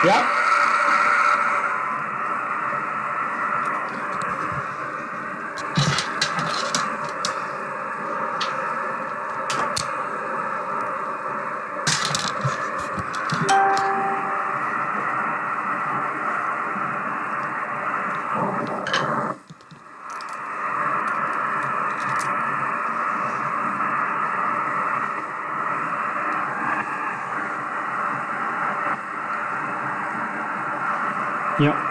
Yep. Yep.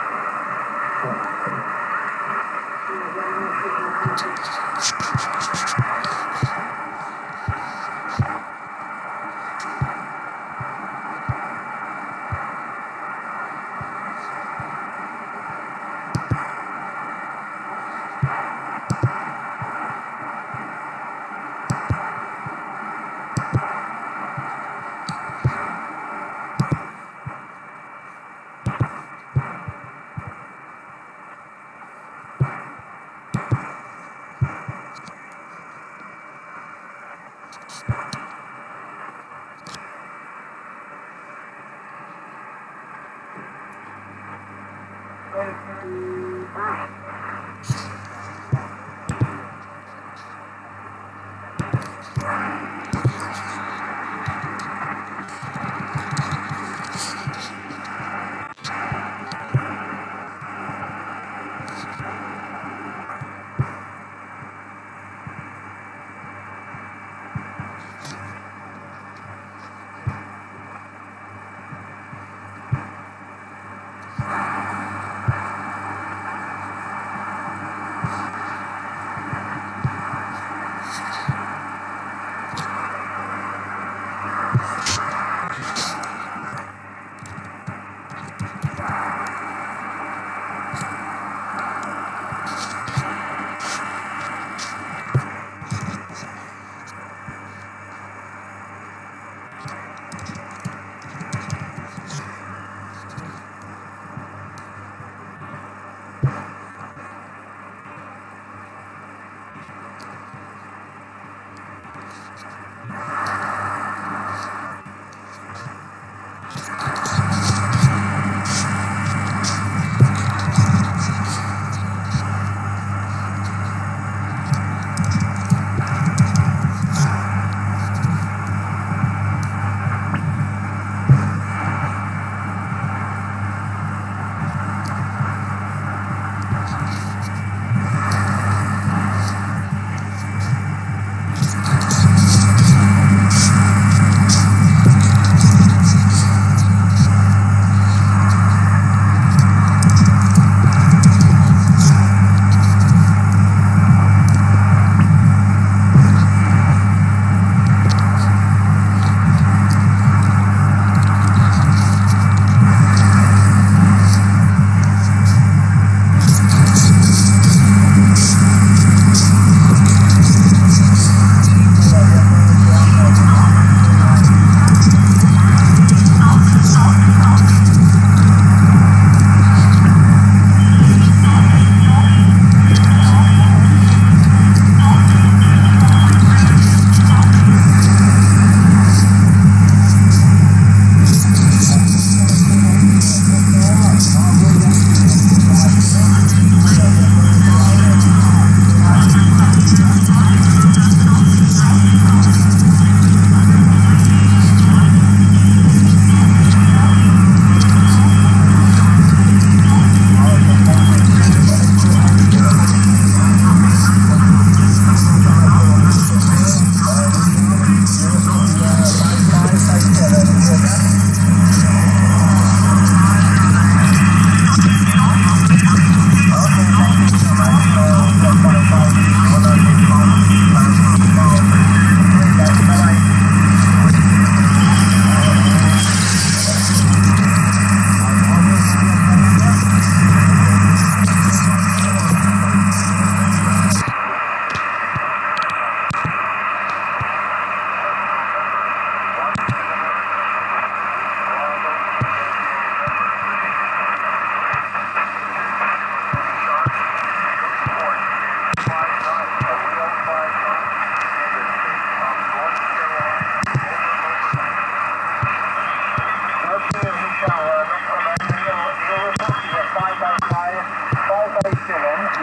557,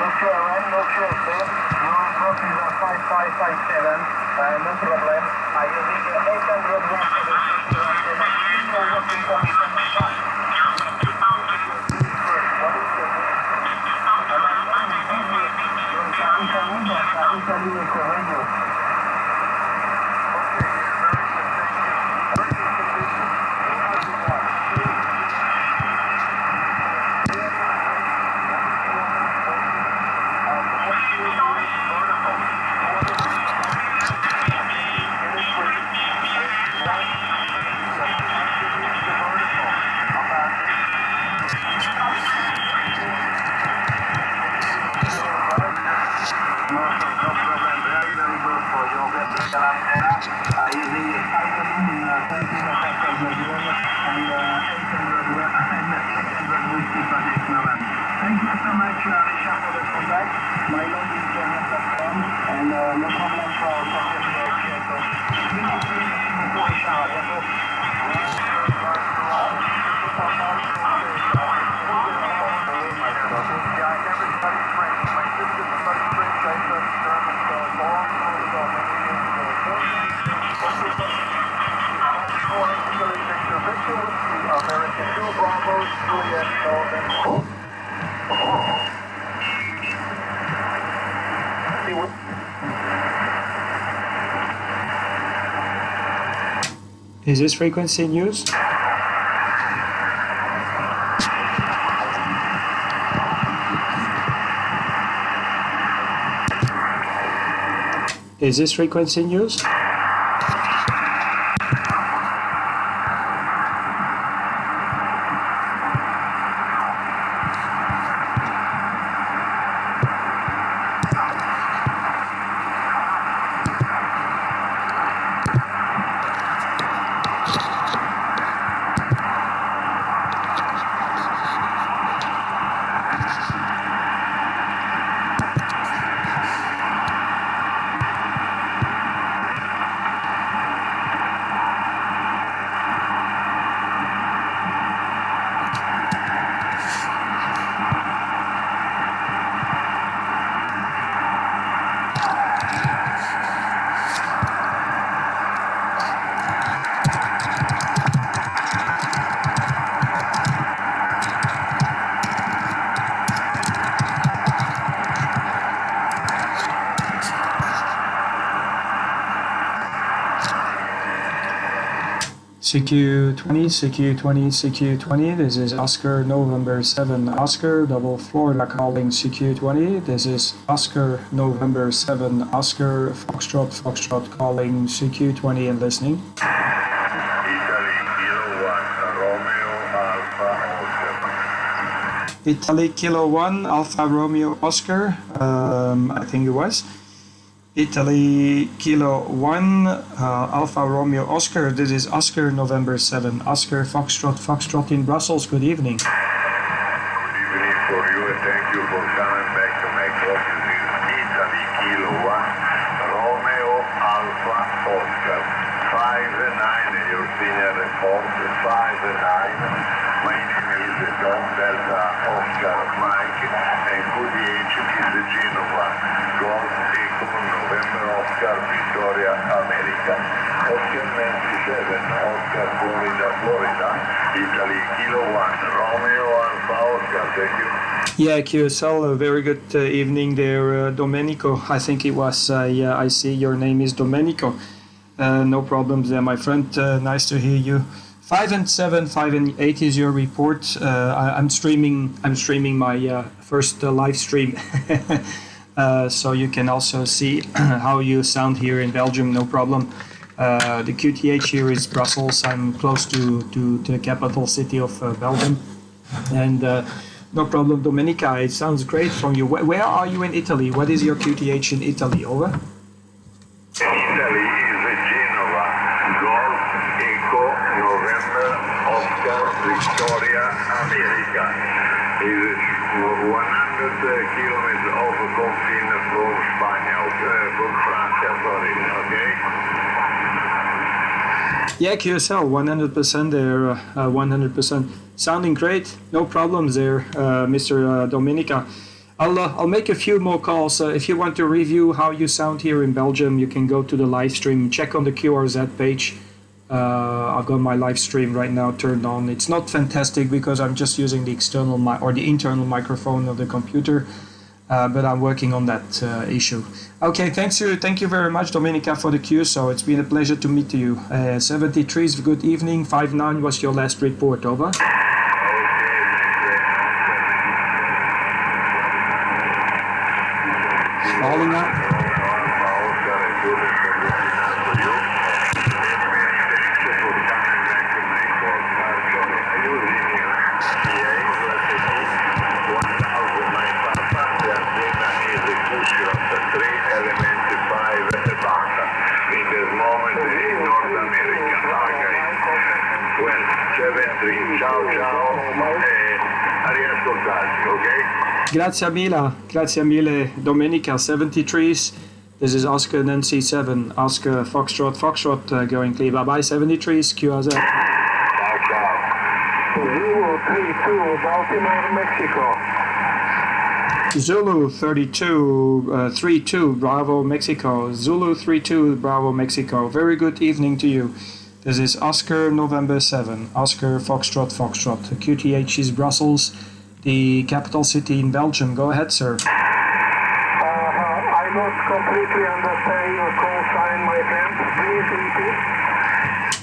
look your end, look your step. Your approach is at 5557, no problem. I will leave you 800 watts for the 61 so what is coming from the back. Thank you so much, Richard, for the contact. My log is journal.com and no problem for American 2 Bravo, Juliet, Northern. Is this frequency in use? Is this frequency in use? CQ20, CQ20, CQ20, this is Oscar November 7 Oscar, double Florida calling CQ20, this is Oscar November 7 Oscar, Foxtrot, Foxtrot calling CQ20 and listening. Italy Kilo 1 Alpha Romeo Oscar, I think it was. Italy Kilo 1 Alpha Romeo Oscar, this is Oscar November 7 Oscar Foxtrot, Foxtrot in Brussels, good evening. Good evening for you and thank you for coming back to my class. This is Italy Kilo 1 Romeo Alpha Oscar 5-9 European report 5-9. My name is Don Delta Oscar Mike and QDH is Genova Golf Echo November Oscar Victoria America Oscar 97 Oscar Florida Florida Italy Kilo 1 Romeo Alpha Oscar, thank you. Yeah, QSL, a very good evening there, Domenico. I think it was, yeah, I see your name is Domenico. No problems there, my friend. Nice to hear you. 5 and 7, 5 and 8 is your report. I'm streaming my first live stream, so you can also see how you sound here in Belgium. No problem. The QTH here is Brussels. I'm close to the capital city of Belgium, and no problem, Domenica. It sounds great from you. Where are you in Italy? What is your QTH in Italy? Over. Italy is Genova Golf Echo November Oscar Victoria America. It is 100 kilometers off the confine from Spain, from France, sorry, okay? Yeah, QSL, 100% there, 100%. Sounding great, no problems there, Mr. Domenica. I'll make a few more calls. If you want to review how you sound here in Belgium, you can go to the live stream, check on the QRZ page. I've got my live stream right now turned on. It's not fantastic because I'm just using the external or the internal microphone of the computer. But I'm working on that issue. Okay, thank you very much, Domenica, for the cue. So it's been a pleasure to meet you. 73 is good evening. 59 was your last report. Over. Falling up. Grazie mille, Domenica. 73s. This is Oscar Nancy 7, Oscar Foxtrot going clear. Bye bye, 73s, QRZ. Ciao, ciao. 032, Baltimore, Mexico. Zulu 32, 32, Bravo, Mexico. Zulu 32, Bravo, Mexico. Very good evening to you. This is Oscar November 7, Oscar Foxtrot. QTH is Brussels, the capital city in Belgium. Go ahead, sir. I don't completely understand your call sign, my friend. Please repeat.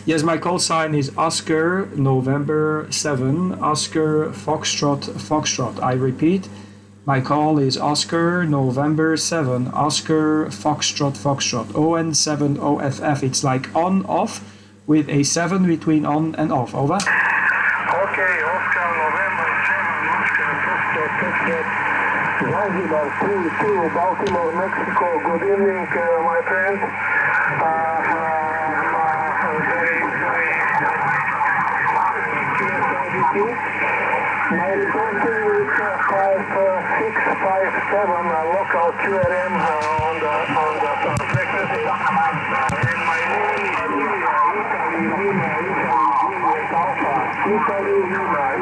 Yes, my call sign is Oscar November 7, Oscar Foxtrot. I repeat, my call is Oscar November 7, Oscar Foxtrot. ON7OFF. It's like on, off, with a 7 between on and off. Over. Okay, Oscar November 7, Oscar Foxtrot. Zanzibar 32, Baltimore, Mexico. Good evening, my friend. My reporting is 5657 local QRM on the frequency. And my name is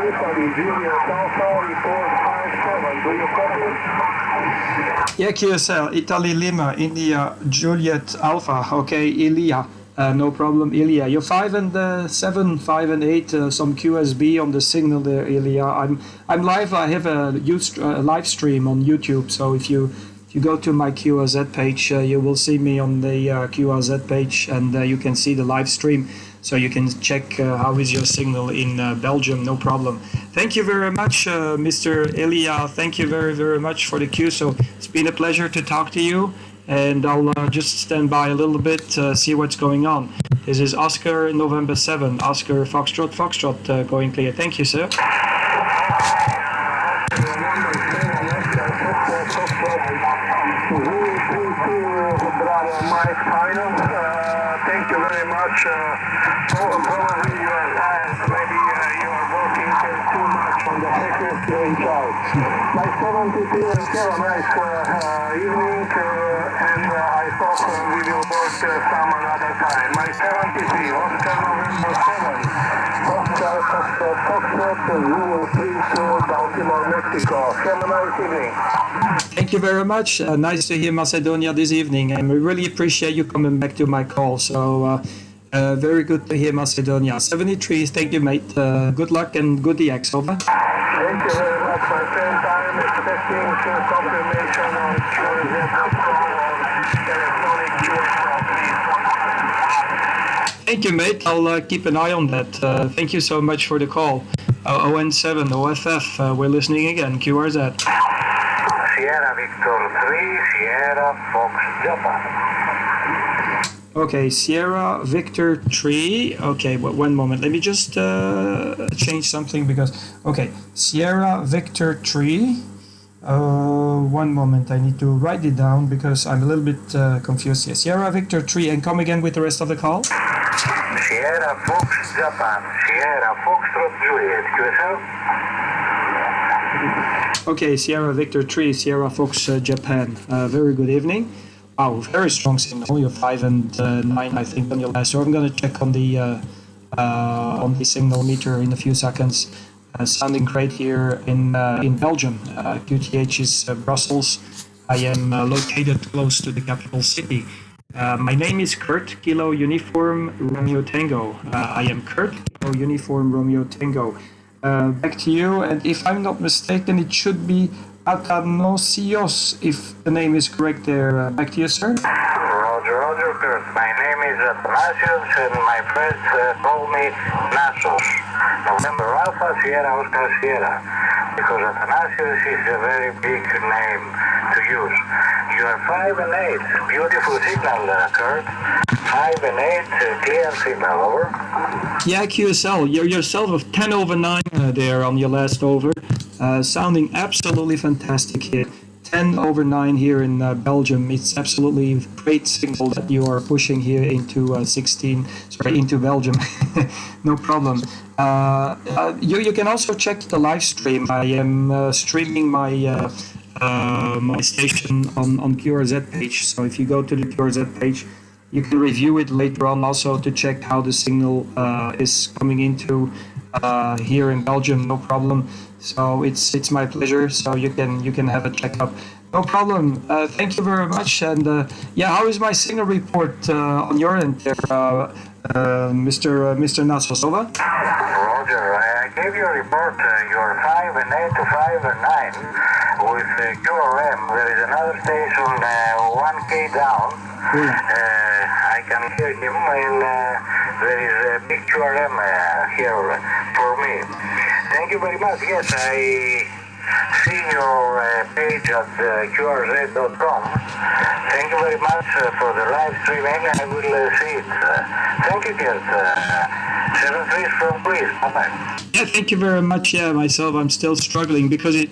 Italy Juliet Alpha, report 57. Do you copy? Yeah, QSL, Italy Lima, India Juliet Alpha. Okay, Ilya. No problem, Ilya. You're 5 and 7, 5 and 8. Some QSB on the signal there, Ilya. I'm live. I have a live stream on YouTube. So if you go to my QRZ page, you will see me on the QRZ page, and you can see the live stream. So you can check how is your signal in Belgium. No problem. Thank you very much, Mr. Ilya. Thank you very, very much for the cue. So it's been a pleasure to talk to you. And I'll just stand by a little bit, see what's going on. This is Oscar November 7, Oscar Foxtrot going clear. Thank you, sir. Thank you very much. Probably you are tired. Maybe you are working too much on the frequency in charge. My 72 and have a nice evening, and I hope we will work some another time. My 73, Oscar November 7, Oscar Foxtrot, Zulu 32, Baltimore, Mexico. Have a nice evening. Thank you very much. Nice to hear Macedonia this evening, and we really appreciate you coming back to my call. So very good to hear Macedonia. 73, thank you, mate. Good luck and good DX. Over. Thank you very much, my friend. I'm expecting confirmation on QRZ.com or electronic QRZ, please. Thank you, mate. I'll keep an eye on that. Thank you so much for the call. ON7OFF, we're listening again. QRZ. Sierra Victor 3, Sierra Fox Japan. Okay, Sierra Victor 3. Okay, one moment. Let me just change something because... Okay, Sierra Victor 3. One moment. I need to write it down because I'm a little bit confused here. Sierra Victor 3, and come again with the rest of the call. Sierra Fox Japan, Sierra Foxtrot Juliet, QSL. Okay, Sierra Victor 3, Sierra Fox Japan. Very good evening. Wow, very strong signal. You're 5 and 9, I think, on your last. So I'm gonna check on the signal meter in a few seconds. Sounding great here in Belgium. QTH is Brussels. I am located close to the capital city. My name is Kurt, Kilo Uniform Romeo Tango. I am Kurt, Kilo Uniform Romeo Tango. Back to you, and if I'm not mistaken, it should be Athanasios, if the name is correct there. Back to you, sir. Roger, Kurt. My name is Athanasios, and my friends call me Nasos. November Alpha, Sierra Oscar Sierra. Because Athanasios is a very big name to use. You are 5 and 8. Beautiful signal, Kurt. 5 and 8, clear signal, over. Yeah, QSL, you're yourself of 10 over 9 there on your last over. Sounding absolutely fantastic here. 10 over 9 here in Belgium. It's absolutely great signal that you are pushing here into into Belgium. No problem. You can also check the live stream. I am streaming my my station on QRZ page. So if you go to the QRZ page, you can review it later on also to check how the signal is coming into here in Belgium. No problem. So it's my pleasure. So you can have a checkup. No problem. Thank you very much. And yeah, how is my signal report on your end there, Mr. Nasosova? Roger, I gave you a report. You're 5 and 8 to 5 and 9 with QRM. There is another station 1K down. I can hear him, and there is a big QRM here for me. Thank you very much. Yes, I see your page at qrz.com. Thank you very much for the live streaming. I will see it. Thank you, Gert. 7-3 from Greece. Bye-bye. Yeah, thank you very much. Yeah, myself, I'm still struggling because it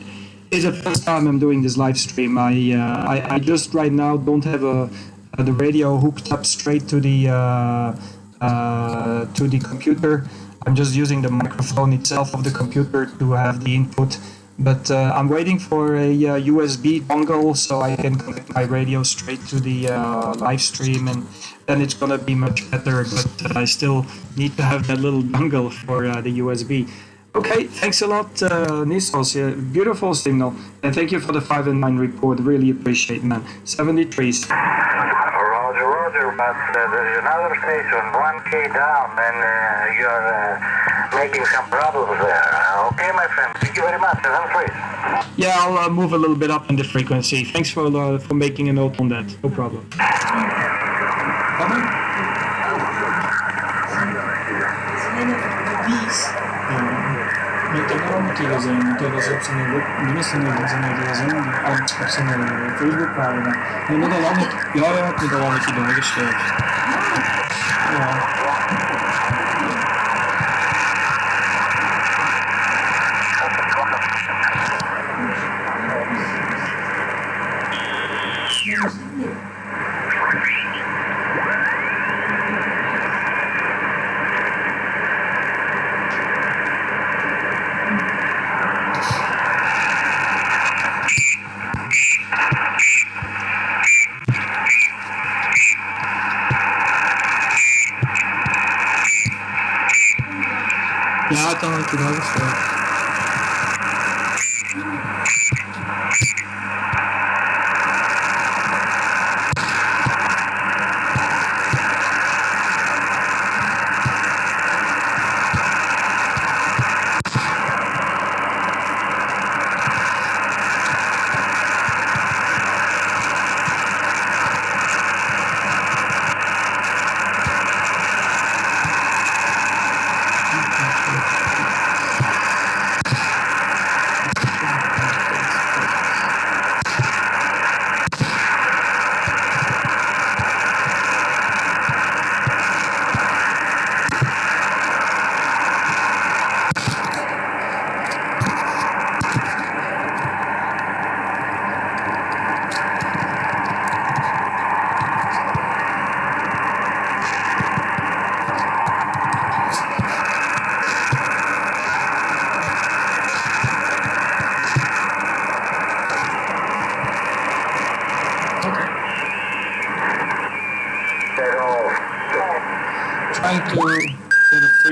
is the first time I'm doing this live stream. I just right now don't have the radio hooked up straight to the computer. I'm just using the microphone itself of the computer to have the input. But I'm waiting for a USB dongle so I can connect my radio straight to the live stream, and then it's gonna be much better. But I still need to have that little dongle for the USB. Okay, thanks a lot, Nisos. Yeah, beautiful signal, and thank you for the 5 and 9 report. Really appreciate, man. 73s. Roger, but there is another station 1K down, and you're making some problems there. Okay, my friend. Thank you very much. I'm free. Yeah, I'll move a little bit up in the frequency. Thanks for making a note on that. No problem. Ja, dan had je dat gezegd.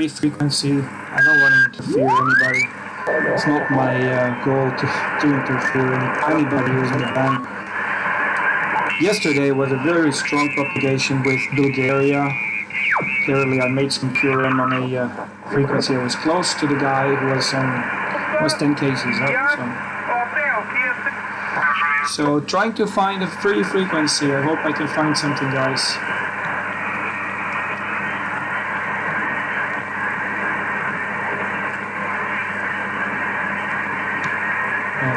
free frequency. I don't want to interfere anybody. It's not my goal to interfere anybody who's in the band. Yesterday was a very strong propagation with Bulgaria. Clearly, I made some QRM on a frequency that was close to the guy who was 10 cases up. So trying to find a free frequency. I hope I can find something, guys.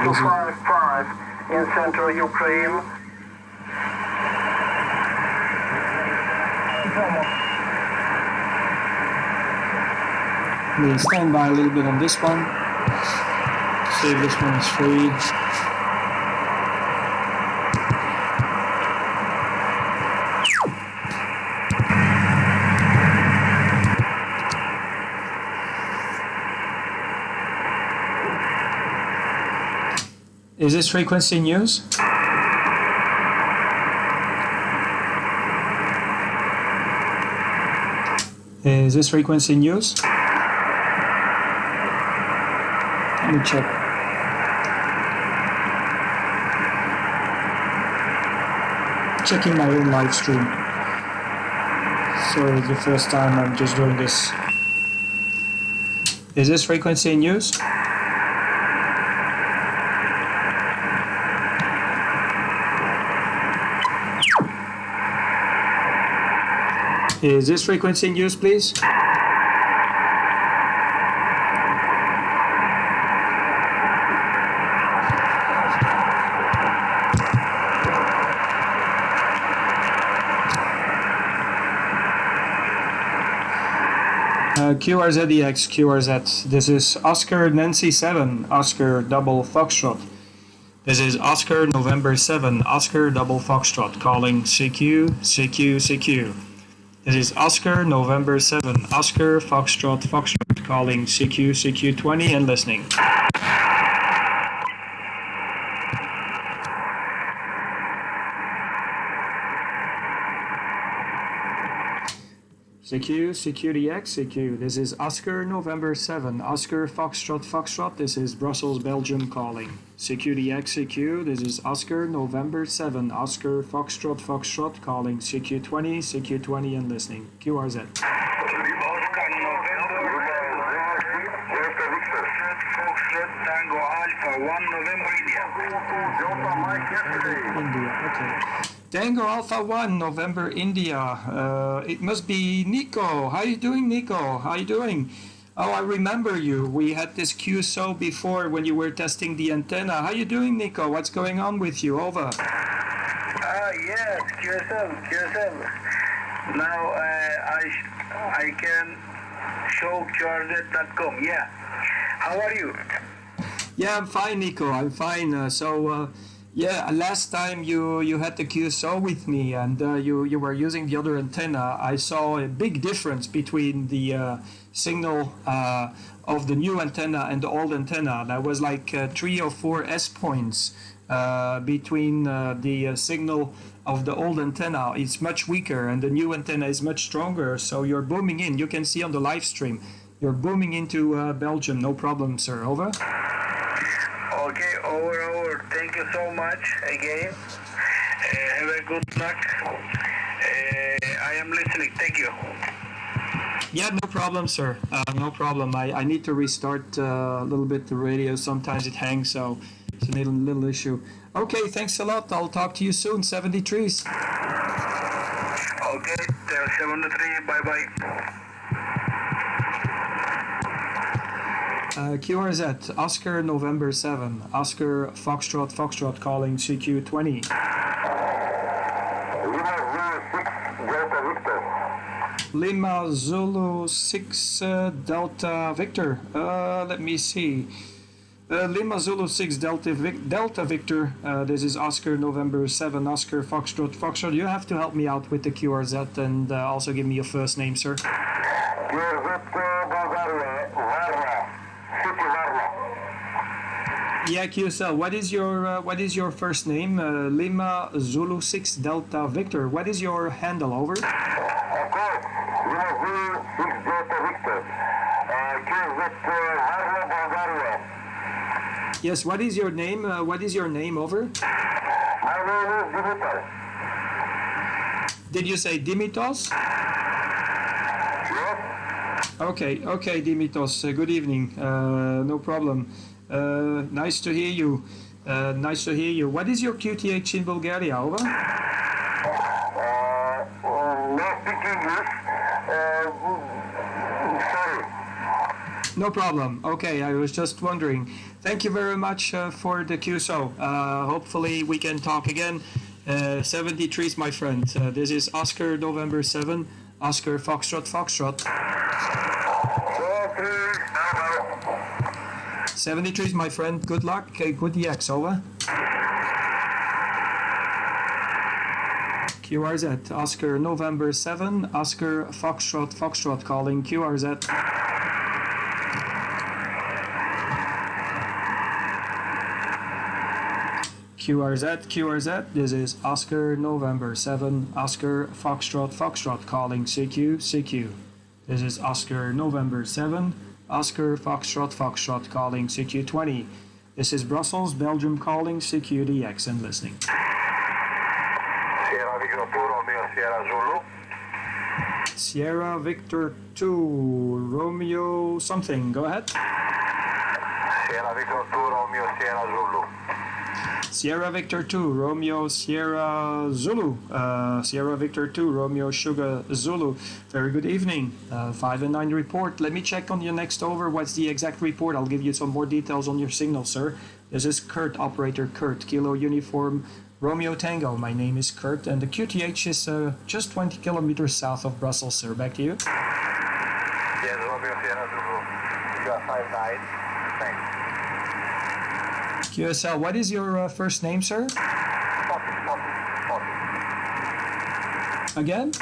This is 5 in central Ukraine. we stand by a little bit on this one. See if this one is free. Is this frequency in use? Is this frequency in use? Let me check. Checking my own live stream. Sorry, it's the first time I'm just doing this. Is this frequency in use? Is this frequency in use, please? QRZEX, QRZ. This is Oscar Nancy 7, Oscar Double Foxtrot. This is Oscar November 7, Oscar Double Foxtrot, calling CQ, CQ, CQ. This is Oscar November 7, Oscar Foxtrot, Foxtrot, calling CQ, CQ20 and listening. CQ, CQDX, CQ. This is Oscar November 7, Oscar Foxtrot, Foxtrot. This is Brussels, Belgium calling. CQDX, CQ. This is Oscar November 7, Oscar Foxtrot, Foxtrot calling. CQ20, CQ20 and listening. QRZ. Oscar November Foxtrot Tango Alpha 1 November India, okay. Tango Alpha 1, November, India. It must be Nico. How you doing, Nico? How you doing? Oh, I remember you. We had this QSO before when you were testing the antenna. How you doing, Nico? What's going on with you? Over. Yes, QSM. Now I can show QRZ.com. Yeah. How are you? Yeah, I'm fine, Nico. I'm fine. Yeah, last time you had the QSO with me and you were using the other antenna, I saw a big difference between the signal of the new antenna and the old antenna. There was like 3 or 4 S points between the signal of the old antenna. It's much weaker and the new antenna is much stronger. So you're booming in. You can see on the live stream. You're booming into Belgium. No problem, sir. Over. Okay, over. Thank you so much again. Have a good luck. I am listening. Thank you. Yeah, no problem, sir. No problem. I need to restart a little bit the radio. Sometimes it hangs, so it's a little issue. Okay, thanks a lot. I'll talk to you soon. 73s. Okay, 73. Bye-bye. QRZ, Oscar November 7, Oscar Foxtrot, Foxtrot calling CQ20. Lima Zulu 6 Delta Victor. Let me see. Lima Zulu 6 Delta Victor. This is Oscar November 7, Oscar Foxtrot, Foxtrot. You have to help me out with the QRZ and also give me your first name, sir. Yeah, QSL. What is your first name? Lima Zulu 6 Delta Victor. What is your handle? Over. Of course, Lima Zulu 6 Delta Victor. Yes, what is your name? What is your name, over? My name is Dimitar. Did you say Dimitos? Yes? Okay, Dimitos. Good evening. No problem. Nice to hear you. Nice to hear you. What is your QTH in Bulgaria, over? No speak English. Sorry. No problem. Okay, I was just wondering. Thank you very much for the QSO. Hopefully we can talk again. 73 is my friend. This is Oscar November 7, Oscar Foxtrot Foxtrot. 73 is my friend. Good luck. Okay, good EX, over. QRZ, Oscar November 7, Oscar Foxtrot Foxtrot calling QRZ. QRZ, this is Oscar November 7, Oscar Foxtrot Foxtrot calling CQ. This is Oscar November 7, Oscar Foxtrot Foxtrot calling CQ20. This is Brussels, Belgium calling CQDX and listening. Sierra Victor 2, Romeo Sierra Zulu. Sierra Victor 2, Romeo something, go ahead. Sierra Victor 2, Romeo Sierra Zulu. Sierra Victor 2, Romeo Sierra Zulu. Sierra Victor 2, Romeo Sugar Zulu. Very good evening. 5 and 9 report. Let me check on your next over. What's the exact report? I'll give you some more details on your signal, sir. This is Kurt, operator Kurt, Kilo Uniform Romeo Tango. My name is Kurt, and the QTH is just 20 kilometers south of Brussels, sir. Back to you. Yes, Romeo Sierra Zulu. You are 5-9. Thanks. QSL, what is your first name, sir? Again?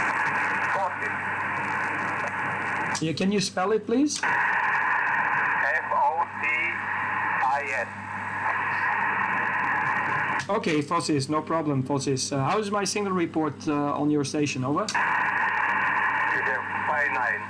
Yeah, can you spell it, please? Fotis. Okay, Fotis, no problem, Fotis. How's my signal report on your station, over? You have 5-9.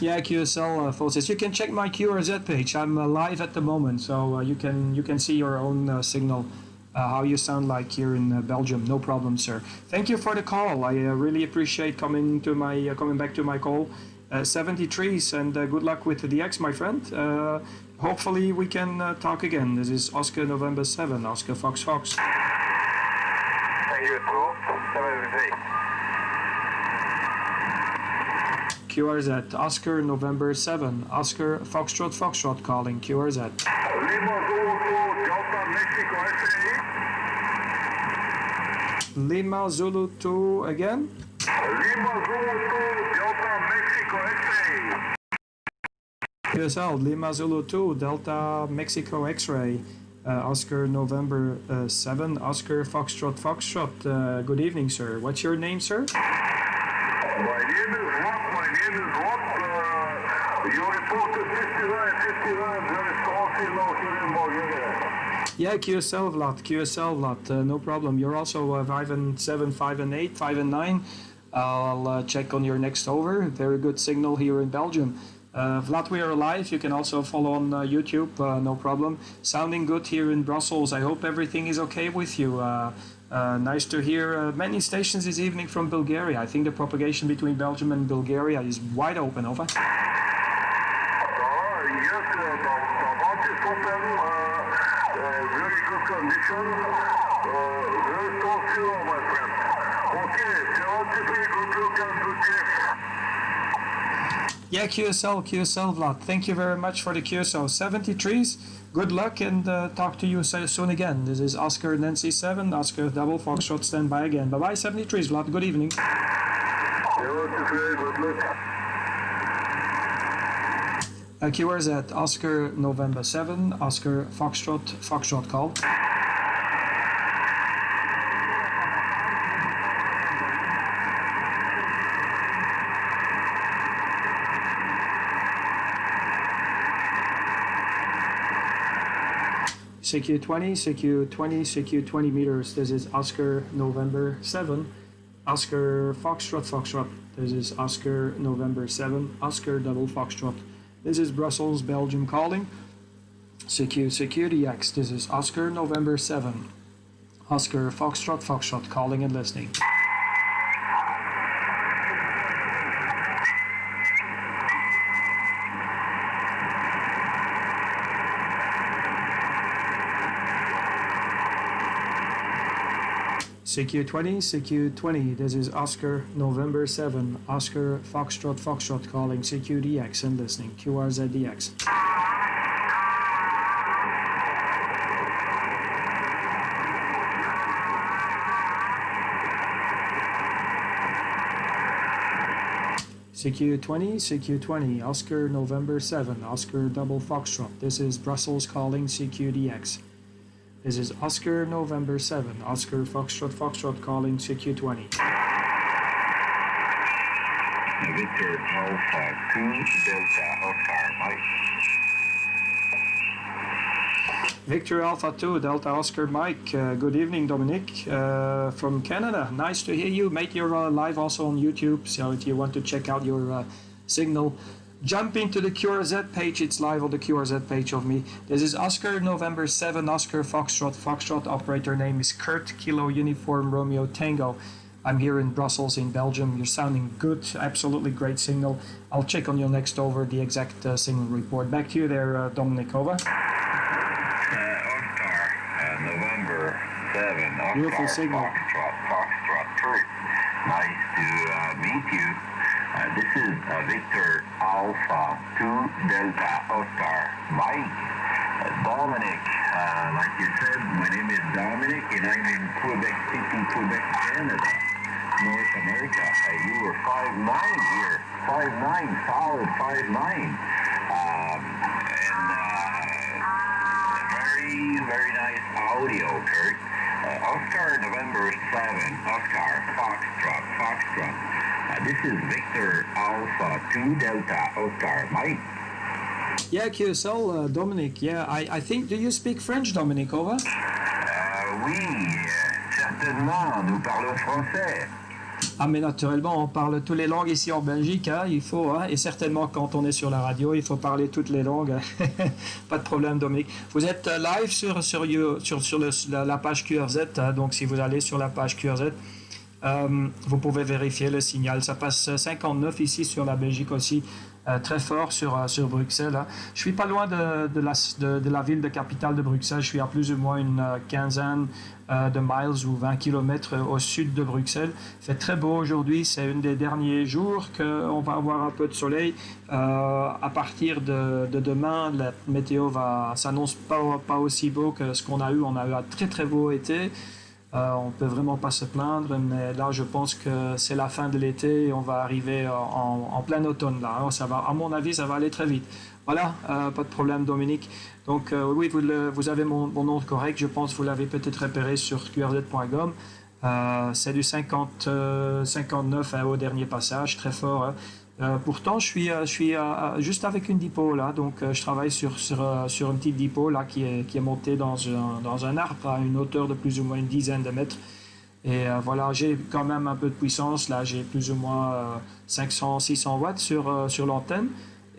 Yeah, QSL, Fotis. You can check my QRZ page. I'm live at the moment, so you can see your own signal, how you sound like here in Belgium. No problem, sir. Thank you for the call. I really appreciate coming back to my call. 73s, and good luck with the DX, my friend. Hopefully we can talk again. This is Oscar November 7, Oscar Fox Fox. Thank you, too. 73. QRZ, Oscar November 7, Oscar Foxtrot Foxtrot calling QRZ. Lima Zulu 2, Delta Mexico SA. Lima Zulu 2 again. Lima Zulu 2, Delta Mexico SA. QSL, Lima Zulu 2, Delta Mexico X-ray. Oscar November 7, Oscar Foxtrot Foxtrot. Good evening, sir. What's your name, sir? My name is Rob. You reported 59, there is call signal here in Bulgaria. Yeah, QSL Vlad, no problem. You're also 5 and 7, 5 and 8, 5 and 9. I'll check on your next over. Very good signal here in Belgium. Vlad, we are live. You can also follow on YouTube, no problem. Sounding good here in Brussels. I hope everything is okay with you. Nice to hear many stations this evening from Bulgaria. I think the propagation between Belgium and Bulgaria is wide open, over. Yes, the boat is open, very good condition, very tall fuel, my friend. Okay, 73, good look and good check. Yeah, QSL Vlad. Thank you very much for the QSO. 73s, good luck, and talk to you soon again. This is Oscar Nancy 7, Oscar Double Foxtrot, stand by again. Bye-bye, 73s, Vlad. Good evening. 73, good luck. QRZ, Oscar November 7, Oscar Foxtrot call. CQ20 meters. This is Oscar November 7, Oscar Foxtrot. This is Oscar November 7, Oscar Double Foxtrot. This is Brussels, Belgium calling. Security X, this is Oscar November 7. Oscar Foxtrot, calling and listening. CQ20, this is Oscar November 7. Oscar Foxtrot, calling CQDX and listening. QRZDX. CQ20, Oscar November 7, Oscar Double Foxtrot. This is Brussels calling CQDX. This is Oscar November 7, Oscar Foxtrot calling CQ20. Victor Alpha 2 Delta Oscar Mike. Victor Alpha 2 Delta Oscar Mike. Good evening, Dominic, from Canada. Nice to hear you, mate. You're live also on YouTube, so if you want to check out your signal, jump into the QRZ page. It's live on the QRZ page of me. This is Oscar November 7, Oscar Foxtrot. Operator name is Kurt, Kilo Uniform Romeo Tango. I'm here in Brussels in Belgium. You're sounding good, absolutely great signal. I'll check on you next over the exact signal report. Back to you there, Dominic, over. Oscar November 7, Oscar Beautiful signal. Foxtrot Kurt. Nice to meet you. This is Victor Alpha 2 Delta Oscar Mike. Dominic, like you said, my name is Dominic and I'm in Quebec City, Quebec, Canada, North America. You were 5'9" here, 5'9", solid 5'9". Very nice audio, Kurt. Oscar November 7, Oscar Foxtrot. This is Victor Alpha 2 Delta Oscar Mike. Yeah, QSL, Dominic. Yeah, I think, do you speak French, Dominic, over? Oui, certainement, nous parlons français. Ah, mais naturellement, on parle toutes les langues ici en Belgique, hein, il faut, hein, et certainement quand on est sur la radio, il faut parler toutes les langues. Pas de problème, Dominique. Vous êtes live sur la page QRZ, hein, donc si vous allez sur la page QRZ, vous pouvez vérifier le signal. Ça passe 59 ici sur la Belgique aussi, très fort sur Bruxelles. Hein. Je suis pas loin de la ville de capitale de Bruxelles. Je suis à plus ou moins une quinzaine de miles ou 20 km au sud de Bruxelles. Il fait très beau aujourd'hui. C'est un des derniers jours qu'on va avoir un peu de soleil. À partir de demain, la météo s'annonce pas aussi beau que ce qu'on a eu. On a eu un très très beau été. On peut vraiment pas se plaindre, mais là je pense que c'est la fin de l'été et on va arriver en plein automne là. Alors, ça va, à mon avis, ça va aller très vite. Voilà, pas de problème, Dominique. Donc oui, vous avez mon nom correct. Je pense que vous l'avez peut-être repéré sur qrz.com. C'est du 59 hein, au dernier passage, très fort. Hein. Pourtant, je suis juste avec une dipole là, donc je travaille sur une petite dipole là qui est montée dans un arbre à une hauteur de plus ou moins une dizaine de mètres. Et voilà, j'ai quand même un peu de puissance là, j'ai plus ou moins 500-600 watts sur l'antenne.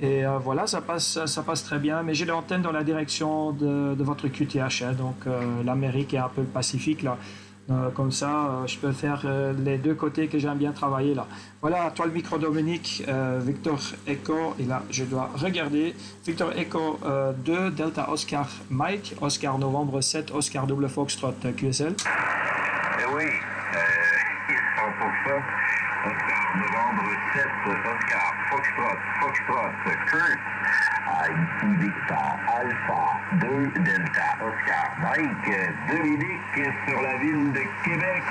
Et voilà, ça passe très bien. Mais j'ai l'antenne dans la direction de votre QTH, hein, donc l'Amérique et un peu le Pacifique là. Comme ça, je peux faire les deux côtés que j'aime bien travailler là. Voilà, à toi le micro, Dominique. Victor Echo, et là je dois regarder. Victor Echo 2, Delta Oscar Mike, Oscar Novembre 7, Oscar Double Foxtrot QSL. Eh oui, 100%. Oscar Novembre 7, Oscar Foxtrot Kurt. Ici Victor Alpha 2 Delta Oscar Mike, Dominique sur la ville de Québec.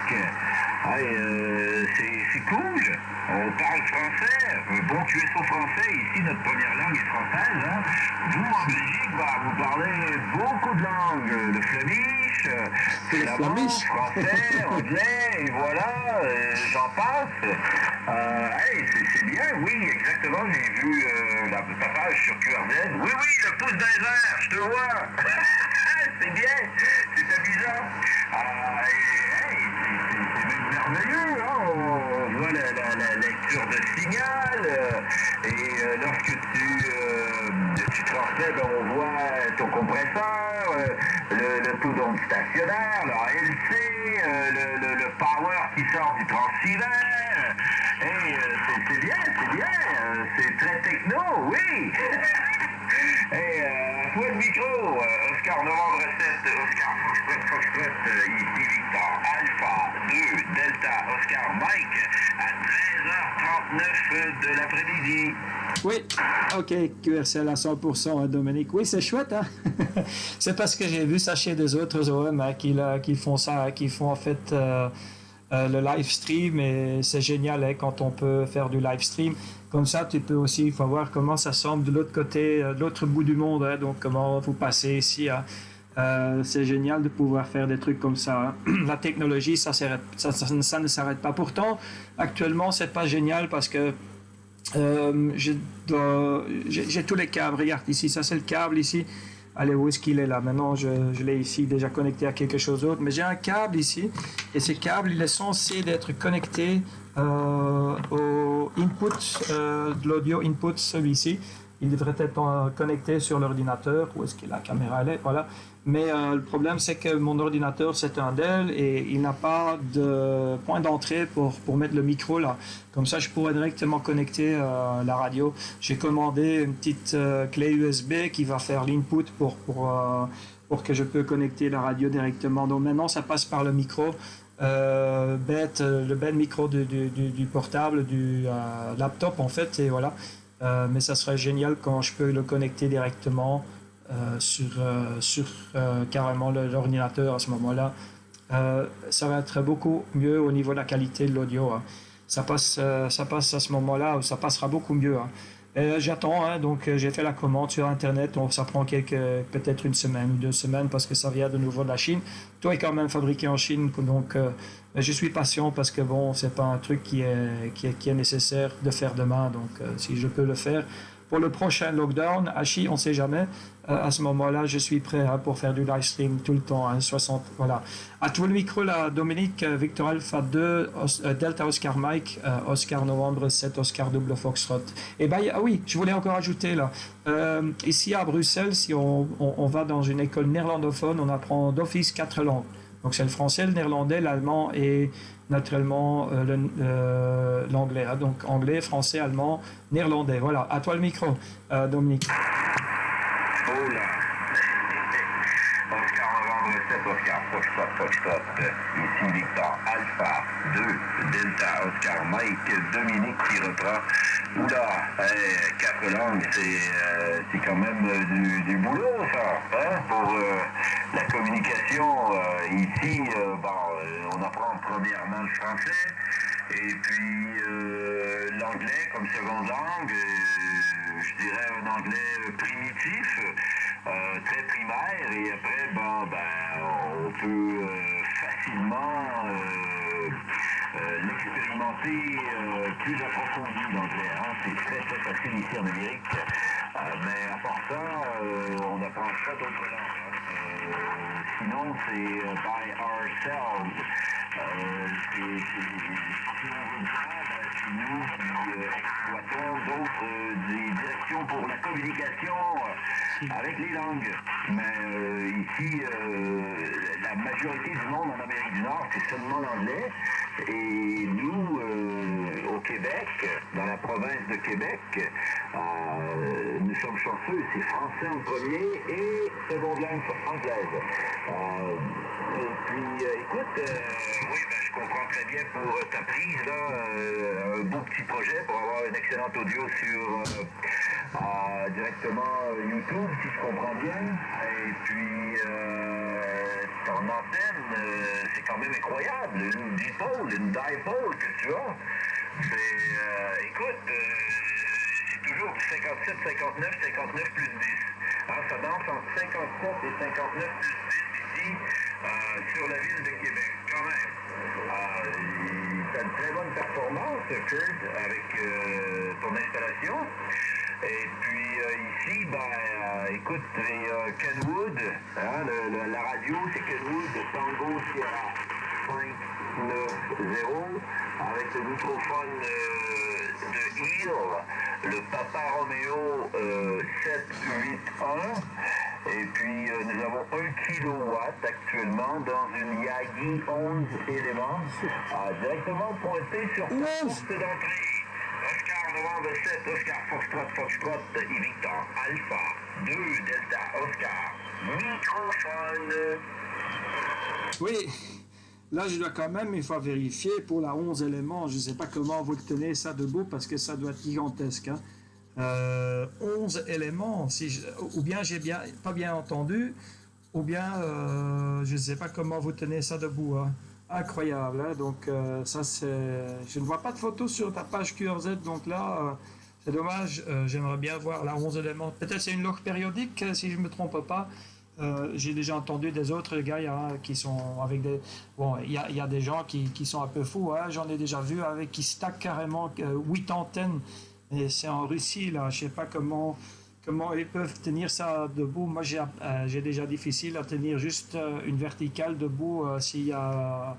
C'est cool, on parle français, bon QSO français, ici notre première langue est française. Hein. Vous en Belgique, vous parlez beaucoup de langues, le flemish, flamand, français, anglais, et voilà, j'en passe. C'est bien, oui, exactement, j'ai vu la page sur QRZ. Oui, le pouce dans les airs, je te vois. C'est bien, c'est amusant. C'est même merveilleux, hein? On voit la lecture de signal et lorsque tu transmets on voit ton compresseur, le taux d'onde stationnaire, le ALC, le power qui sort du transceiver. Et c'est bien, c'est très techno, oui. Et à toi le micro, Oscar Novembre 7, Oscar Foxtrot, ici Victor, Alpha 2, Delta, Oscar Mike, à 13h39 de l'après-midi. Oui, ok, QRCL à 100%, hein, Dominique. Oui, c'est chouette, hein? C'est parce que j'ai vu ça chez des autres OM hein, qui font ça, qui font en fait le live stream et c'est génial hein, quand on peut faire du live stream. Comme ça, tu peux aussi, il faut voir comment ça semble de l'autre côté, de l'autre bout du monde, hein, donc comment vous passez ici. Hein. C'est génial de pouvoir faire des trucs comme ça. Hein. La technologie, ça ne s'arrête pas. Pourtant, actuellement, c'est pas génial parce que j'ai tous les câbles. Regarde ici, ça c'est le câble ici. Allez, où est-ce qu'il est là? Maintenant, je l'ai ici déjà connecté à quelque chose d'autre. Mais j'ai un câble ici. Et ce câble, il est censé d'être connecté au input de l'audio input, celui-ci. Il devrait être connecté sur l'ordinateur. Où est-ce que la caméra elle est? Voilà. Mais le problème, c'est que mon ordinateur, c'est un Dell et il n'a pas de point d'entrée pour mettre le micro là. Comme ça, je pourrais directement connecter la radio. J'ai commandé une petite clé USB qui va faire l'input pour que je peux connecter la radio directement. Donc maintenant, ça passe par le micro. Le bête micro du portable, du laptop en fait. Et voilà. Mais ça serait génial quand je peux le connecter directement sur carrément l'ordinateur à ce moment-là. Ça va être beaucoup mieux au niveau de la qualité de l'audio. Hein. Ça passe à ce moment-là, ça passera beaucoup mieux. Hein. J'attends, hein, donc j'ai fait la commande sur Internet, donc ça prend peut-être une semaine ou 2 semaines parce que ça vient de nouveau de la Chine. Tout est quand même fabriqué en Chine, donc je suis patient parce que bon, c'est pas un truc qui est nécessaire de faire demain, donc si je peux le faire. Pour le prochain lockdown, Hachi, on ne sait jamais. À ce moment-là, je suis prêt hein, pour faire du live stream tout le temps. Hein, 60, voilà. À tout le micro, là, Dominique, Victor Alpha 2, Delta Oscar Mike, Oscar Novembre 7, Oscar Double Foxtrot. Et ben, ah oui, je voulais encore ajouter là. Ici à Bruxelles, si on va dans une école néerlandophone, on apprend d'office 4 langues. Donc c'est le français, le néerlandais, l'allemand et naturellement l'anglais. Hein. Donc anglais, français, allemand, néerlandais. Voilà, à toi le micro, Dominique. Oh là! Oscar Novembre 7, Oscar Foxtrot, ici Victor Alpha 2, Delta Oscar Mike, Dominique qui reprend. Oula, 4 langues, c'est quand même du boulot ça, hein, pour la communication. Ici, on apprend premièrement le français, et puis l'anglais comme seconde langue, je dirais un anglais primitif, très primaire, et après, on peut facilement l'expérimenter plus approfondi l'anglais. Hein. C'est très facile ici en Amérique, mais à part ça, on n'apprend pas d'autres langues. Hein. Sinon, c'est by ourselves. Si on veut le faire, c'est nous qui exploitons des directions pour la communication avec les langues. Mais ici, la majorité du monde en Amérique du Nord, c'est seulement l'anglais. Et nous, au Québec, dans la province de Québec, nous sommes chanceux, c'est français en premier et seconde langue anglaise. Et puis, écoute, oui, je comprends très bien pour ta prise, là, un beau petit projet pour avoir un excellent audio sur directement YouTube, si je comprends bien. Et puis, ton antenne, c'est quand même incroyable, une dipole que tu as. C'est, écoute, c'est toujours 57, 59, 59 plus 10. Hein, ça danse entre 57 et 59 plus 10 ici, sur la ville de Québec, quand même. Tu as une très bonne performance, Kurt, avec ton installation. Et puis ici, écoute, c'est Kenwood, hein, la radio, c'est Kenwood Tango Sierra 590, avec le microphone de Hill, le Papa Romeo 781. Et puis nous avons 1 kilowatt actuellement dans une Yagi 11 éléments, directement pointé sur la porte d'entrée. Oscar Novembre 7, Oscar Foxtrot et Victor Alpha 2 Delta Oscar. Microphone. Oui, là je dois quand même une fois vérifier pour la 11 éléments. Je ne sais pas comment vous tenez ça debout parce que ça doit être gigantesque. Hein. 11 éléments, ou bien j'ai pas bien entendu, ou bien je ne sais pas comment vous tenez ça debout. Hein. Incroyable, hein. Donc ça c'est... Je ne vois pas de photos sur ta page QRZ, donc là c'est dommage, j'aimerais bien voir la 11 éléments. Peut-être c'est une log périodique si je ne me trompe pas. J'ai déjà entendu des autres gars qui sont avec des... Bon, il y a des gens qui sont un peu fous, hein. J'en ai déjà vu avec qui stackent carrément 8 antennes. Et c'est en Russie, là, je sais pas comment ils peuvent tenir ça debout. Moi, j'ai déjà difficile à tenir juste une verticale debout s'il y a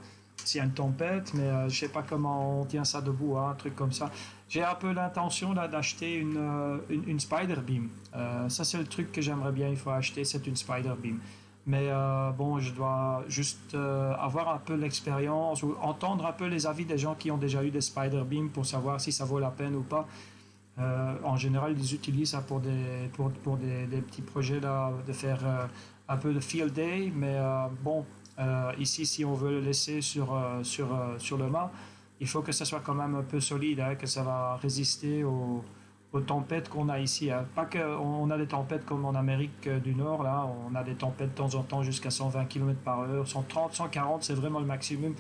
une tempête, mais je sais pas comment on tient ça debout, hein, un truc comme ça. J'ai un peu l'intention là d'acheter une Spider Beam. Ça, c'est le truc que j'aimerais bien, il faut acheter, c'est une Spider Beam. Mais bon, je dois juste avoir un peu l'expérience ou entendre un peu les avis des gens qui ont déjà eu des Spider Beam pour savoir si ça vaut la peine ou pas. En général, ils utilisent ça pour des petits projets là, de faire un peu de field day, mais bon, ici, si on veut le laisser sur le mât, il faut que ça soit quand même un peu solide, hein, que ça va résister aux tempêtes qu'on a ici. Hein. Pas qu'on a des tempêtes comme en Amérique du Nord, là, on a des tempêtes de temps en temps jusqu'à 120 km/h, 130, 140, c'est vraiment le maximum.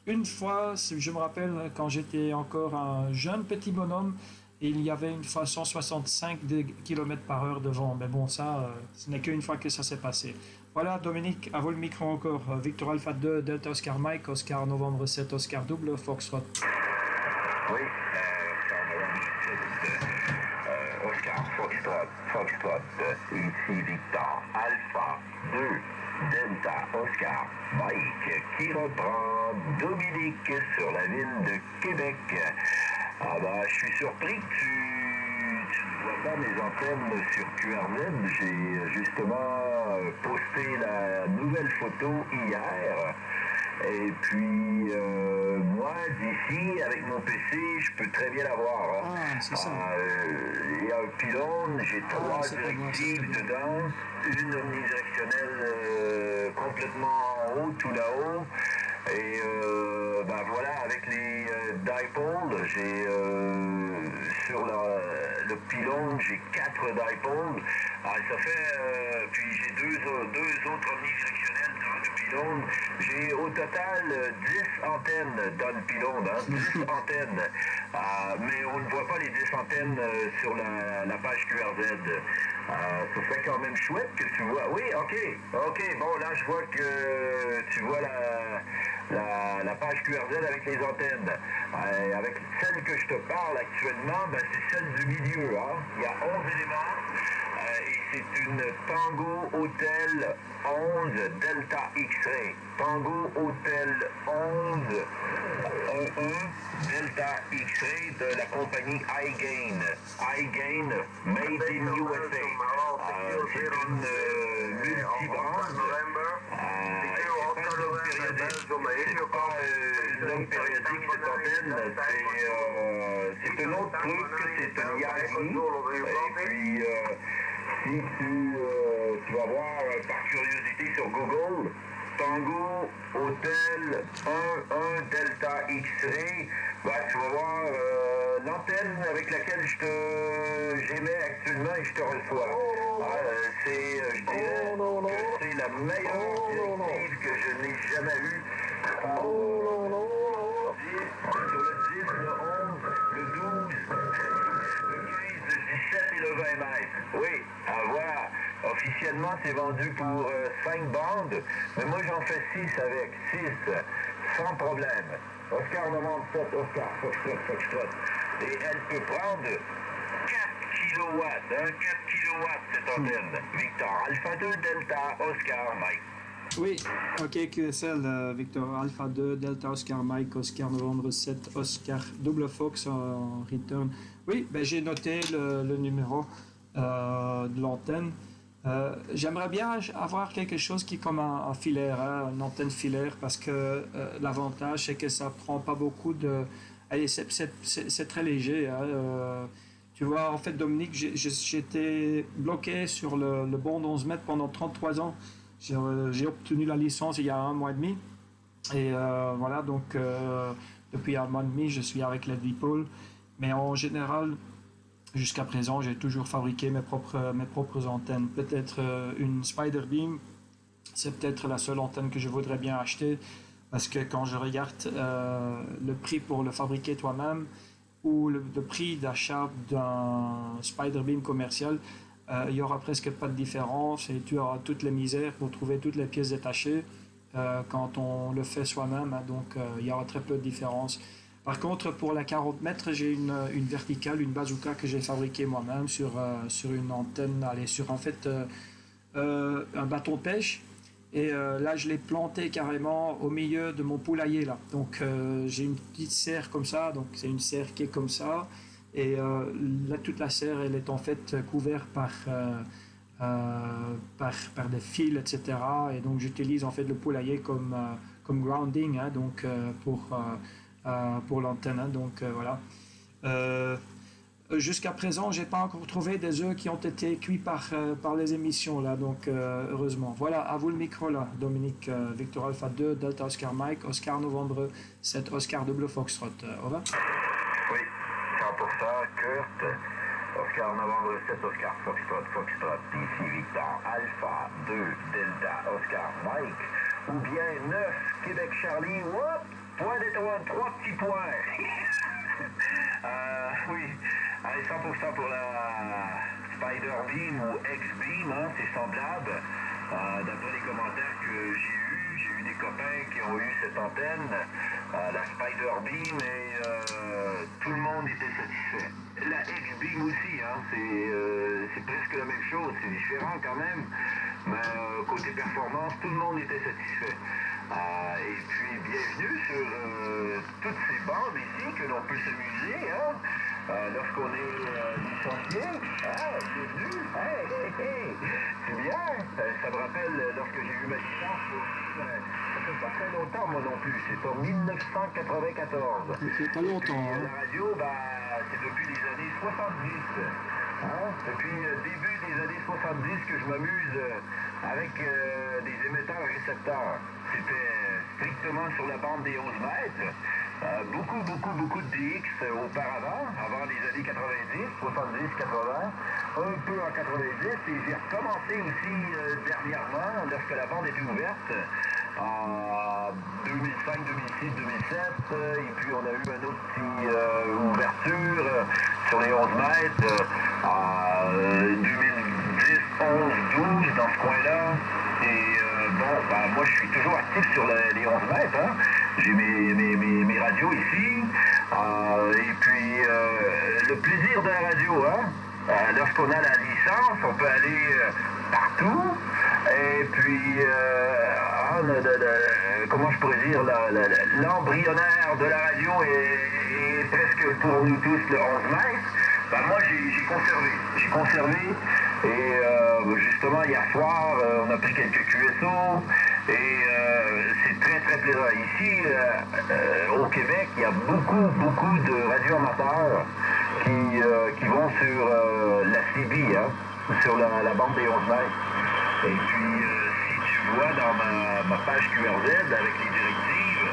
Une fois, je me rappelle quand j'étais encore un jeune petit bonhomme, il y avait une fois 165 km/h de vent. Mais bon, ça, ce n'est qu'une fois que ça s'est passé. Voilà, Dominique, à vous le micro encore. Victor Alpha 2, Delta Oscar Mike, Oscar Novembre 7, Oscar double, Foxtrot. Oui, Oscar Novembre 7, Oscar Foxtrot, ici Victor Alpha 2, Delta Oscar Mike, qui reprend Dominique sur la ville de Québec. Ah bah, je suis surpris que tu ne vois pas mes antennes sur QRZ. J'ai justement posté la nouvelle photo hier. Et puis, moi, d'ici, avec mon PC, je peux très bien la voir. Hein. Ah, c'est ça. Il y a un pylône, j'ai 3 directives dedans, une omnidirectionnelle complètement en haut, tout là-haut. Et ben voilà, avec les dipoles, j'ai sur le pylône, j'ai 4 dipoles. Alors, ça fait, puis j'ai deux autres omnidirectionnels dans le pylône. J'ai au total 10 antennes dans le pylône, hein, 10 antennes. Mais on ne voit pas les 10 antennes sur la page QRZ. Ça serait quand même chouette que tu vois. Oui, ok, bon là je vois que tu vois la page QRZ avec les antennes. Avec celle que je te parle actuellement, ben, c'est celle du milieu. Hein. Il y a 11 éléments. Et c'est une Tango Hotel 11 Delta X-Ray. Tango Hotel 11 Delta X-Ray de la compagnie iGain. iGain Made in USA. C'est une multibranche. C'est pas une longue périodique cette antenne. C'est un autre truc, c'est un Yagi. Et puis si tu vas voir par curiosité sur Google, Tango Hotel 11 Delta X-Ray, ben, tu vas voir l'antenne avec laquelle j'émets actuellement et je te reçois. Je dirais que c'est la meilleure directive que je n'ai jamais eue. Sur le 10, le 11, le 12, le 15, le 17 et le 20 mètres. Oui, à voir. Officiellement, c'est vendu pour 5 bandes, mais moi j'en fais 6 avec 6, sans problème. Oscar Novembre 7, Oscar Foxtrot. Et elle peut prendre 4 kilowatts, 4 kilowatts cette antenne. Victor Alpha 2 Delta Oscar Mike. Oui, ok, QSL, Victor Alpha 2, Delta Oscar Mike, Oscar Novembre 7, Oscar Double Fox en return. Oui, ben, j'ai noté le numéro de l'antenne. J'aimerais bien avoir quelque chose qui est comme un filaire, hein, une antenne filaire, parce que l'avantage c'est que ça prend pas beaucoup de... Allez, c'est très léger. Hein, tu vois, en fait, Dominique, j'étais bloqué sur le bond d'11 mètres pendant 33 ans. J'ai obtenu la licence il y a un mois et demi. Et voilà, donc depuis un mois et demi, je suis avec la Dipole. Mais en général, jusqu'à présent, j'ai toujours fabriqué mes propres antennes. Peut-être une Spider Beam, c'est peut-être la seule antenne que je voudrais bien acheter. Parce que quand je regarde le prix pour le fabriquer toi-même ou le prix d'achat d'un Spider Beam commercial, il y aura presque pas de différence et tu auras toutes les misères pour trouver toutes les pièces détachées quand on le fait soi-même, hein, donc il y aura très peu de différence. Par contre, pour la 40 mètres, j'ai une verticale, une bazooka que j'ai fabriquée moi-même sur une antenne, allez, sur en fait un bâton de pêche. Et là, je l'ai planté carrément au milieu de mon poulailler là. Donc j'ai une petite serre comme ça, donc c'est une serre qui est comme ça. Et là, toute la serre, elle est en fait couverte par des fils, etc. Et donc, j'utilise en fait le poulailler comme grounding, hein, donc pour l'antenne. Hein, donc, voilà. Jusqu'à présent, j'ai pas encore trouvé des œufs qui ont été cuits par les émissions, là, donc heureusement. Voilà, à vous le micro, là, Dominique, Victor Alpha 2, Delta Oscar Mike, Oscar Novembre 7, Oscar Double Foxtrot. Au revoir. Oui, 100%, Kurt, Oscar Novembre 7, Oscar Foxtrot, ici Victor, Alpha 2, Delta, Oscar Mike, ou bien 9, Québec Charlie, whoop, point d'étoile, 3 petits points. Oui, allez, 100% pour la Spider Beam ou X-Beam, hein, c'est semblable. D'après les commentaires que j'ai eu des copains qui ont eu cette antenne, la Spider Beam, et tout le monde était satisfait. La X-Beam aussi, hein, c'est presque la même chose, c'est différent quand même, mais côté performance, tout le monde était satisfait. Et puis bienvenue sur toutes ces bandes ici que l'on peut s'amuser, hein, lorsqu'on est licencié. Bienvenue, c'est bien. Ça me rappelle lorsque j'ai eu ma licence, ça fait pas très longtemps moi non plus, c'est en 1994. C'est pas longtemps. Et, Hein. la radio, c'est depuis les années 70. Hein? Depuis début des années 70 que je m'amuse avec des émetteurs-récepteurs. C'était strictement sur la bande des 11 mètres. Beaucoup de DX auparavant, avant les années 90, 70, 80, un peu en 90, et j'ai recommencé aussi dernièrement, lorsque la bande était ouverte, en 2005, 2006, 2007, et puis on a eu une autre petite ouverture sur les 11 mètres en 2010, 11, 12, dans ce coin-là. Et moi je suis toujours actif sur les 11 mètres, hein. J'ai mes radios ici, et puis le plaisir de la radio, hein. Lorsqu'on a la licence, on peut aller partout, et puis comment je pourrais dire, l'embryonnaire de la radio est presque pour nous tous le 11 mètres. Moi j'ai conservé, et justement hier soir on a pris quelques QSO, et c'est très plaisant. Ici au Québec, il y a beaucoup de radioamateurs qui vont sur la CB, hein, sur la bande des 11 mètres. Et puis si tu vois dans ma page QRZ avec les directives,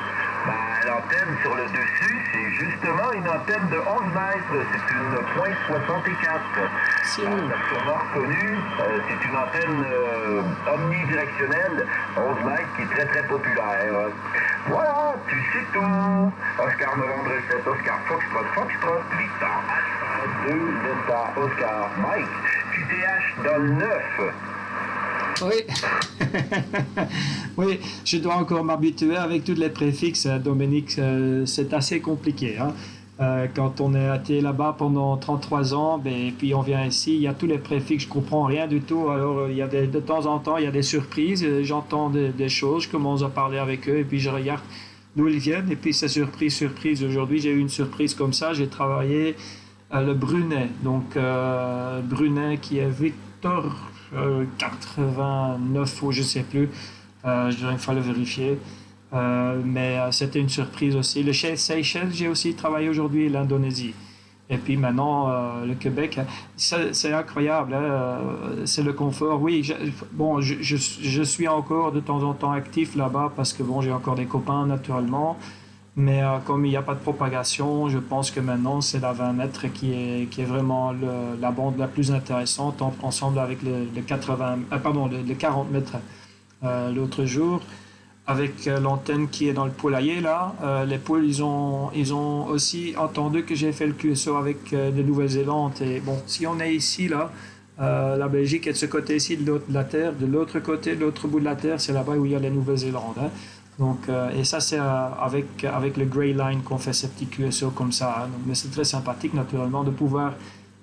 l'antenne sur le dessus, c'est justement une antenne de 11 mètres. C'est une .64. C'est T'as sûrement reconnu, c'est une antenne omnidirectionnelle 11 mètres qui est très populaire. Voilà, tu sais tout. Oscar Novembre 7, Oscar Foxtrot, Victor Alpha 2, Delta, Oscar Mike, QTH dans le 9. Oui. Oui, je dois encore m'habituer avec tous les préfixes, Dominique, c'est assez compliqué. Hein. Quand on a été là-bas pendant 33 ans, ben, et puis on vient ici, il y a tous les préfixes, je comprends rien du tout. Alors il y a de temps en temps, il y a des surprises, j'entends des choses, je commence à parler avec eux et puis je regarde d'où ils viennent et puis c'est surprise. Aujourd'hui, j'ai eu une surprise comme ça, j'ai travaillé le Brunet, donc Brunet qui est Victor 89 ou je sais plus, il fallait vérifier. Mais c'était une surprise aussi. Le Seychelles, j'ai aussi travaillé aujourd'hui, l'Indonésie. Et puis maintenant, le Québec, c'est incroyable, hein, c'est le confort. Oui, je suis encore de temps en temps actif là-bas parce que bon, j'ai encore des copains naturellement. Mais comme il n'y a pas de propagation, je pense que maintenant c'est la 20 mètres qui est vraiment la bande la plus intéressante ensemble avec le 40 mètres l'autre jour. Avec l'antenne qui est dans le poulailler là, les poules ils ont aussi entendu que j'ai fait le QSO avec de Nouvelle-Zélande et bon si on est ici là, la Belgique est de ce côté ici de la terre, de l'autre côté, de l'autre bout de la terre c'est là-bas où il y a la Nouvelle-Zélande. Hein. Donc et ça c'est avec le Grey Line qu'on fait ces petits QSO comme ça. Hein. Donc, mais c'est très sympathique naturellement de pouvoir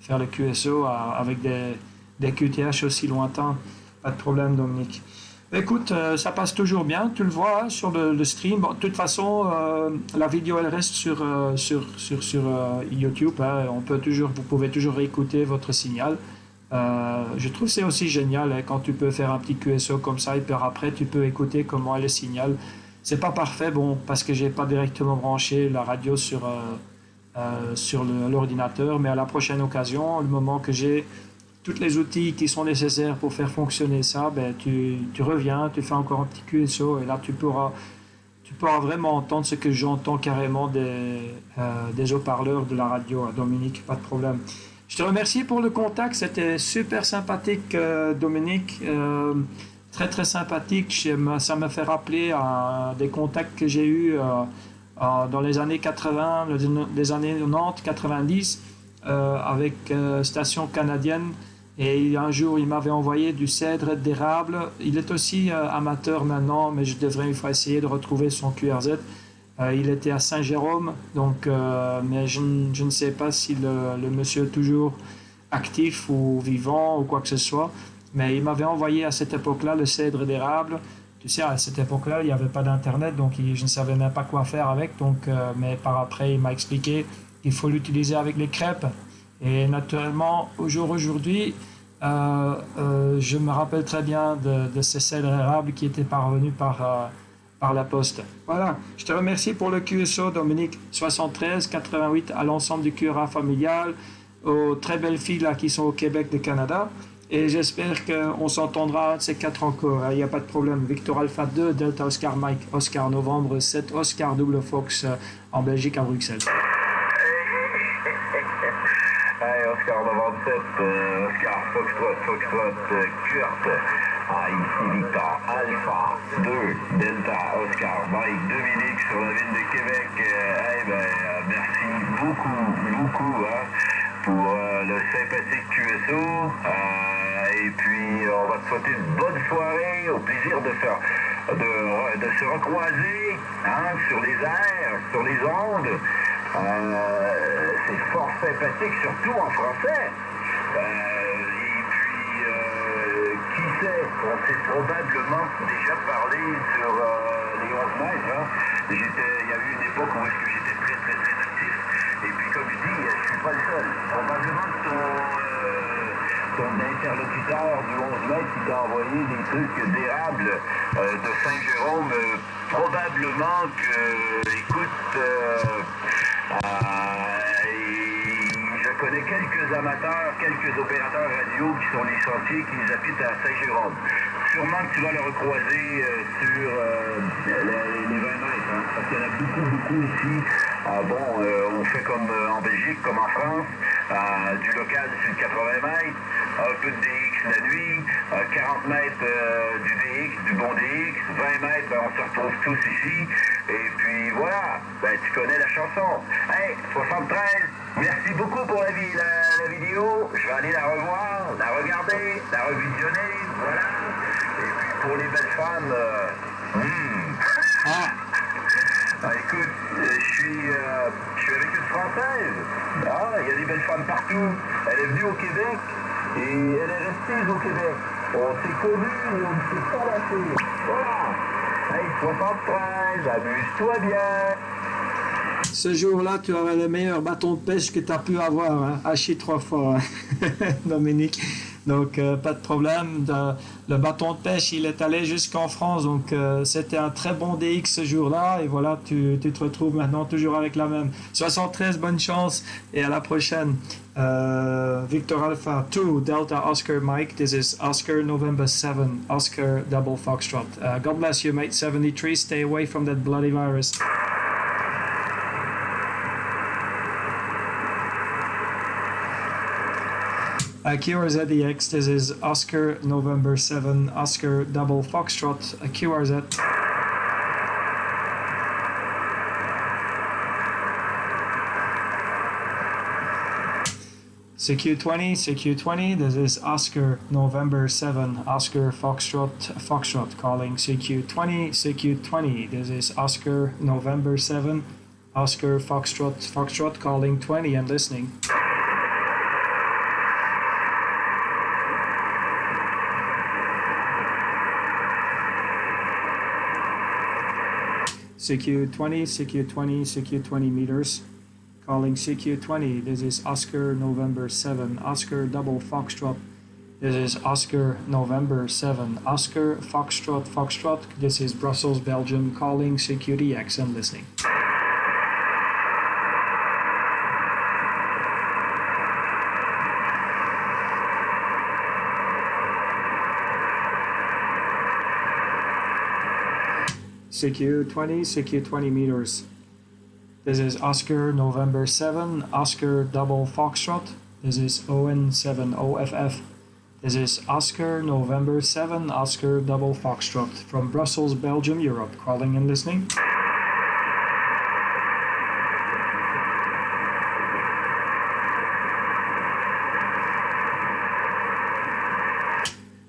faire le QSO avec des QTH aussi lointains. Pas de problème Dominique. Écoute, ça passe toujours bien, tu le vois hein, sur le stream. Bon, de toute façon, la vidéo elle reste sur YouTube. Hein. Vous pouvez toujours réécouter votre signal. Je trouve que c'est aussi génial hein, quand tu peux faire un petit QSO comme ça et puis après tu peux écouter comment est le signal. C'est pas parfait, bon, parce que j'ai pas directement branché la radio sur l'ordinateur, mais à la prochaine occasion, le moment que j'ai tous les outils qui sont nécessaires pour faire fonctionner ça, ben, tu reviens, tu fais encore un petit QSO et là tu pourras vraiment entendre ce que j'entends carrément des haut-parleurs de la radio. Hein, Dominique, pas de problème. Je te remercie pour le contact, c'était super sympathique Dominique, très très sympathique, ça m'a fait rappeler des contacts que j'ai eus dans les années 80, les années 90, 90 avec station canadienne. Et un jour, il m'avait envoyé du cèdre d'érable. Il est aussi amateur maintenant, mais je devrais une fois essayer de retrouver son QRZ. Il était à Saint-Jérôme, donc, mais je ne sais pas si le monsieur est toujours actif ou vivant ou quoi que ce soit. Mais il m'avait envoyé à cette époque-là le cèdre d'érable. Tu sais, à cette époque-là, il n'y avait pas d'internet, donc je ne savais même pas quoi faire avec. Donc, mais par après, il m'a expliqué qu'il faut l'utiliser avec les crêpes. Et naturellement, aujourd'hui, je me rappelle très bien de ces cèdres érables qui étaient parvenus par la poste. Voilà, je te remercie pour le QSO, Dominique. 73, 88 à l'ensemble du QRA familial, aux très belles filles là, qui sont au Québec, du Canada. Et j'espère qu'on s'entendra ces 4 encore. Il n'y a pas de problème. Victor Alpha 2, Delta Oscar Mike, Oscar Novembre 7, Oscar Double Fox en Belgique, à Bruxelles. Hey, Oscar Novembre 7, Oscar Foxtrot, Kurt. Ici Victor Alpha 2, Delta Oscar Mike, Dominique sur la ville de Québec. Merci beaucoup hein, pour le sympathique QSO. Et puis on va te souhaiter une bonne soirée, au plaisir de se recroiser hein, sur les airs, sur les ondes. C'est fort sympathique, surtout en français. Et puis, qui sait, on s'est probablement déjà parlé sur les 11 mètres. Hein. Il y a eu une époque où est-ce que j'étais très actif. Et puis, comme je dis, je suis pas le seul. Probablement que ton interlocuteur du 11 mètres qui t'a envoyé des trucs d'érable de Saint-Jérôme, probablement que, écoute, je connais quelques amateurs, quelques opérateurs radio qui sont les sentiers qui habitent à Saint-Jérôme. Sûrement que tu vas le recroiser sur les 20 mètres, hein, parce qu'il y en a beaucoup ici. On fait comme en Belgique, comme en France, du local sur 80 mètres, un peu de DX la nuit, 40 mètres du DX, du bon DX, 20 mètres, on se retrouve tous ici. Et puis voilà, tu connais la chanson. Hey, 73, merci beaucoup pour la vidéo. Je vais aller la revoir, la regarder, la revisionner, voilà. Et puis pour les belles femmes, Ah, écoute, je suis avec une Française. Ah, il y a des belles femmes partout. Elle est venue au Québec et elle est restée au Québec. On s'est connus et on ne s'est pas lâché. Voilà. Hey, 73, amuse-toi bien. Ce jour-là, tu aurais le meilleur bâton de pêche que tu as pu avoir, hein, haché 3 fois, hein, Dominique. Donc, pas de problème. Le bâton de pêche, il est allé jusqu'en France. Donc, c'était un très bon DX ce jour-là. Et voilà, tu te retrouves maintenant toujours avec la même. 73, bonne chance. Et à la prochaine. Victor Alpha 2, Delta Oscar Mike. This is Oscar November 7, Oscar Double Foxtrot. God bless you, mate. 73, stay away from that bloody virus. QRZ-EX, this is Oscar November 7, Oscar Double Foxtrot, QRZ. CQ20, CQ20, this is Oscar November 7, Oscar Foxtrot, Foxtrot, calling CQ20, CQ20, this is Oscar November 7, Oscar Foxtrot, Foxtrot, calling 20 and listening. CQ20, CQ20, CQ20 meters. Calling CQ20. This is Oscar November 7, Oscar Double Foxtrot. This is Oscar November 7, Oscar Foxtrot, Foxtrot. This is Brussels, Belgium. Calling CQDX and listening. CQ20, CQ20 meters. This is Oscar November 7, Oscar Double Foxtrot. This is ON7OFF. This is Oscar November 7, Oscar Double Foxtrot from Brussels, Belgium, Europe. Calling and listening.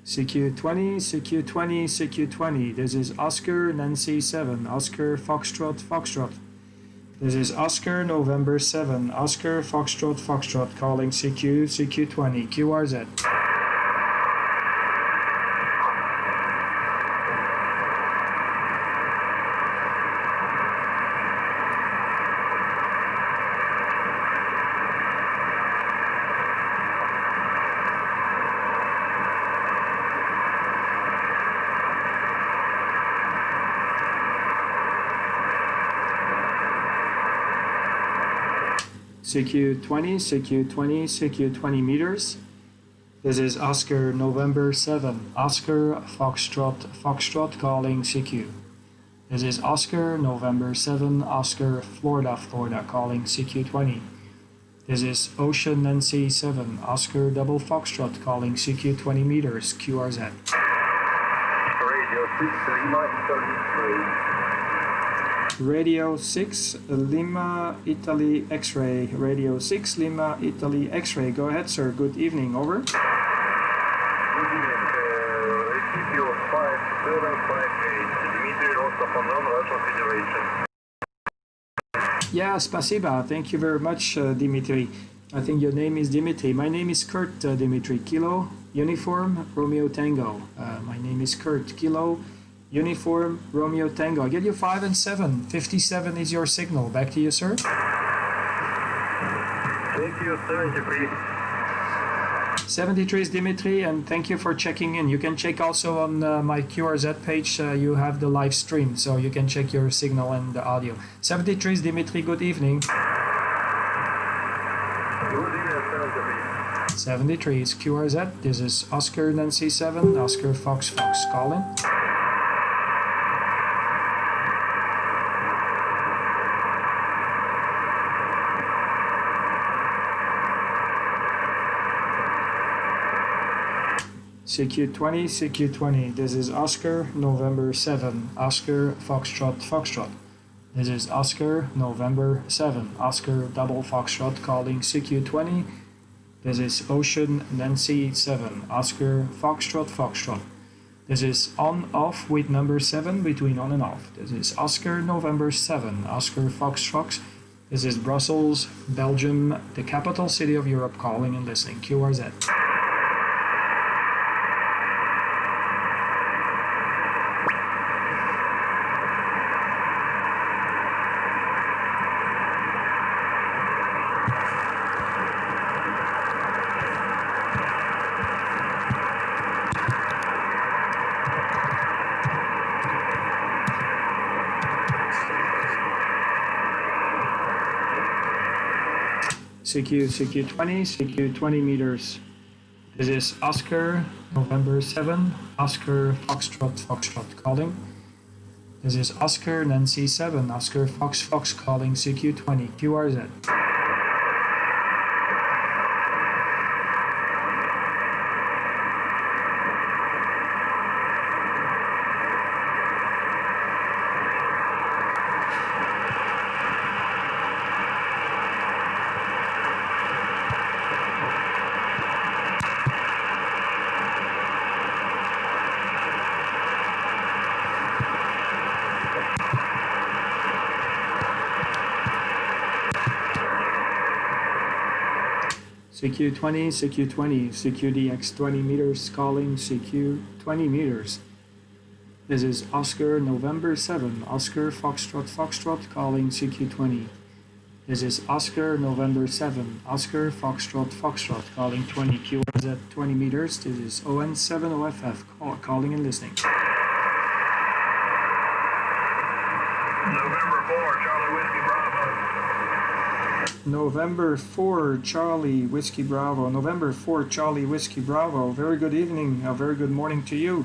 CQ20, CQ20, CQ20. This is Oscar Nancy 7, Oscar Foxtrot, Foxtrot. This is Oscar November 7, Oscar Foxtrot, Foxtrot, calling CQ, CQ20, QRZ. CQ20, CQ20, CQ20 meters. This is Oscar November 7, Oscar Foxtrot, Foxtrot, calling CQ. This is Oscar November 7, Oscar Florida, Florida, calling CQ20. This is Ocean Nancy 7, Oscar Double Foxtrot, calling CQ20 meters, QRZ. Radio 6, Lima, Italy 3. Radio 6, Lima, Italy, X-ray. Radio 6, Lima, Italy, X-ray. Go ahead, sir. Good evening. Over. Good evening. Repeat your 5758. Dmitry Rostov on Russian Federation. Yeah, spasiba. Thank you very much, Dimitri. I think your name is Dimitri. My name is Kurt, Dimitri. Kilo, Uniform, Romeo Tango. My name is Kurt. Kilo, Uniform, Romeo Tango. I get you 5 and 7. 57 is your signal. Back to you, sir. Thank you, 73. 73 is Dimitri, and thank you for checking in. You can check also on my QRZ page. You have the live stream, so you can check your signal and the audio. 73 is Dimitri. Good evening. Good evening, 73. 73 is QRZ. This is Oscar Nancy 7, Oscar Fox Fox. Calling. CQ20, CQ20. This is Oscar November 7, Oscar Foxtrot, Foxtrot. This is Oscar November 7, Oscar Double Foxtrot, calling CQ20. This is Ocean Nancy 7, Oscar Foxtrot, Foxtrot. This is on off with number 7 between on and off. This is Oscar November 7, Oscar Fox. This is Brussels, Belgium, the capital city of Europe, calling and listening. QRZ. CQ 20 meters. This is Oscar November 7, Oscar Foxtrot calling. This is Oscar Nancy 7, Oscar Fox calling CQ 20 QRZ. CQ20, CQDX 20 meters calling CQ 20 meters. This is Oscar November 7, Oscar Foxtrot calling CQ 20. This is Oscar November 7, Oscar Foxtrot calling 20 QRZ 20 meters. This is ON7OFF calling and listening. November 4, Charlie Whiskey Bravo. November 4, Charlie Whiskey Bravo. November 4, Charlie Whiskey Bravo. Very good evening, a very good morning to you.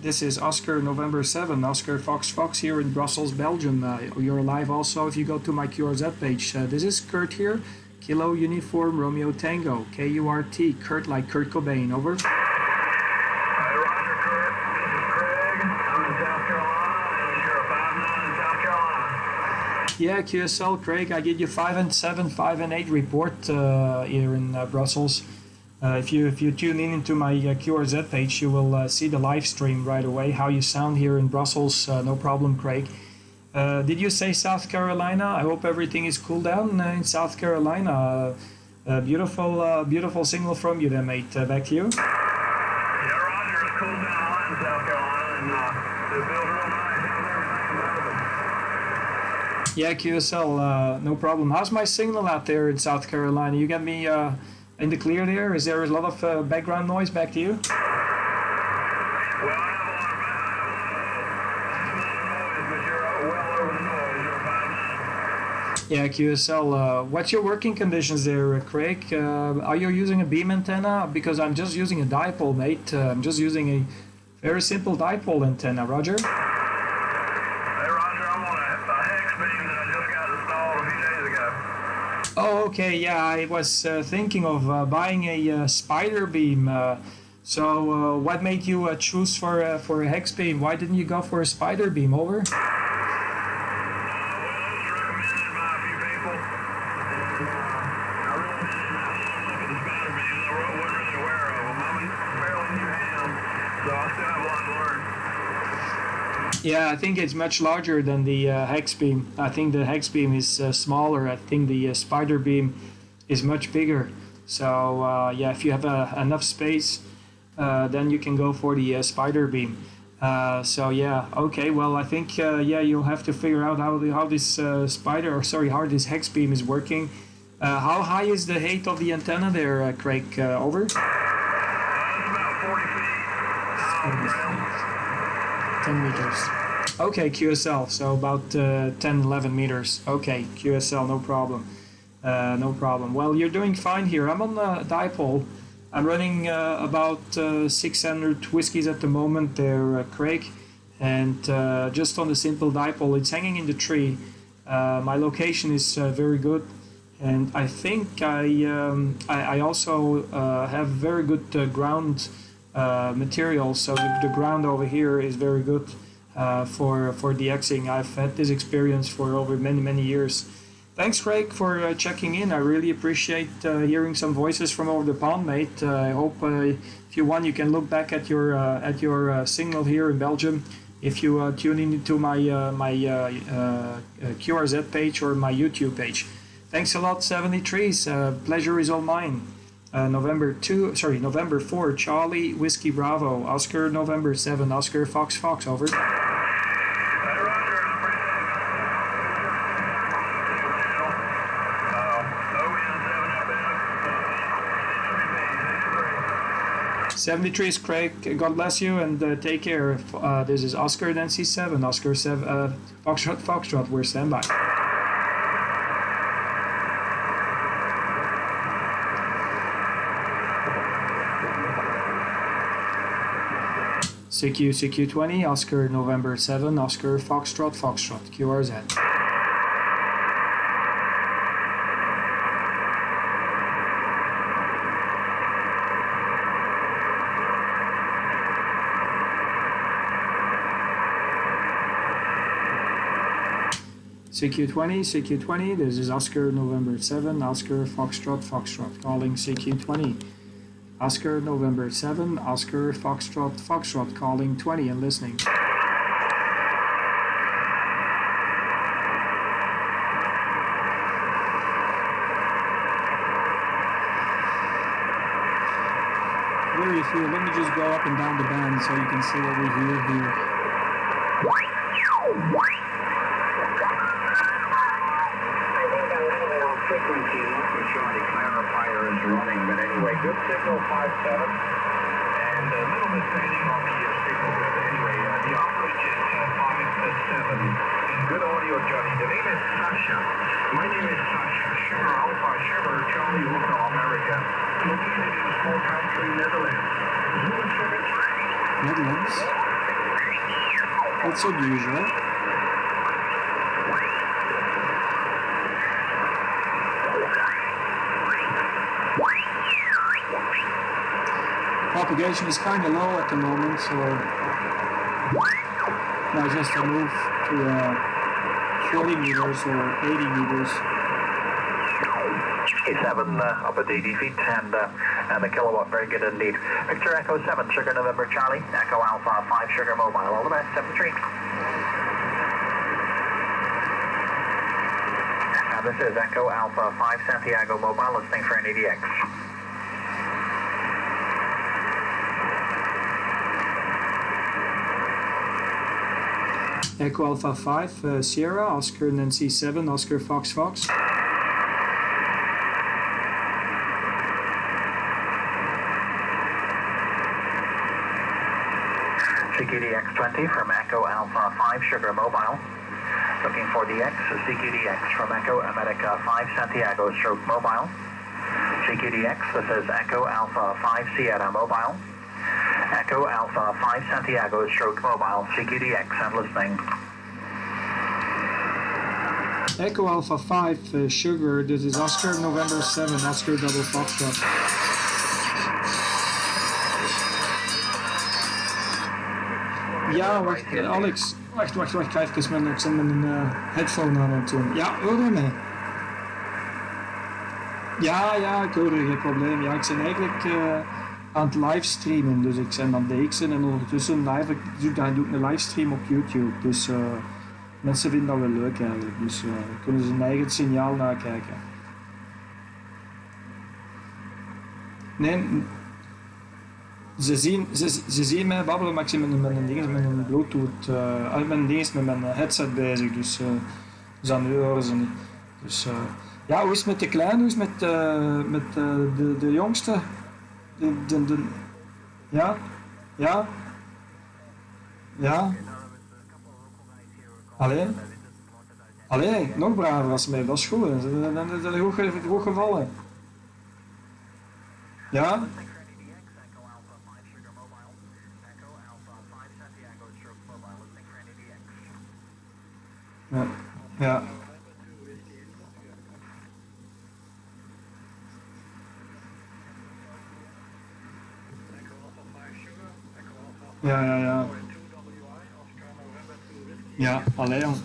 This is Oscar November 7, Oscar Fox here in Brussels, Belgium. You're live also if you go to my QRZ page. This is Kurt here, Kilo Uniform Romeo Tango, KURT, Kurt like Kurt Cobain, over. Hey, Roger, Kurt. This is Craig. I'm in South Carolina, and you're a 5-9 in South Carolina. Yeah, QSL, Craig, I give you 5 and 7, 5 and 8 report here in Brussels. If you tune in into my QRZ page, you will see the live stream right away, how you sound here in Brussels. No problem, Craig. Did you say South Carolina? I hope everything is cool down in South Carolina. Beautiful signal from you there, mate. Back to you. Yeah, Roger, it's cooled down a lot in South Carolina, and it feels real nice. Yeah, QSL, no problem. How's my signal out there in South Carolina? You got me in the clear there? Is there a lot of background noise? Back to you. Well, I have a lot of noise, but you're well over the noise. You're a 5-9. Yeah, QSL. What's your working conditions there, Craig? Are you using a beam antenna? Because I'm just using a dipole, mate. I'm just using a very simple dipole antenna. Roger? Hey, Roger, I'm on a hex beam that I just got installed a few days ago. Oh, okay. Yeah, I was thinking of buying a spider beam. So, what made you choose for a hex beam? Why didn't you go for a spider beam? Over. Well, it was recommended by a few people, and I really didn't look at the spider beams. I wasn't really aware of them. I'm a fairly new ham, so I still have a lot to learn. Yeah, I think it's much larger than the hex beam. I think the hex beam is smaller. I think the spider beam is much bigger. So yeah, if you have enough space, then you can go for the spider beam. So yeah, okay. Well, I think yeah, you'll have to figure out how this how this hex beam is working. How high is the height of the antenna there, Craig? Over. It's about 40 feet off the ground. 10 meters. Okay, QSL, so about 10, 11 meters. Okay, QSL, no problem. No problem. Well, you're doing fine here. I'm on the dipole. I'm running about 600 whiskies at the moment there, Craig. And just on the simple dipole, it's hanging in the tree. My location is very good. And I think I also have very good ground material, so the ground over here is very good for DXing. I've had this experience for over many years, Thanks, Craig, for checking in. I really appreciate hearing some voices from over the pond, mate. I hope if you want, you can look back at your signal here in Belgium. If you tune into my QRZ page or my YouTube page. Thanks a lot, 73s. Pleasure is all mine. November 4, Charlie Whiskey Bravo, Oscar November 7, Oscar Fox Fox, over. Roger. 73 is Craig. God bless you and take care. This is Oscar Nancy 7, Oscar 7, Foxtrot. We're standby. CQ20, Oscar November 7, Oscar Foxtrot, QRZ. CQ20, this is Oscar November 7, Oscar Foxtrot, calling CQ20. Oscar November 7, Oscar Foxtrot, calling 20 and listening. Very few. Let me just go up and down the band so you can see what we hear here. Frequency, for sure the clarifier is running, but anyway, good signal 5-7, and a little bit fading on the signal, but anyway, the average is 5-7, and good audio, Johnny. The name is Sasha. My name is Sasha, Sugar Alpha, Sugar Charlie Hotel America, located in a small country, Netherlands. Netherlands? That's unusual. Propagation is kind of low at the moment, so now just to move to 40 meters or 80 meters. 7 up at 80 feet and a kilowatt, very good indeed. Victor Echo 7, Sugar November Charlie, Echo Alpha 5 Sugar Mobile, all the best, 73. And this is Echo Alpha 5 Santiago Mobile, listening for an ADX. Echo Alpha 5, Sierra, Oscar Nancy 7, Oscar Fox Fox. CQDX20 from Echo Alpha 5 Sugar Mobile. Looking for the X, CQDX from Echo America 5 Santiago Stroke Mobile. CQDX, this is Echo Alpha 5 Sierra Mobile. Echo Alpha 5 Santiago Stroke Mobile, CQDX, and listening. Echo Alpha 5 Sugar, this is Oscar November 7, Oscar Double Foxtrot. Ja, wacht, Alex. Wacht, ik ga even mijn headphone aan het doen. Ja, hoor je mij? Ja, ik hoor je, geen probleem. Ja, ik ben eigenlijk aan het livestreamen, dus ik ben aan het DX'en en ondertussen doe ik een livestream op YouTube. Dus mensen vinden dat wel leuk eigenlijk, dus kunnen ze hun eigen signaal nakijken. Nee, ze zien mij babbelen, maar ik zit met een Bluetooth, met mijn headset bezig, dus aan nu horen ze niet. Dus, ja, hoe is het met de kleine, hoe is het met de jongste? Ja? Allee, nog braver als mij, dat is goed, dan is het goed gevallen. Ja? Ja. Ja, allee jong.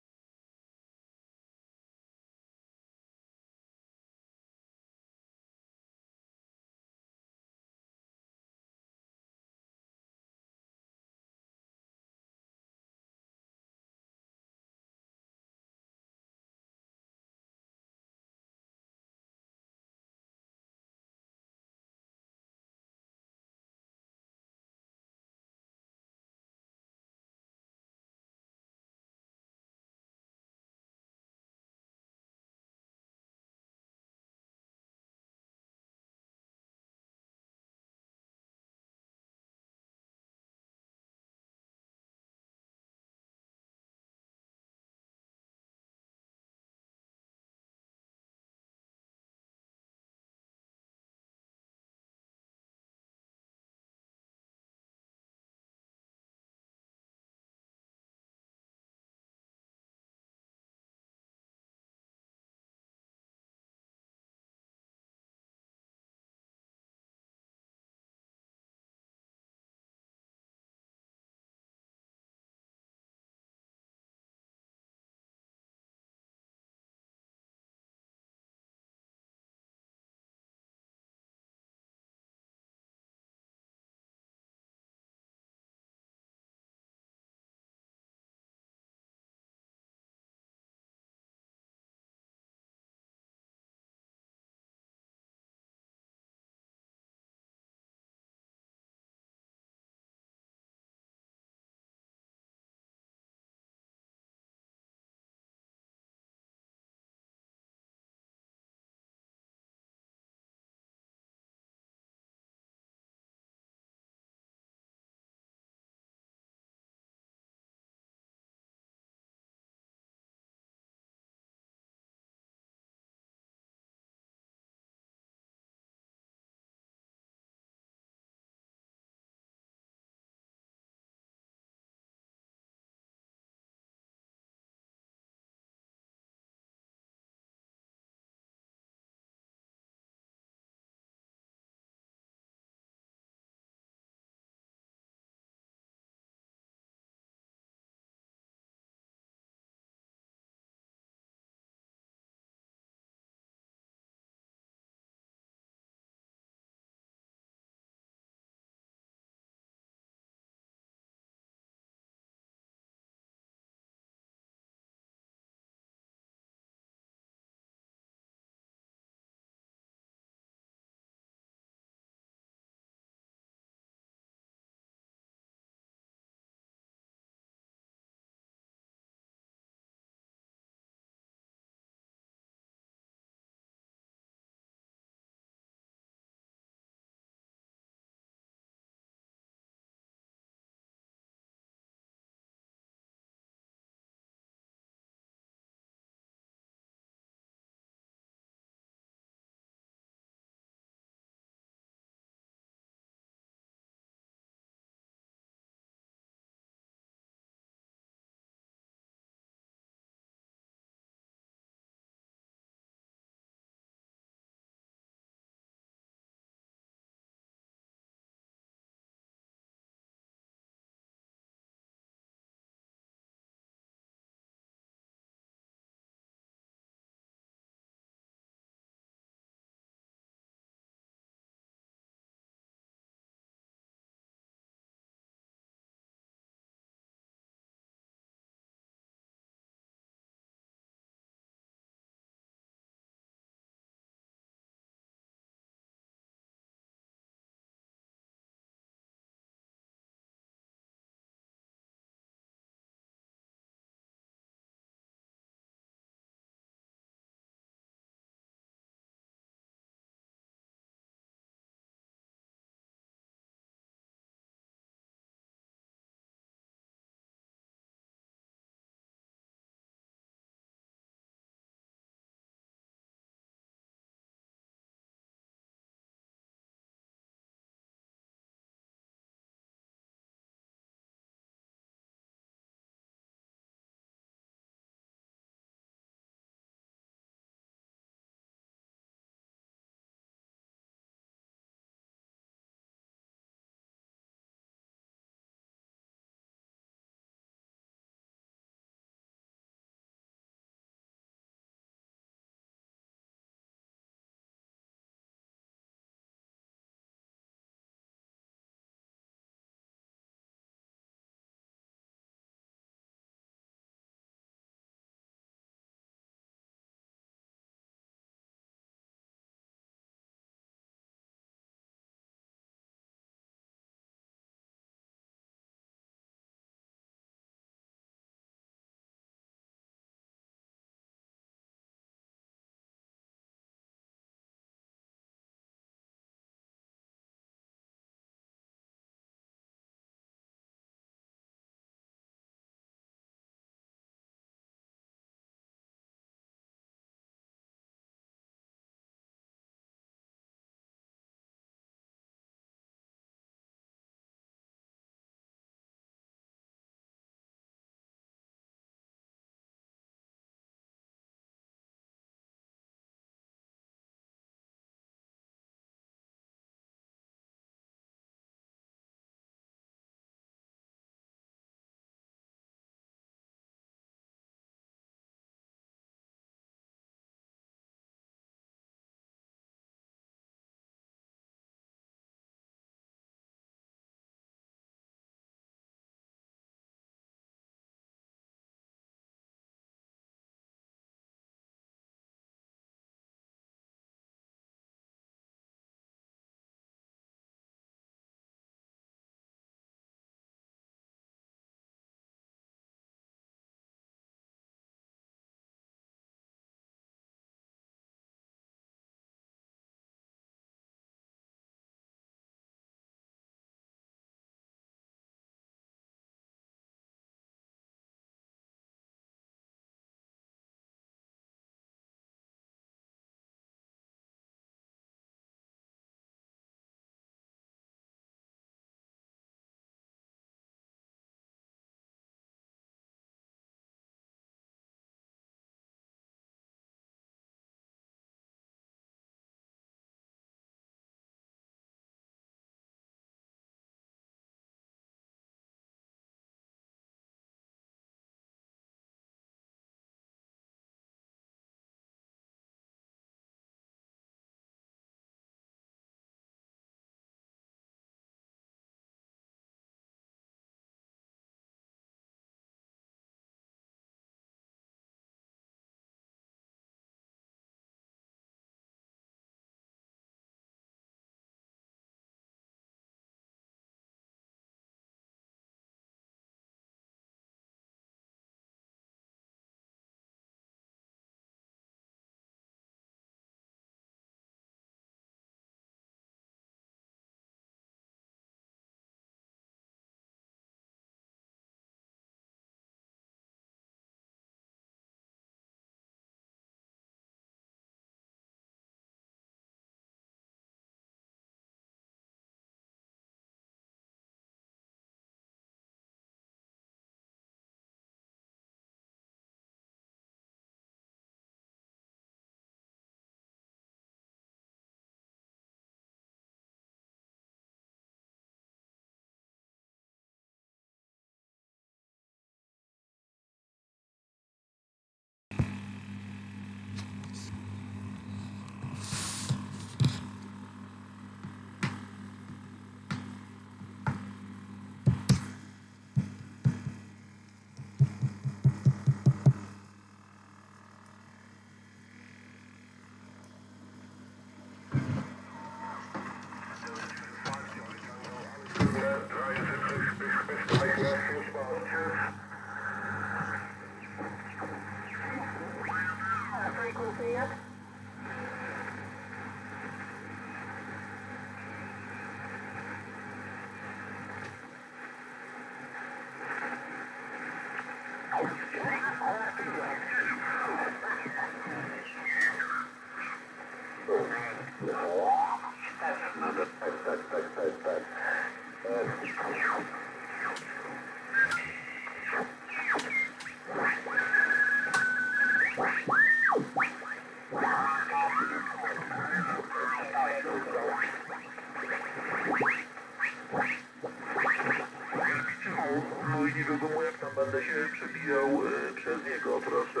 Nie wiadomo jak tam będę się przebijał przez niego, proszę.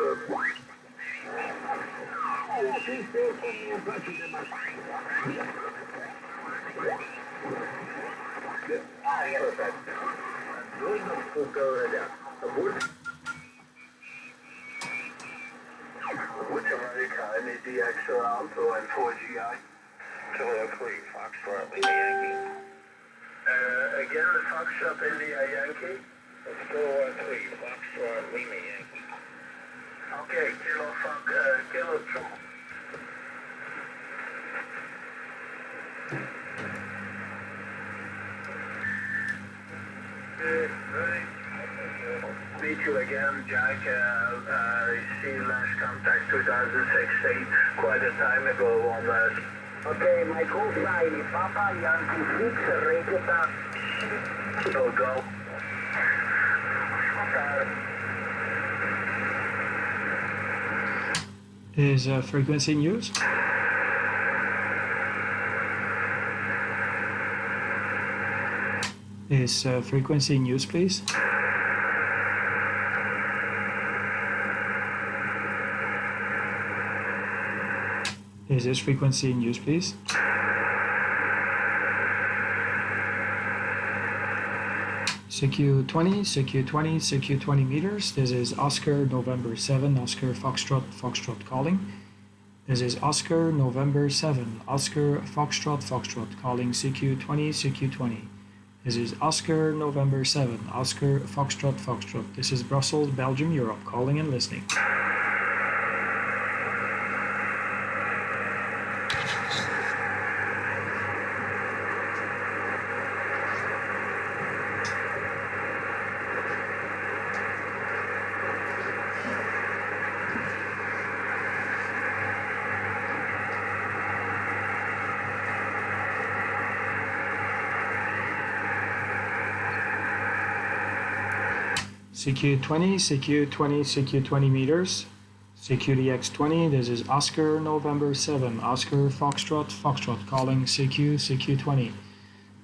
Which America? NADX around to N4GI. Kilo 3, Foxtrot, Lima Yankee. Again, the Foxtrot, India Yankee. It's Kilo 3, Foxtrot, Lima Yankee. Okay, Kilo 2. Meet you again, Jack. I see last contact 2016, quite a time ago on that. Okay, my call sign is Papa Yankee 6, Reketa. So go. Is frequency in use? Is frequency in use, please? Is this frequency in use, please? CQ20, CQ20, CQ20 meters. This is Oscar November 7, Oscar Foxtrot, Foxtrot calling. This is Oscar November 7, Oscar Foxtrot, Foxtrot calling CQ20, CQ20. This is Oscar November 7, Oscar Foxtrot, Foxtrot. This is Brussels, Belgium, Europe calling and listening. CQ20, CQ20, CQ20 meters. CQDX20, this is Oscar November 7, Oscar Foxtrot, Foxtrot calling CQ, CQ20.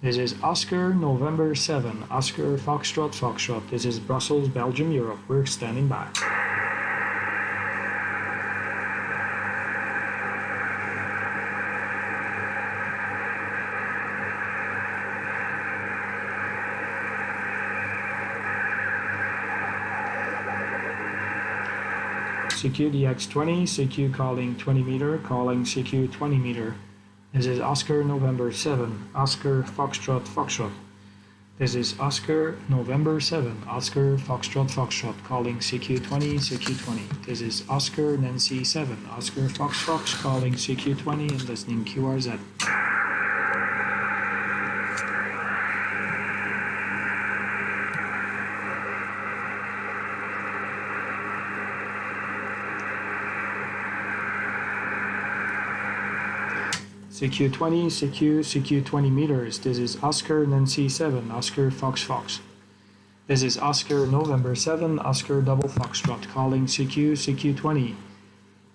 This is Oscar November 7, Oscar Foxtrot, Foxtrot. This is Brussels, Belgium, Europe. We're standing by. CQDX20, CQ calling 20 meter, calling CQ 20 meter. This is Oscar November 7, Oscar Foxtrot, Foxtrot. This is Oscar November 7, Oscar Foxtrot, Foxtrot, calling CQ20, CQ20. This is Oscar Nancy 7, Oscar Fox Fox, calling CQ20 and listening QRZ. CQ20, CQ20 meters. This is Oscar Nancy 7, Oscar Fox Fox. This is Oscar November 7, Oscar Double Foxtrot, calling CQ, CQ20.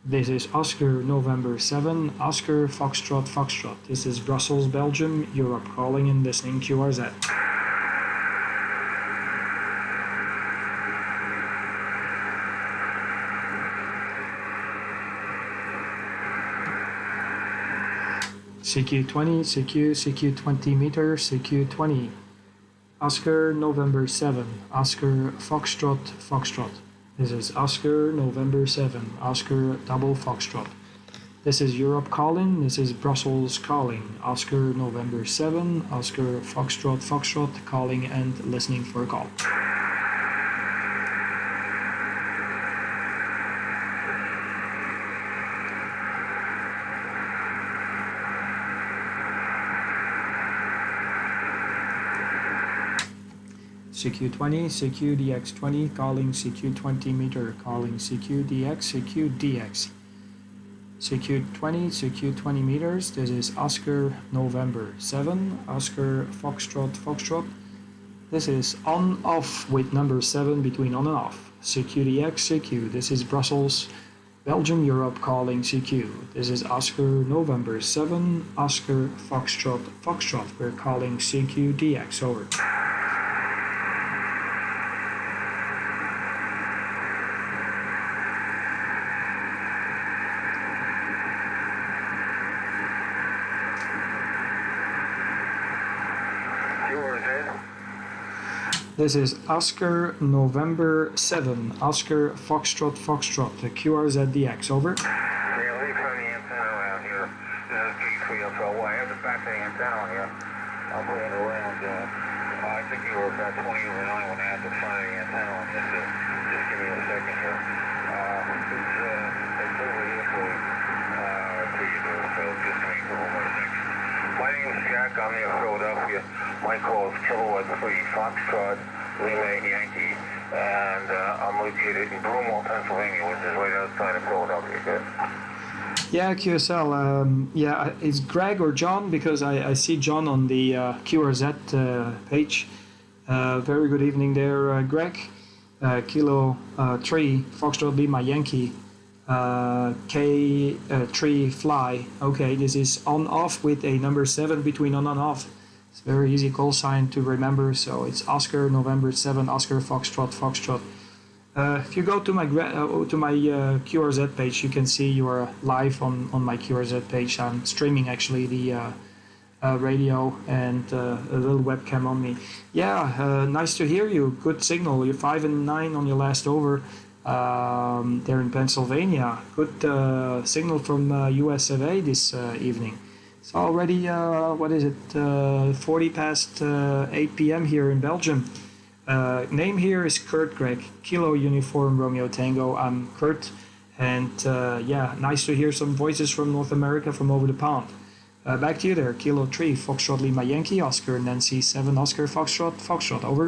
This is Oscar November 7, Oscar Foxtrot, Foxtrot. This is Brussels, Belgium, Europe, calling and listening QRZ. CQ20, CQ20 meter, CQ20. Oscar November 7, Oscar Foxtrot, Foxtrot. This is Oscar November 7, Oscar Double Foxtrot. This is Europe calling, this is Brussels calling. Oscar November 7, Oscar Foxtrot, Foxtrot, calling and listening for a call. CQ20, CQDX20, calling CQ20 meter, calling CQDX, CQDX. CQ20, CQ20 meters. This is Oscar November 7, Oscar Foxtrot, Foxtrot. This is on off with number 7 between on and off. CQDX, CQ. This is Brussels, Belgium, Europe calling CQ. This is Oscar November 7, Oscar Foxtrot, Foxtrot. We're calling CQDX. Over. This is Oscar November 7, Oscar Foxtrot, Foxtrot, the QRZDX, over. Yeah, leave from the antenna around here. This is G3FL. I have the back of the antenna on here. I'm playing around. I think you were about 20 over 9 when I had the front of the antenna on this. Just give me a second here. It's over here for you there, so just make a little more next. My name is Jack. I'm near Philadelphia. My call is Kilowatt 3 Foxtrot Lima Yankee, and I'm located in Broomall, Pennsylvania, which is right outside of Philadelphia. Good. Yeah, QSL. Yeah, it's Greg or John, because I see John on the QRZ page. Very good evening there, Greg. Kilo 3 Foxtrot Lima Yankee. K3 Fly. Okay, this is on off with a number 7 between on and off. It's a very easy call sign to remember. So it's Oscar November 7, Oscar Foxtrot, Foxtrot. If you go to my QRZ page, you can see you are live on my QRZ page. I'm streaming actually the radio and a little webcam on me. Yeah, nice to hear you. Good signal. You're 5 and 9 on your last over. There in Pennsylvania. Good signal from US of A this evening. It's already, what is it, 40 past 8 p.m. here in Belgium. Name here is Kurt Greg, Kilo Uniform Romeo Tango. I'm Kurt, and yeah, nice to hear some voices from North America from over the pond. Back to you there, Kilo 3, Foxtrot Lima Yankee, Oscar Nancy 7, Oscar Foxtrot, Foxtrot, over.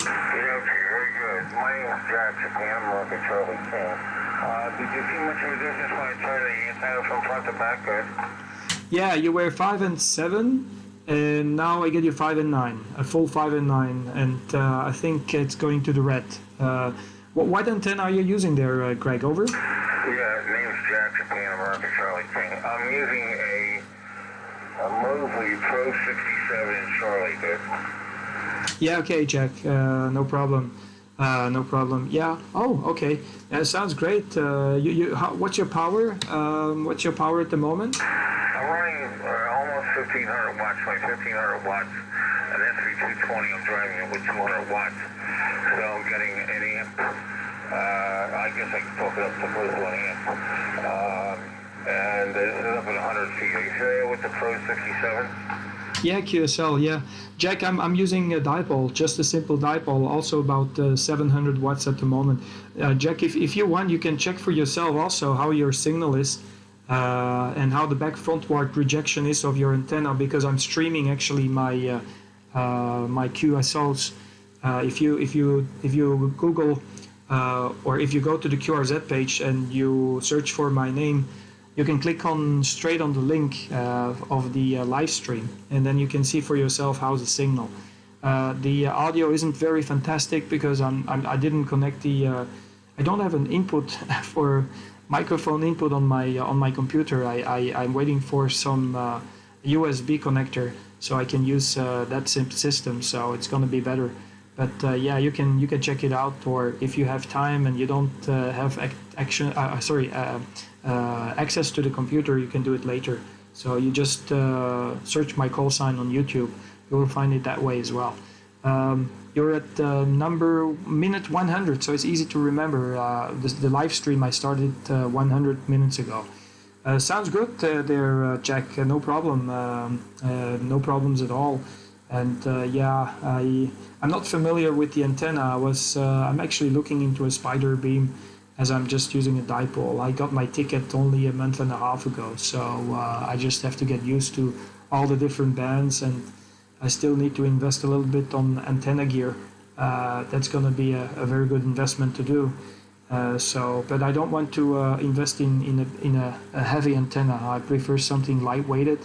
Charlie King. Did you see much resistance when I turned the antenna from front to back? Good. Yeah, you were 5 and 7, and now I get you 5 and 9, a full 5 and 9, and I think it's going to the red. What antenna are you using there, Greg? Over. Yeah, name's Jack, Japan, America, Charlie King. I'm using a Mosley Pro 67 in Charlie. Good. Yeah, okay, Jack. No problem. No problem. Yeah. Oh, okay. Sounds great. What's your power? What's your power at the moment? I'm running almost 1,500 watts. My 1,500 watts, an SC220. I'm driving it with 200 watts, so I'm getting an amp. I guess I can talk it up to close to an amp. And it's up at 100 feet. Are you familiar with the Pro 67? Yeah, QSL, yeah. Jack, I'm using a dipole, just a simple dipole, also about 700 watts at the moment. Jack, if you want, you can check for yourself also how your signal is and how the back frontward rejection is of your antenna, because I'm streaming actually my my QSLs. If you Google or if you go to the QRZ page and you search for my name, you can click on straight on the link of the live stream, and then you can see for yourself how's the signal. The audio isn't very fantastic because I didn't connect the. I don't have an input for microphone input on my computer. I'm waiting for some USB connector so I can use that system. So it's gonna be better. But yeah, you can check it out, or if you have time and you don't have access to the computer, you can do it later. So you just search my call sign on YouTube. You will find it that way as well. You're at minute 100, so it's easy to remember. The live stream I started 100 minutes ago. Sounds good there, Jack. No problem. No problems at all. And yeah, I'm not familiar with the antenna. I'm actually looking into a spider beam, as I'm just using a dipole. I got my ticket only a month and a half ago, so I just have to get used to all the different bands, and I still need to invest a little bit on antenna gear. That's going to be a very good investment to do. But I don't want to invest in a heavy antenna. I prefer something lightweighted,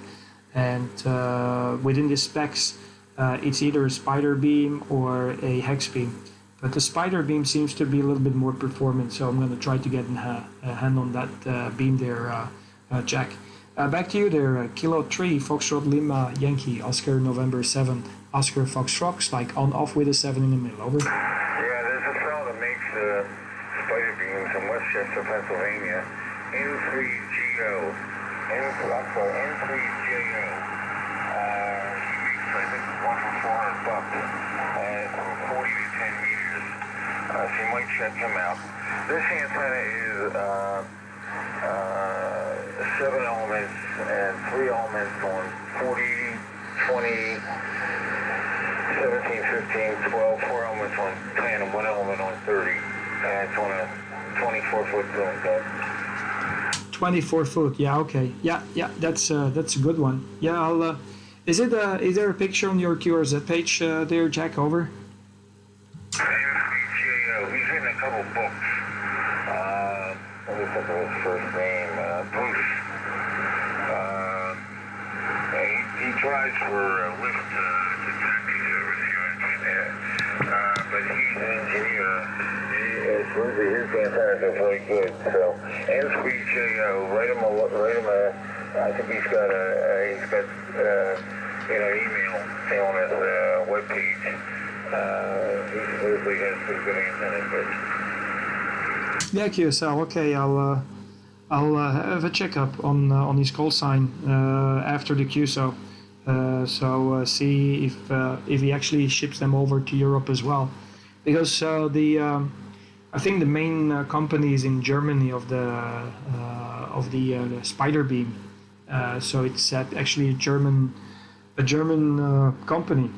and within the specs, it's either a spider beam or a hex beam. But the spider beam seems to be a little bit more performant, so I'm going to try to get a hand on that beam there, Jack. Back to you there, Kilo 3, Foxtrot Lima, Yankee, Oscar November 7, Oscar Foxtrot, like on-off with a 7 in the middle, over. Yeah, there's a fellow that makes spider beams in Westchester, Pennsylvania. N3GO. N3GO. He makes, I think, one for $400 from 40 to 10 meters. So you might check him out. This antenna is 7 elements and 3 elements on 40, 20, 17, 15, 12, 4 elements on 10, and 1 element on 30. And it's on a 24-foot boom cut. 24 foot, yeah, okay. Yeah, that's a good one. Yeah, I'll, is there a picture on your QRZ page there, Jack, over? NCGO, he's in a couple books. Let me think of his first name, Bruce. He tries for lift detectors over here, but he's an engineer. His antennas are very good. So N3JO, write him I think he's got email on his webpage. He has pretty good antennas. Yeah, QSL. Okay, I'll have a checkup on his call sign after the QSO. See if he actually ships them over to Europe as well, because I think the main company is in Germany of the spider beam. So it's actually a German company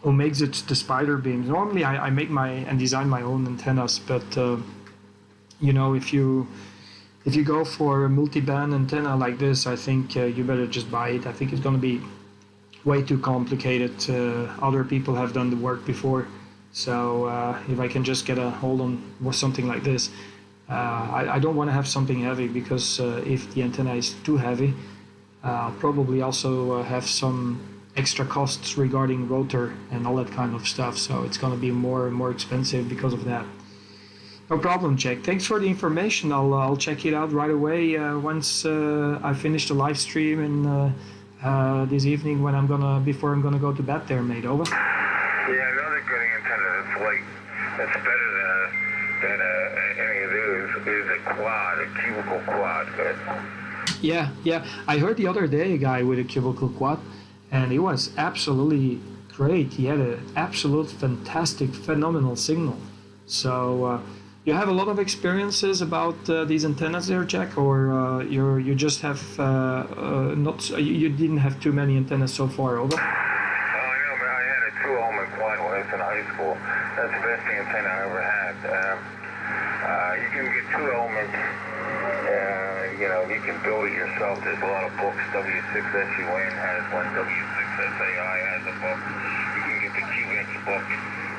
who makes it the spider beams. Normally I make and design my own antennas, but if you go for a multi-band antenna like this, I think you better just buy it. I think it's going to be way too complicated. Other people have done the work before, so if I can just get a hold on something like this, I don't want to have something heavy, because if the antenna is too heavy, I'll probably also have some extra costs regarding rotor and all that kind of stuff, so it's going to be more and more expensive because of that. No problem, Jack. Thanks for the information. I'll check it out right away once I finish the live stream and this evening before I'm gonna go to bed there, mate. Over. Yeah, another good antenna that's better than any of those is a quad, a cubicle quad. Good. Yeah. I heard the other day a guy with a cubicle quad, and it was absolutely great. He had an absolute fantastic, phenomenal signal. So you have a lot of experiences about these antennas there, Jack, or you just have you didn't have too many antennas so far, over? I know, but I had a 2-element quad when I was in high school. That's the best antenna I ever had. You can get 2 elements. You can build it yourself. There's a lot of books. W6SUN has one. W6SAI has a book. You can get the QX book.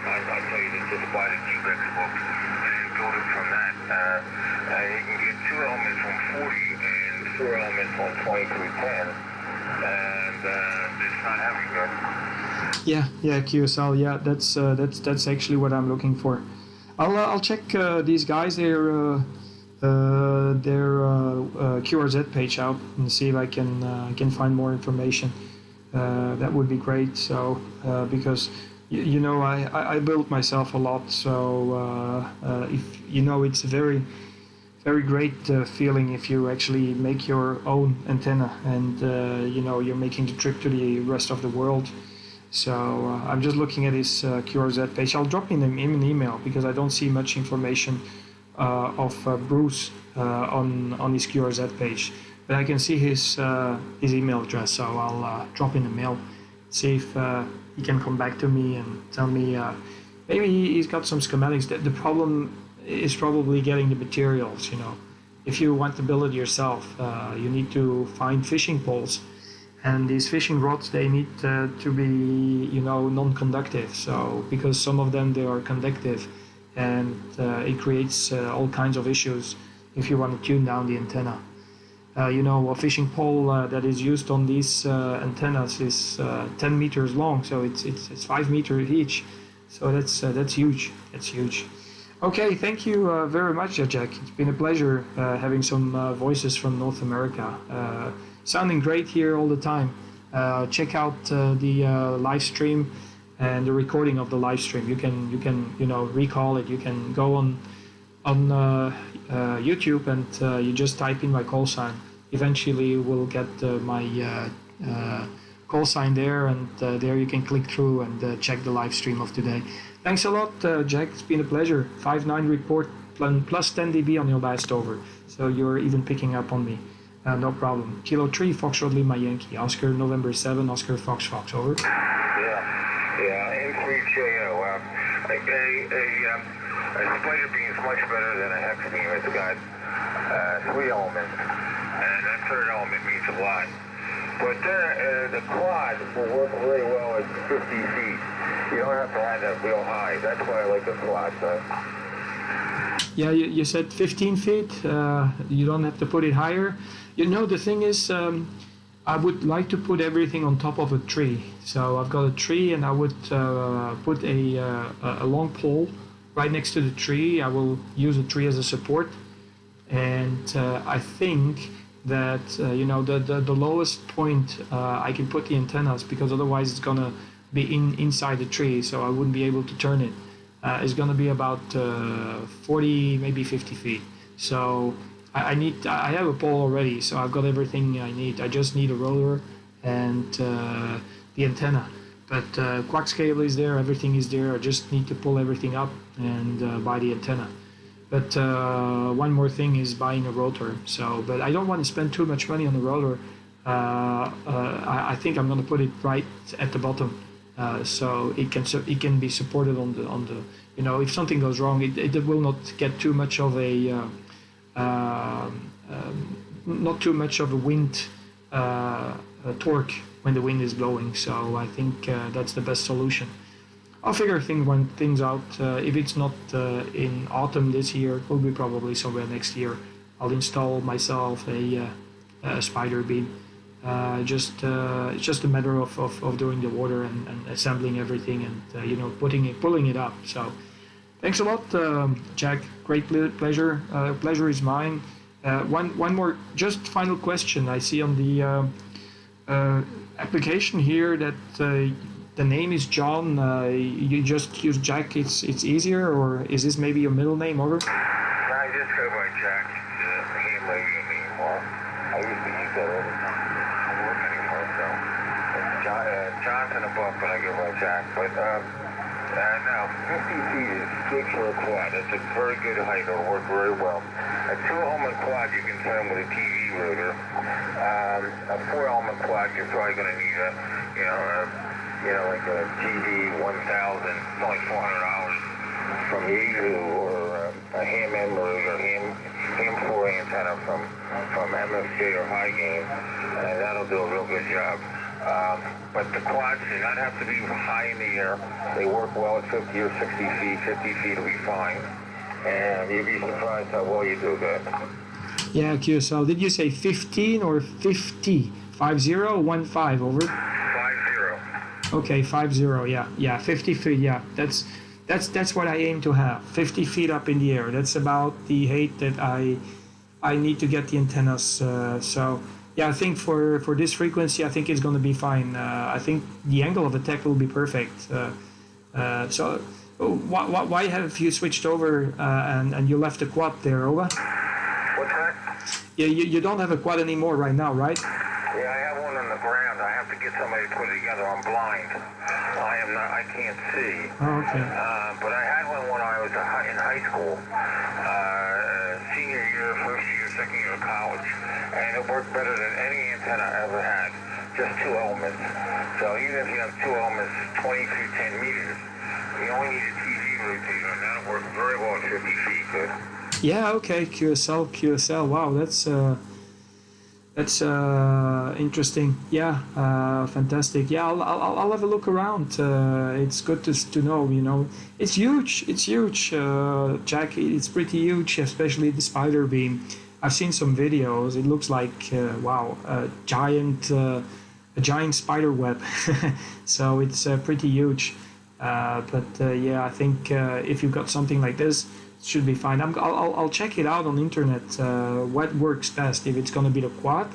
I'll tell you to just buy the QX book and build it from that. You can get 2 elements from 40 and 4 elements on 20 through 10, and it's not having good. Yeah, QSL. Yeah, that's actually what I'm looking for. I'll check these guys their QRZ page out and see if I can find more information. That would be great. So because I built myself a lot, so it's a very, very great feeling if you actually make your own antenna, and you're making the trip to the rest of the world. So I'm just looking at his QRZ page. I'll drop him an email, because I don't see much information of Bruce on his QRZ page, but I can see his email address. So I'll drop in a mail, see if he can come back to me and tell me maybe he's got some schematics. The problem is probably getting the materials. If you want to build it yourself, you need to find fishing poles, and these fishing rods, they need to be non-conductive. So because some of them, they are conductive, and it creates all kinds of issues if you want to tune down the antenna. A fishing pole that is used on these antennas is 10 meters long, so it's 5 meters each. So that's huge. That's huge. Okay, thank you very much, Jack. It's been a pleasure having some voices from North America. Sounding great here all the time. Check out the live stream and the recording of the live stream. You can recall it. You can go on YouTube and you just type in my call sign. Eventually you will get my call sign there, and there you can click through and check the live stream of today. Thanks a lot, Jack. It's been a pleasure. 5-9 report plus 10 dB on your last over. So you're even picking up on me. No problem. Kilo 3, Foxtrot Lima Yankee. Oscar November 7, Oscar Fox Fox, over. Yeah, M3JO. A spider beam is much better than a hex beam. It's got 3 elements, and that third element means a lot. But then the quad will work really well at 50 feet. You don't have to have that real high. That's why I like the quad. Yeah, you said 15 feet. You don't have to put it higher. The thing is, I would like to put everything on top of a tree. So I've got a tree, and I would put a long pole right next to the tree. I will use a tree as a support, and I think that the lowest point I can put the antennas, because otherwise it's gonna be inside the tree, so I wouldn't be able to turn it. It's gonna be about 40, maybe 50 feet. So I have a pole already, so I've got everything I need. I just need a roller and the antenna. But quack scale is there, everything is there. I just need to pull everything up and buy the antenna. But one more thing is buying a rotor. But I don't want to spend too much money on the rotor. I think I'm going to put it right at the bottom, so it can be supported on the. If something goes wrong, it will not get too much of a not too much of a wind torque when the wind is blowing. So I think that's the best solution. I'll figure things out. If it's not in autumn this year, it will be probably somewhere next year. I'll install myself a spider beam. It's just a matter of doing the water and assembling everything and pulling it up. So thanks a lot, Jack. Great pleasure. Pleasure is mine. One more, just final question. I see on the application here that the name is John. You just use Jack. It's easier, or is this maybe your middle name? Over. I just go by Jack. He may be anymore. I used to use that all the time. I don't work anymore, so Johnson above, but I go by Jack. But now 50 feet is good for a quad. It's a very good height. It'll work very well. A 2-element quad you can turn with a TV rotor. A 4-element quad you're probably going to need like a TV 1000, it's only $400 from Yahoo, or a ham emerald or ham 4 antenna from MFJ or High Game, and that'll do a real good job. But the quads do not have to be high in the air. They work well at 50 or 60 feet. 50 feet will be fine, and you'd be surprised how well you do that. Yeah, QSL. Did you say 15 or 50? 50, 15, over. 50. Okay, 50. Yeah, 50 feet. Yeah, that's what I aim to have. 50 feet up in the air. That's about the height that I need to get the antennas. So yeah, I think for this frequency, I think it's going to be fine. I think the angle of attack will be perfect. So why have you switched over and you left the quad there, over? What's that? Yeah, you don't have a quad anymore right now, right? Yeah, I have one on the ground. I have to get somebody to put it together. I'm blind. I can't see. Oh, okay. But I had one when I was in high school, senior year, first year, second year of college, and it worked better than any antenna I ever had. Just 2 elements. So even if you have 2 elements, 20 through 10 meters, you only need a TV rotator, and that'll work very well at 50 feet. Good. Yeah. Okay. QSL. Wow. That's interesting. Yeah, fantastic. Yeah, I'll have a look around. It's good to know. You know, it's huge. It's huge, Jack. It's pretty huge, especially the spider beam. I've seen some videos. It looks like wow, a giant spider web. So it's pretty huge. But yeah, I think if you've got something like this, it should be fine. I'll check it out on the internet. What works best? If it's gonna be the quad,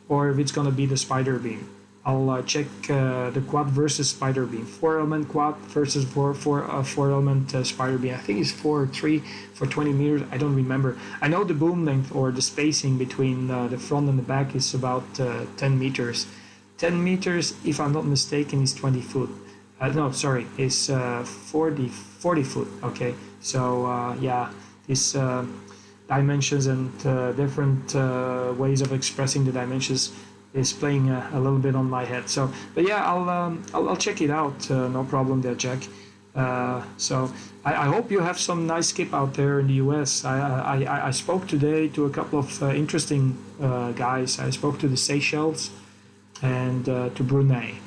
or if it's gonna be the spider beam. I'll check the quad versus spider beam. 4-element quad versus four-element spider beam. I think it's 4 or 3 for 20 meters. I don't remember. I know the boom length or the spacing between the front and the back is about 10 meters. 10 meters, if I'm not mistaken, is 20 foot. No, sorry, it's 40 foot. Okay, so yeah, these dimensions and different ways of expressing the dimensions is playing a little bit on my head. So, but yeah, I'll check it out. No problem there, Jack. So I hope you have some nice skip out there in the US. I spoke today to a couple of interesting guys. I spoke to the Seychelles and to Brunei.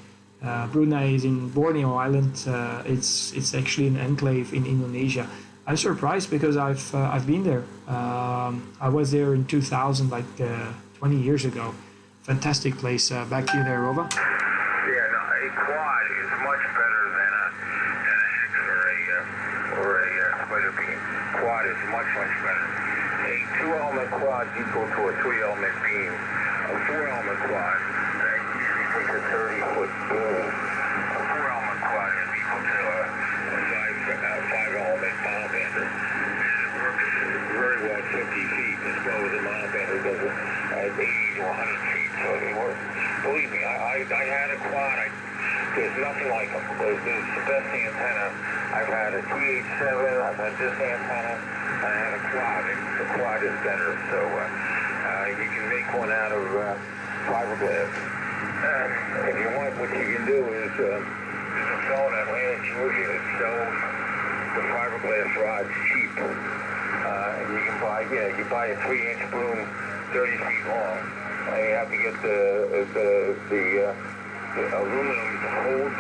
Brunei is in Borneo Island. It's actually an enclave in Indonesia. I'm surprised because I've been there. I was there in 2000, like 20 years ago. Fantastic place. Back to you there, Rova. Yeah, no, a quad is much better than a hex or a spider beam. Quad is much better. A 2-element quad equal to a 3-element beam. A 4-element quad that usually takes a 30-foot boom. A 4-element quad is equal to a 5-element bomb bender. And it works very well at 50 feet as well as a bomb bender does it at 80 to 100 feet. So they work. Believe me, I had a quad. There's nothing like them. There's the best antenna. I've had a 387. I've had this antenna. I had a quad. The quad is better. So you can make one out of fiberglass. If you want, what you can do is there's a fellow in Atlanta, Georgia that sells the fiberglass rods cheap. And you can buy, you buy a 3-inch boom, 30 feet long. You have to get the aluminum to hold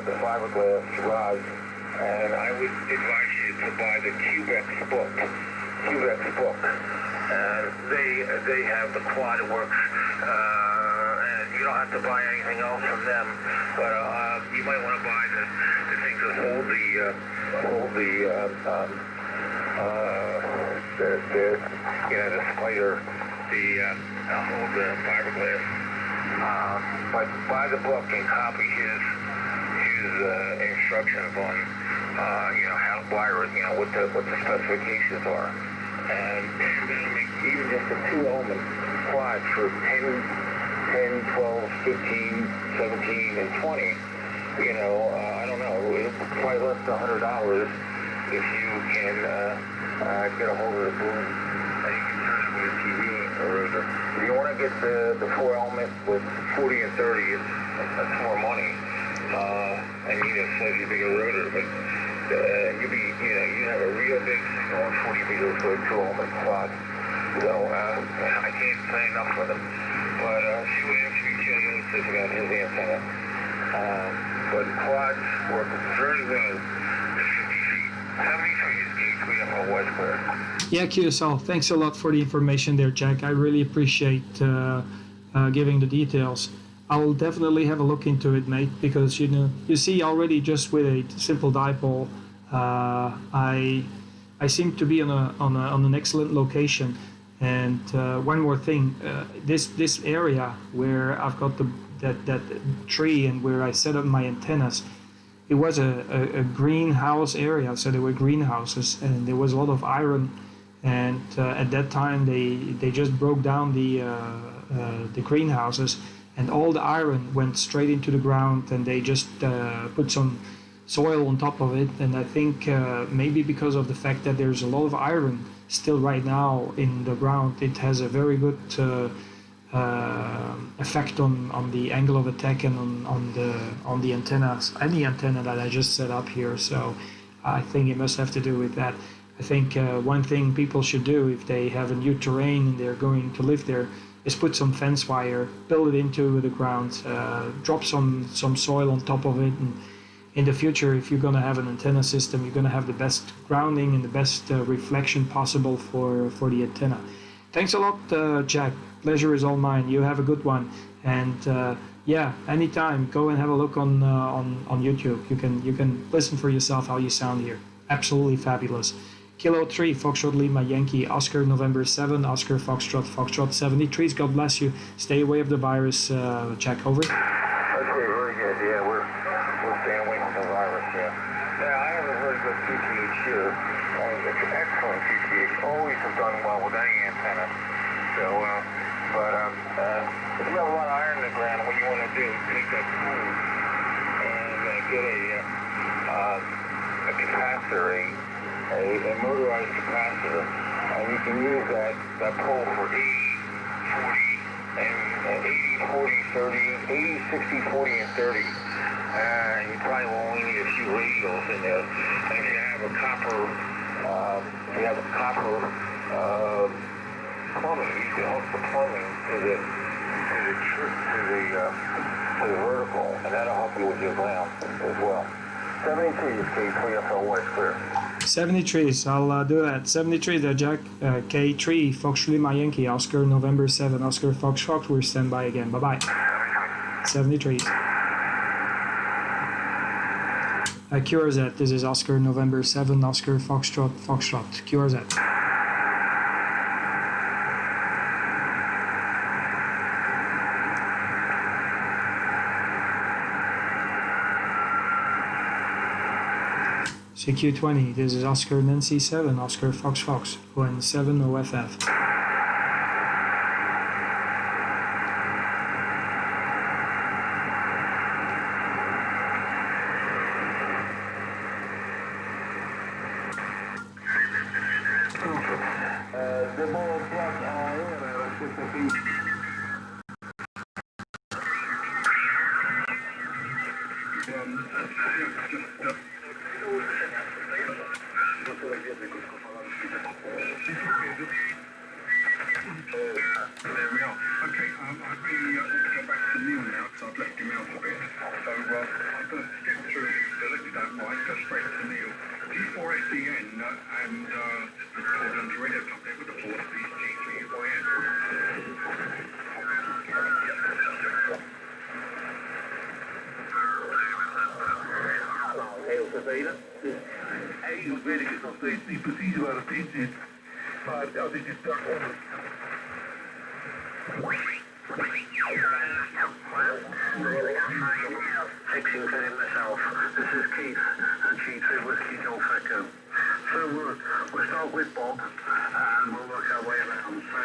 the fiberglass rods, and I would advise you to buy the Cubex book, and they have the quad that works, and you don't have to buy anything else from them, but you might want to buy the things that hold the spider, hold the fiberglass. But buy the book and copy his instructions on how to wire it, what the specifications are, and make even just a 2-element quad for 10, 12, 15, 17, and 20. I don't know, it's probably less than $100 if you can get a hold of the boom and you can turn it with a TV or if you want to get the 4-element with 40 and 30, that's more money, and you need a slightly bigger rotor, but you have a real big 40 meters for a 2-element quad. So I can't say enough for them, but see what MCBT says about his antenna. But quads work very well at 50 feet. 70 feet is Gate 3 for West Square. Yeah, QSL, thanks a lot for the information there, Jack. I really appreciate giving the details. I'll definitely have a look into it, mate, because you see already just with a simple dipole, I seem to be on an excellent location. And one more thing, this area where I've got that tree and where I set up my antennas, it was a greenhouse area, so there were greenhouses and there was a lot of iron, and at that time they just broke down the greenhouses, and all the iron went straight into the ground, and they just put some soil on top of it. And I think maybe because of the fact that there's a lot of iron still right now in the ground, it has a very good effect on the angle of attack and on the antennas, any antenna that I just set up here. So I think it must have to do with that. I think one thing people should do if they have a new terrain and they're going to live there is put some fence wire, build it into the ground, drop some soil on top of it, and in the future, if you're going to have an antenna system, you're going to have the best grounding and the best reflection possible for the antenna. Thanks a lot, Jack. Pleasure is all mine. You have a good one, and yeah, anytime go and have a look on YouTube. You can listen for yourself how you sound here. Absolutely fabulous. Kilo 3, Foxtrot Lima Yankee, Oscar November 7, Oscar Foxtrot, Foxtrot 73. God bless you. Stay away of the virus, Jack. Over. Okay, very good. Yeah, we're staying away from the virus. Yeah, I have a very good PTH here. It's an excellent PTH. Always have done well with any antenna. So, but if you have a lot of iron in the ground, what you want to do is take that tool and get a capacitor, a motorized capacitor, and you can use that pole for 80, 40, and 80, 40, 30, 80, 60, 40, and 30. You probably will only need a few radials in there. And if you have a copper, plumbing, you can hook the plumbing to the vertical, and that'll help you with your ground as well. 72 K3FL West clear. 73s, I'll do that. 73 there, Jack. K3, Fox Lima Yankee, Oscar November 7, Oscar Fox Fox. We're standby again. Bye bye. 73s. QRZ, this is Oscar November 7, Oscar Foxtrot, Foxtrot. QRZ. CQ20, this is Oscar Nancy 7, Oscar Fox Fox, ON7OFF. The ball plus there we are. Okay, I really want to go back to Neil now because I've left him out a bit. So I'm going to skip through it, so if you don't mind, go straight to Neil. G4SDN and record on the radio top there with the port is G3YN. Heel vervelend. Heel weet ik het nog steeds niet precies waar het in zit. Maar als ik het dak onder... Fixing for him myself. This is Keith and G3 Whiskey Golf Echo. So we'll start with Bob and we'll work our way around. So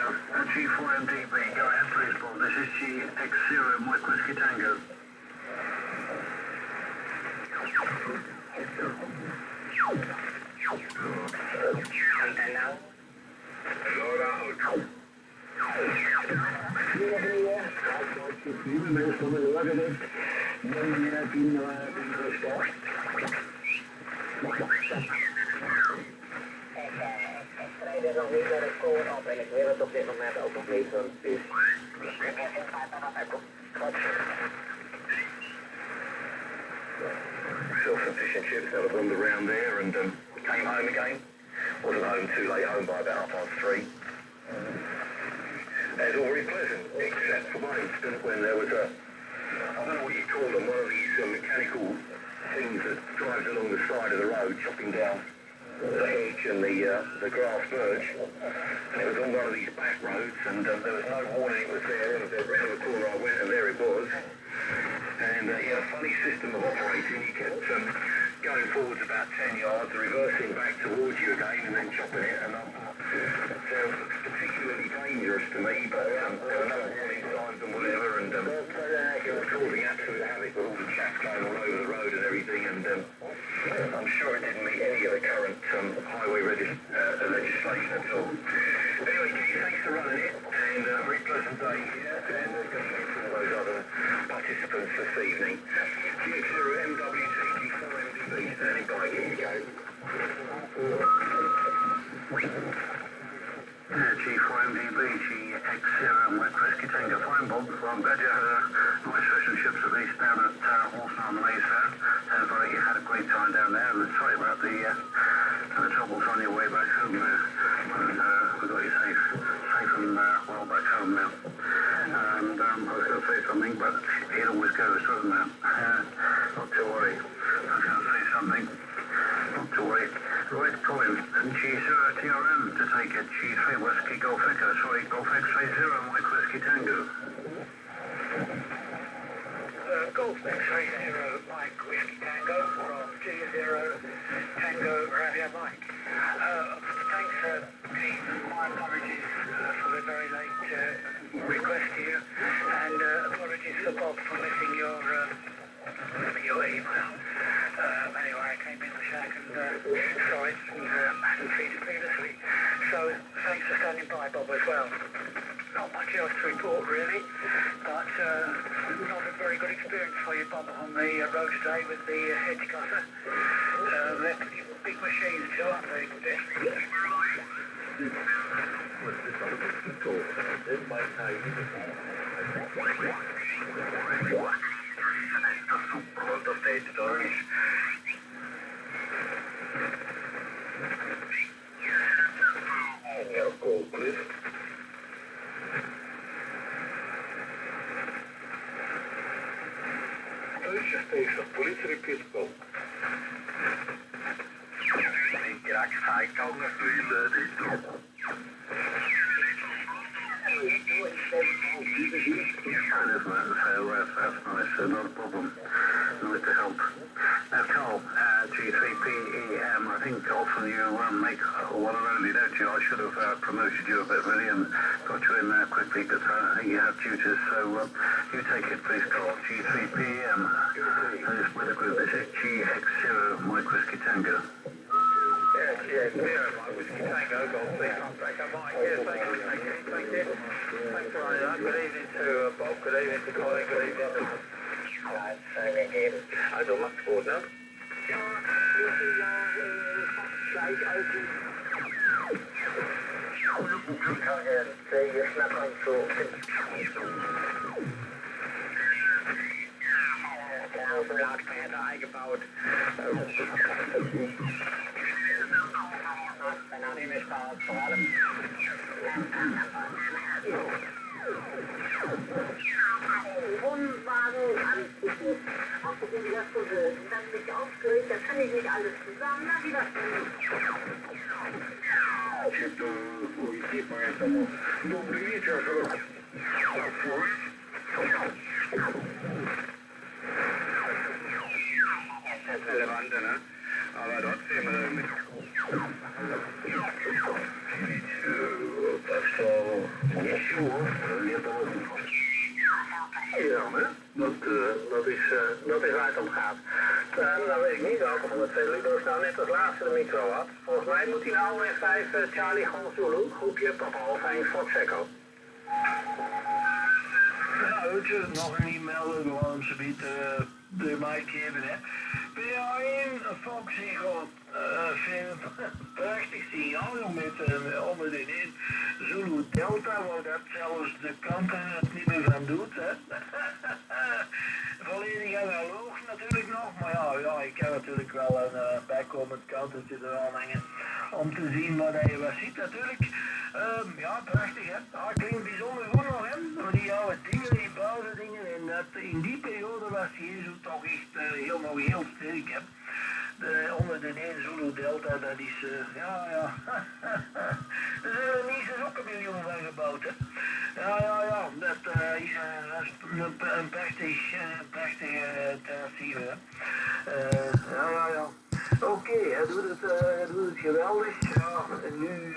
G4MDB, go ahead please Bob. This is GX0 Mike Whiskey Tango. And now? Er nog niet naar de score op en ik weet het op dit moment ook nog niet. Dus self-sufficient ships that were on the round there and came home again. Wasn't home too late, home by about 3:30. It's all very pleasant, except for one instant when there was a, I don't know what you call them, one of these mechanical things that drives along the side of the road, chopping down the hedge and the grass verge. And it was on one of these back roads, and there was no warning it was there, and around the corner I went, and there it was. And he had a funny system of operating. He kept going forwards about 10 yards, reversing back towards you again, and then chopping it. And sounds particularly dangerous to me, but there were no warning signs and whatever, and it was causing absolute havoc with all the chaff going all over the road and everything. And I'm sure it didn't meet any of the current highway legislation at all. Anyway, Keith, thanks for running it, and a very pleasant day here, and good luck to all those other participants this evening. GX0 MWT G4MDB, standing by, here you go. G4MDB, GX0, Mike Whiskey Tango. Fine, Bob. Well, I'm glad you had a nice fish and chips at least down at Walsall on the Maze there. Sounds like you had a great time down there. And sorry about the troubles on your way back home there. But we got you safe and well back home now. And I was going to say something, but it always goes, doesn't it? Not to worry. I was going to say something. Not to worry. Right, Colin, G0 TRM to take it, G3 Whiskey Golf Echo, sorry, Golf X-Ray 0, Mike Whiskey Tango. Golf X-Ray 0, Mike Whiskey Tango from G0 Tango Radio Mike. Thanks, Pete, my apologies for the very late request here, and apologies for Bob for missing your email. Anyway, I came in the shack and saw it and hadn't seen it previously. So thanks for standing by, Bob, as well. Not much else to report, really, but not a very good experience for you, Bob, on the road today with the hedge cutter. They're pretty big machines too, aren't they? Station, police repeat call. That's nice, not a problem. Nice to help. Now, Carl, G3PEM, I think often you make one and only, don't you? I should have promoted you a bit, really, and got you in there quickly, but I think you have duties, so you take it, please, Carl. G3PEM, and this weather group is GX0, Mike Whiskey Tango. Yeah, GX0, Mike Whiskey Tango, Golf Big Contact, Mike. Yeah, thank you. Thanks for running that. Good evening to Bob, good evening to Colin, good evening to... Right, same again. I don't much for now. Je snapt niet zo. Over laagpijlen eingebouwd. Mijn naam is Paul, vor allem. Wohnwagen angucken, auch wenn die das so will. Dann bin ich aufgeregt, da kann ich nicht alles zusammen. Na, wie das denn? Поэтому добрый вечер. Relevant, ne? Aber trotzdem dat is waar het om gaat. Dan weet ik niet welke van de twee Ludo's nou net als laatste de micro had. Volgens mij moet hij nou weer 5 Charlie Golf Zulu, groepje Papa Alfijn Fox Echo. Nou, weet je, nog een e-mail, gewoon ze biedt de Mike hebben, hè. PA1, Fox Echo, film, prachtig signaal, met in Zulu Delta, waar dat zelfs de kanten het niet meer van doet, hè. Volledig analoog natuurlijk nog, maar ja, ik kan natuurlijk wel een bijkomend kantetje eraan hangen om te zien wat je ziet natuurlijk. Ja, prachtig, hè. Dat klinkt bijzonder goed nog, hè. Die oude dingen, die bouwde dingen, en dat, in die periode was Jezus toch echt nog heel sterk, hè. Onder de 1 Zulu Delta, dat is, ja. Er zijn er niet eens ook 1 miljoen van gebouwd, hè. Ja, dat is een prachtig transceiver, hè. Ja. Oké, hij doet het geweldig. Ja, en nu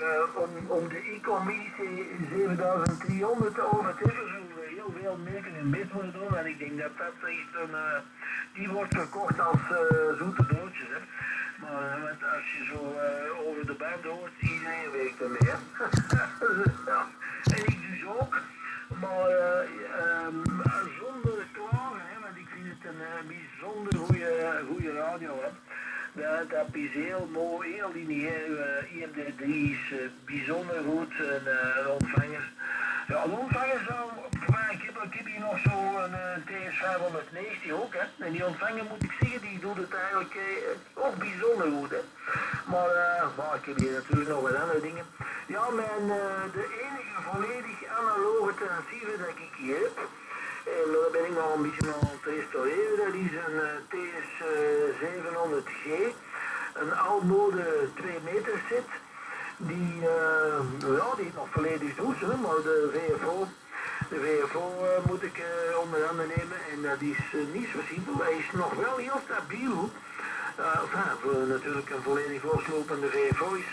om de Ecomisi 7300 te overtreffen zullen we heel veel merken en bit moeten doen. En ik denk dat echt die wordt verkocht als zoete broodjes. Hè. Maar als je zo over de band hoort, iedereen werkt ermee. Hè. Ja. En ik dus ook. Maar zonder klagen, hè, want ik vind het een bijzonder goede radio. Hè. Dat is heel mooi, heel lineair. IMD3 is bijzonder goed. En de ontvangers. Ja, de ontvangers zou. Ik heb hier nog zo'n TS590 ook, hè. En die ontvanger, moet ik zeggen, die doet het eigenlijk ook bijzonder goed, hè. Maar ik heb hier natuurlijk nog wat andere dingen. Ja, de enige volledig analoge transceiver dat ik hier heb. En daar ben ik nog een beetje aan het restaureren. Dat is een TS700G. Een oudmode 2 meter set. Die heeft nog volledig doet, hè, maar de VFO moet ik onder andere nemen. En dat is niet zo simpel. Hij is nog wel heel stabiel. Voor natuurlijk een volledig loslopende VFO is,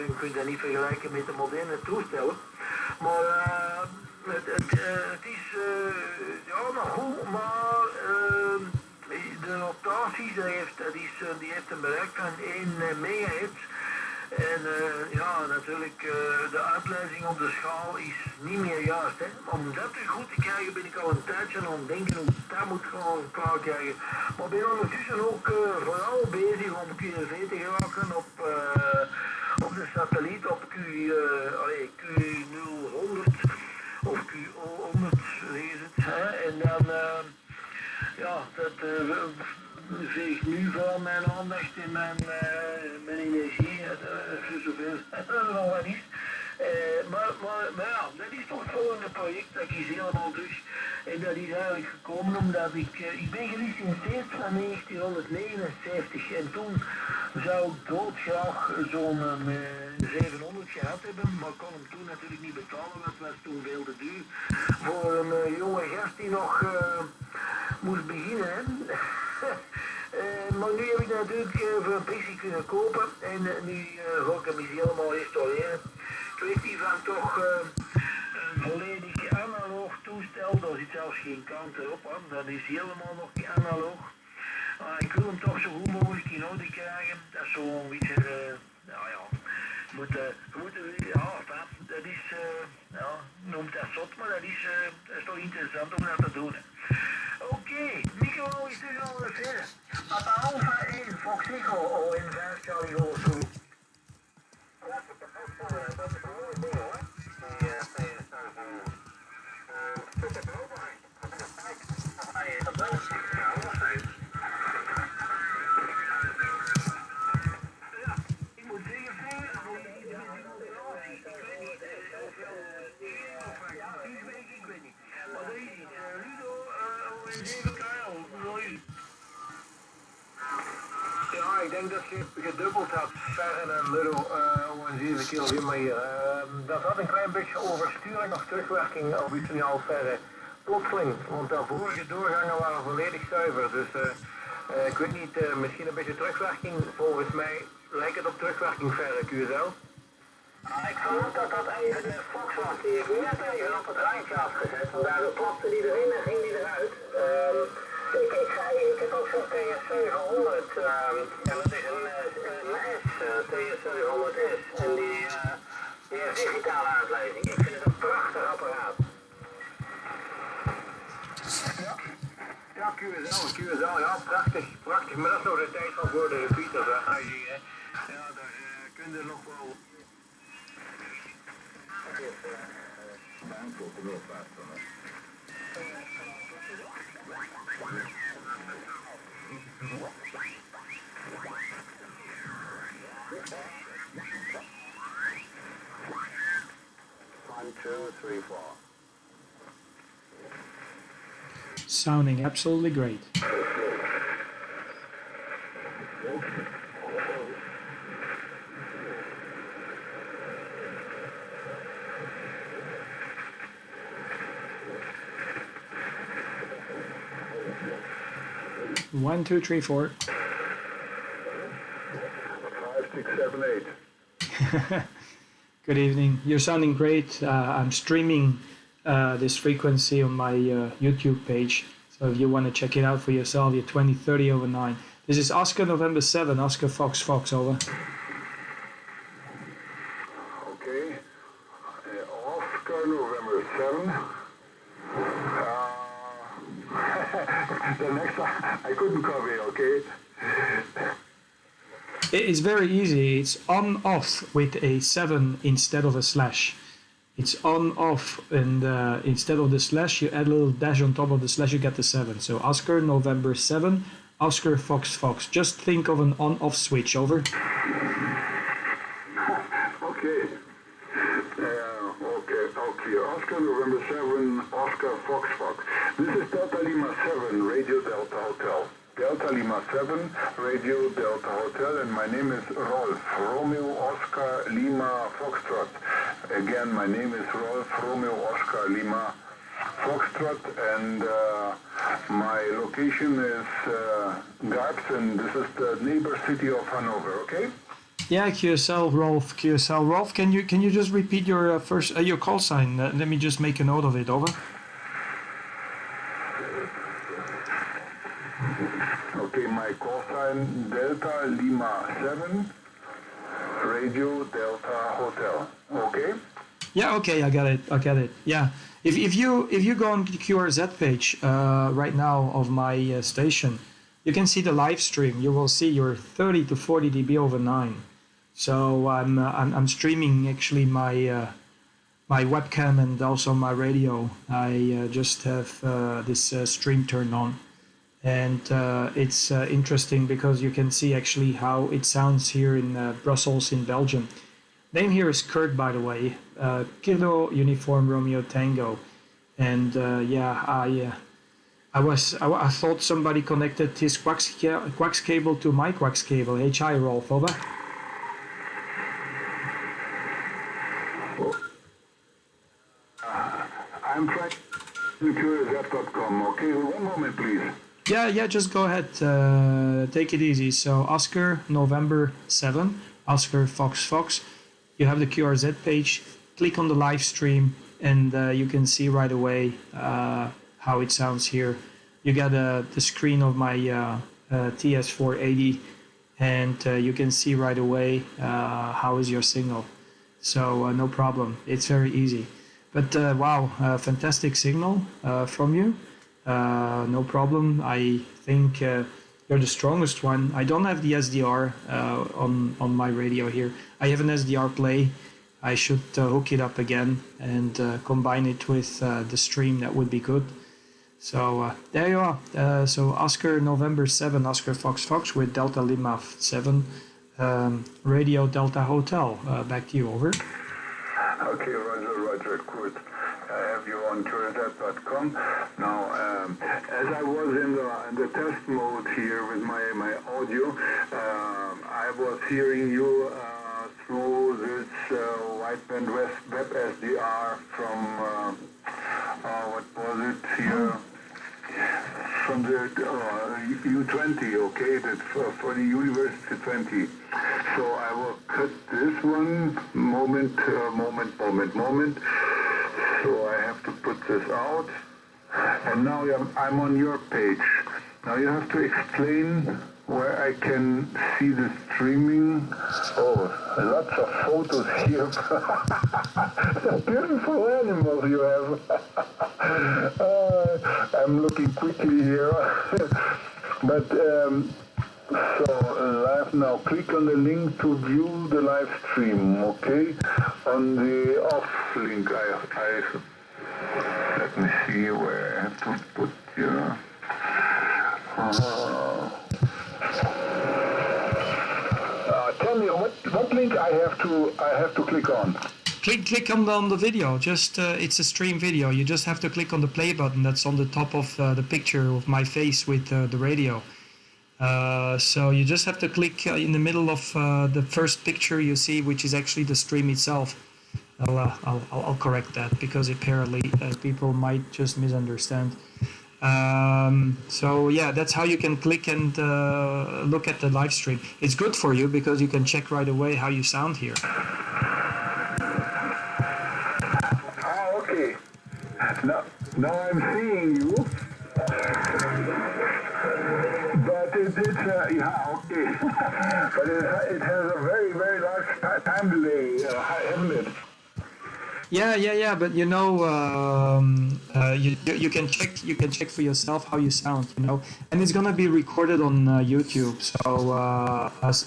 je kunt dat niet vergelijken met de moderne toestellen. Maar het is nog goed, maar de rotaties, die heeft een bereik van 1 megahertz. En natuurlijk, de uitleiding op de schaal is niet meer juist. Hè. Om dat er goed te krijgen ben ik al een tijdje aan het denken hoe dat moet gewoon klaar krijgen. Maar ik ben ondertussen ook vooral bezig om QRV te geraken op de satelliet, op Q0100 of Q100 is het. Hè. En dan, dat veeg nu vooral mijn aandacht en mijn energie voor zoveel er al wat is. Maar ja, dat is toch het volgende project dat is helemaal terug. En dat is eigenlijk gekomen omdat ik ben gelicenseerd van 1979 en toen zou ik doodgraag zo'n 700 gehad hebben, maar kon hem toen natuurlijk niet betalen, want het was toen veel te duur voor een jonge gast die nog moest beginnen. Hè. Maar nu heb ik natuurlijk voor een prijsje kunnen kopen en nu ga ik hem eens helemaal restaureren. Kwestie van toch een volledig analoog toestel, daar zit zelfs geen counter op, dat is helemaal nog niet analoog. Ik wil hem toch zo goed mogelijk in orde krijgen, dat is zo'n beetje, dat is, noemt dat zot, maar dat is toch interessant om dat te doen. Oké, Nico is dus al verder. Alfa 1, Fox Echo, ON5 Charlie Golf. Ja, dat is een mooie ding hoor. Die stuk er ook bij. Hij is dat wel een stuk nog steeds. Ja, ik moet zeggen, ik weet niet. Maar daar is iets. Ludo, ON7 Kyle, ja, ik denk dat je gedubbeld had, Ferren en Ludo, ON7 kilo maar hier. Dat had een klein beetje oversturing of terugwerking op iets van al verre plotseling, want de vorige doorgangen waren volledig zuiver, dus ik weet niet, misschien een beetje terugwerking, volgens mij lijkt het op terugwerking verre, QSL. Ik geloof dat dat even de Fox was, die ik net even op het randje afgezet, vandaar klapte die erin en ging die eruit. Ik heb ook zo'n TS700 en dat is een S, TS700S en die heeft digitale uitleiding. Ik vind het een prachtig apparaat. Ja, QSL, ja, prachtig, maar dat is nog de tijd van voor de repeaters, hè. Ja, daar kun je nog wel... Sounding absolutely great. One, two, three, four. 5, 6, 7, 8. Good evening. You're sounding great. I'm streaming this frequency on my YouTube page. So if you want to check it out for yourself, you're 2030/9. This is Oscar November 7, Oscar Fox Fox, over. Okay. Oscar November 7. The next one, I couldn't copy, okay? It's very easy. It's on off with a 7 instead of a slash. It's on off, and instead of the slash, you add a little dash on top of the slash, you get the 7. So Oscar November 7, Oscar Fox Fox. Just think of an on off switch. Over. Okay. Okay. Oscar November 7, Oscar Fox Fox. This is Delta Lima 7, Radio Delta Hotel. Delta Lima 7, Radio Delta Hotel, and my name is Rolf, Romeo Oscar Lima Foxtrot. Again, my name is Rolf, Romeo Oscar Lima Foxtrot, and my location is Garbs, and this is the neighbor city of Hanover, okay? Yeah, QSL Rolf, QSL Rolf. Can you just repeat your first your call sign? Let me just make a note of it. Over. Okay, my call sign Delta Lima 7, Radio Delta Hotel. Okay? Yeah, okay, I got it. Yeah, if you go on the QRZ page right now of my station, you can see the live stream. You will see your 30 to 40 dB over 9. So I'm streaming actually my my webcam and also my radio. I just have this stream turned on. And it's interesting because you can see actually how it sounds here in Brussels in Belgium. Name here is Kurt, by the way. Kilo Uniform Romeo Tango. And yeah, I thought somebody connected his coax cable to my coax cable. HI Rolf, over. I'm trying to QRZ.com. Okay, one moment, please. Yeah, just go ahead. Take it easy. So Oscar November 7, Oscar Fox Fox. You have the QRZ page. Click on the live stream, and you can see right away how it sounds here. You get the screen of my TS480, and you can see right away how is your signal. So no problem. It's very easy. But wow, fantastic signal from you. No problem. I think you're the strongest one. I don't have the SDR on my radio here. I have an SDR play. I should hook it up again and combine it with the stream. That would be good. So there you are. So Oscar November 7, Oscar Fox Fox with Delta Lima 7, Radio Delta Hotel. Back to you, over. Okay, Roger, Kurt. I have you on QRZ.com. Now, as I was in the test mode here with my audio, I was hearing you through this wideband web SDR from, what was it here? From the U20, okay, that's for the University 20. So I will cut this one, moment. So I have to put this out. And now I'm on your page. Now you have to explain where I can see the streaming. Oh, lots of photos here. Beautiful animals you have. I'm looking quickly here. But so live now. Click on the link to view the live stream. Okay, on the off link. Let me see where I have to put your. Tell me what link I have to click on. Click on the video. Just it's a stream video. You just have to click on the play button that's on the top of the picture of my face with the radio. So you just have to click in the middle of the first picture you see, which is actually the stream itself. I'll correct that because apparently people might just misunderstand. So yeah, that's how you can click and look at the live stream. It's good for you because you can check right away how you sound here. Okay. Now I'm seeing you. But it's yeah, okay. But it has a very, very large time delay, hasn't it? Yeah. But you can check for yourself how you sound, and it's gonna be recorded on YouTube. So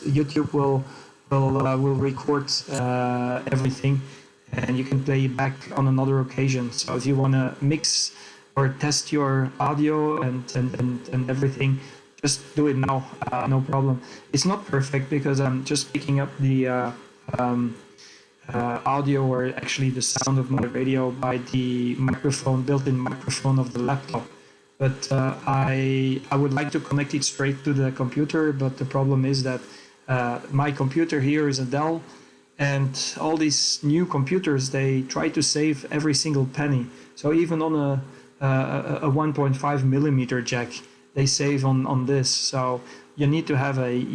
YouTube will record everything, and you can play it back on another occasion. So if you wanna mix or test your audio and everything, just do it now. No problem. It's not perfect because I'm just picking up the audio, or actually the sound of my radio, by the built-in microphone of the laptop. But I would like to connect it straight to the computer, but the problem is that my computer here is a Dell, and all these new computers, they try to save every single penny. So even on a 1.5 millimeter jack, they save on this. So you need to have a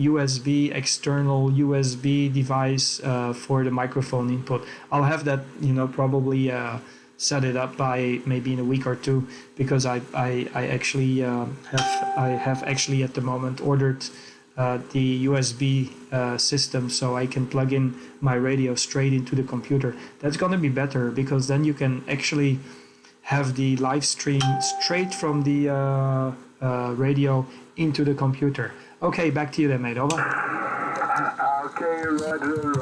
external USB device for the microphone input. I'll have that, probably set it up by maybe in a week or two, because I have actually at the moment ordered the USB system, so I can plug in my radio straight into the computer. That's gonna be better, because then you can actually have the live stream straight from the radio into the computer. Okay, back to you then, mate. Over. Okay, Roger.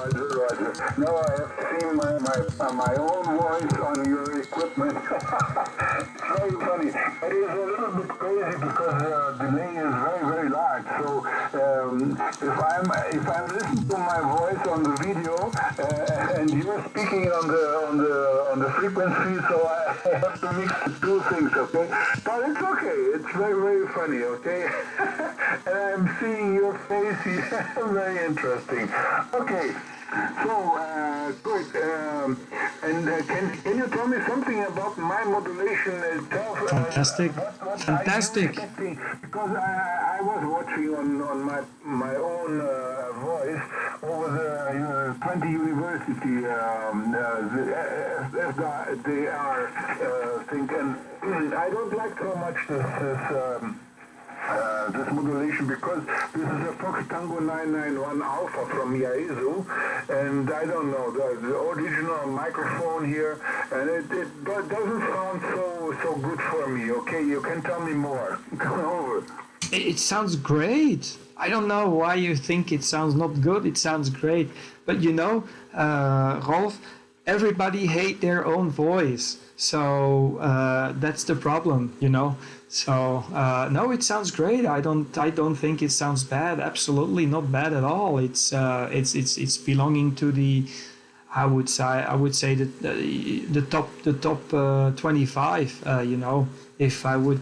Now I have seen my own voice on your equipment. It's very funny. It is a little bit crazy because the delay is very large. So if I'm listening to my voice on the video and you're speaking on the frequency, so I have to mix the two things. Okay, but it's okay. It's very funny. Okay, and I'm seeing your face here. Very interesting. Okay, so good. And can you tell me something about my modulation itself? Fantastic. Because I was watching on my own voice over the 20 university SDR thing, and I don't like so much this modulation, because this is a Fox Tango 991 Alpha from Yaesu, and I don't know, the original microphone here, and it doesn't sound so good for me. Okay, you can tell me more. Come over. It sounds great. I don't know why you think it sounds not good. It sounds great. But Rolf, everybody hate their own voice. So that's the problem, So no, it sounds great. I don't think it sounds bad. Absolutely not bad at all. It's belonging to the, I would say that the top 25. If I would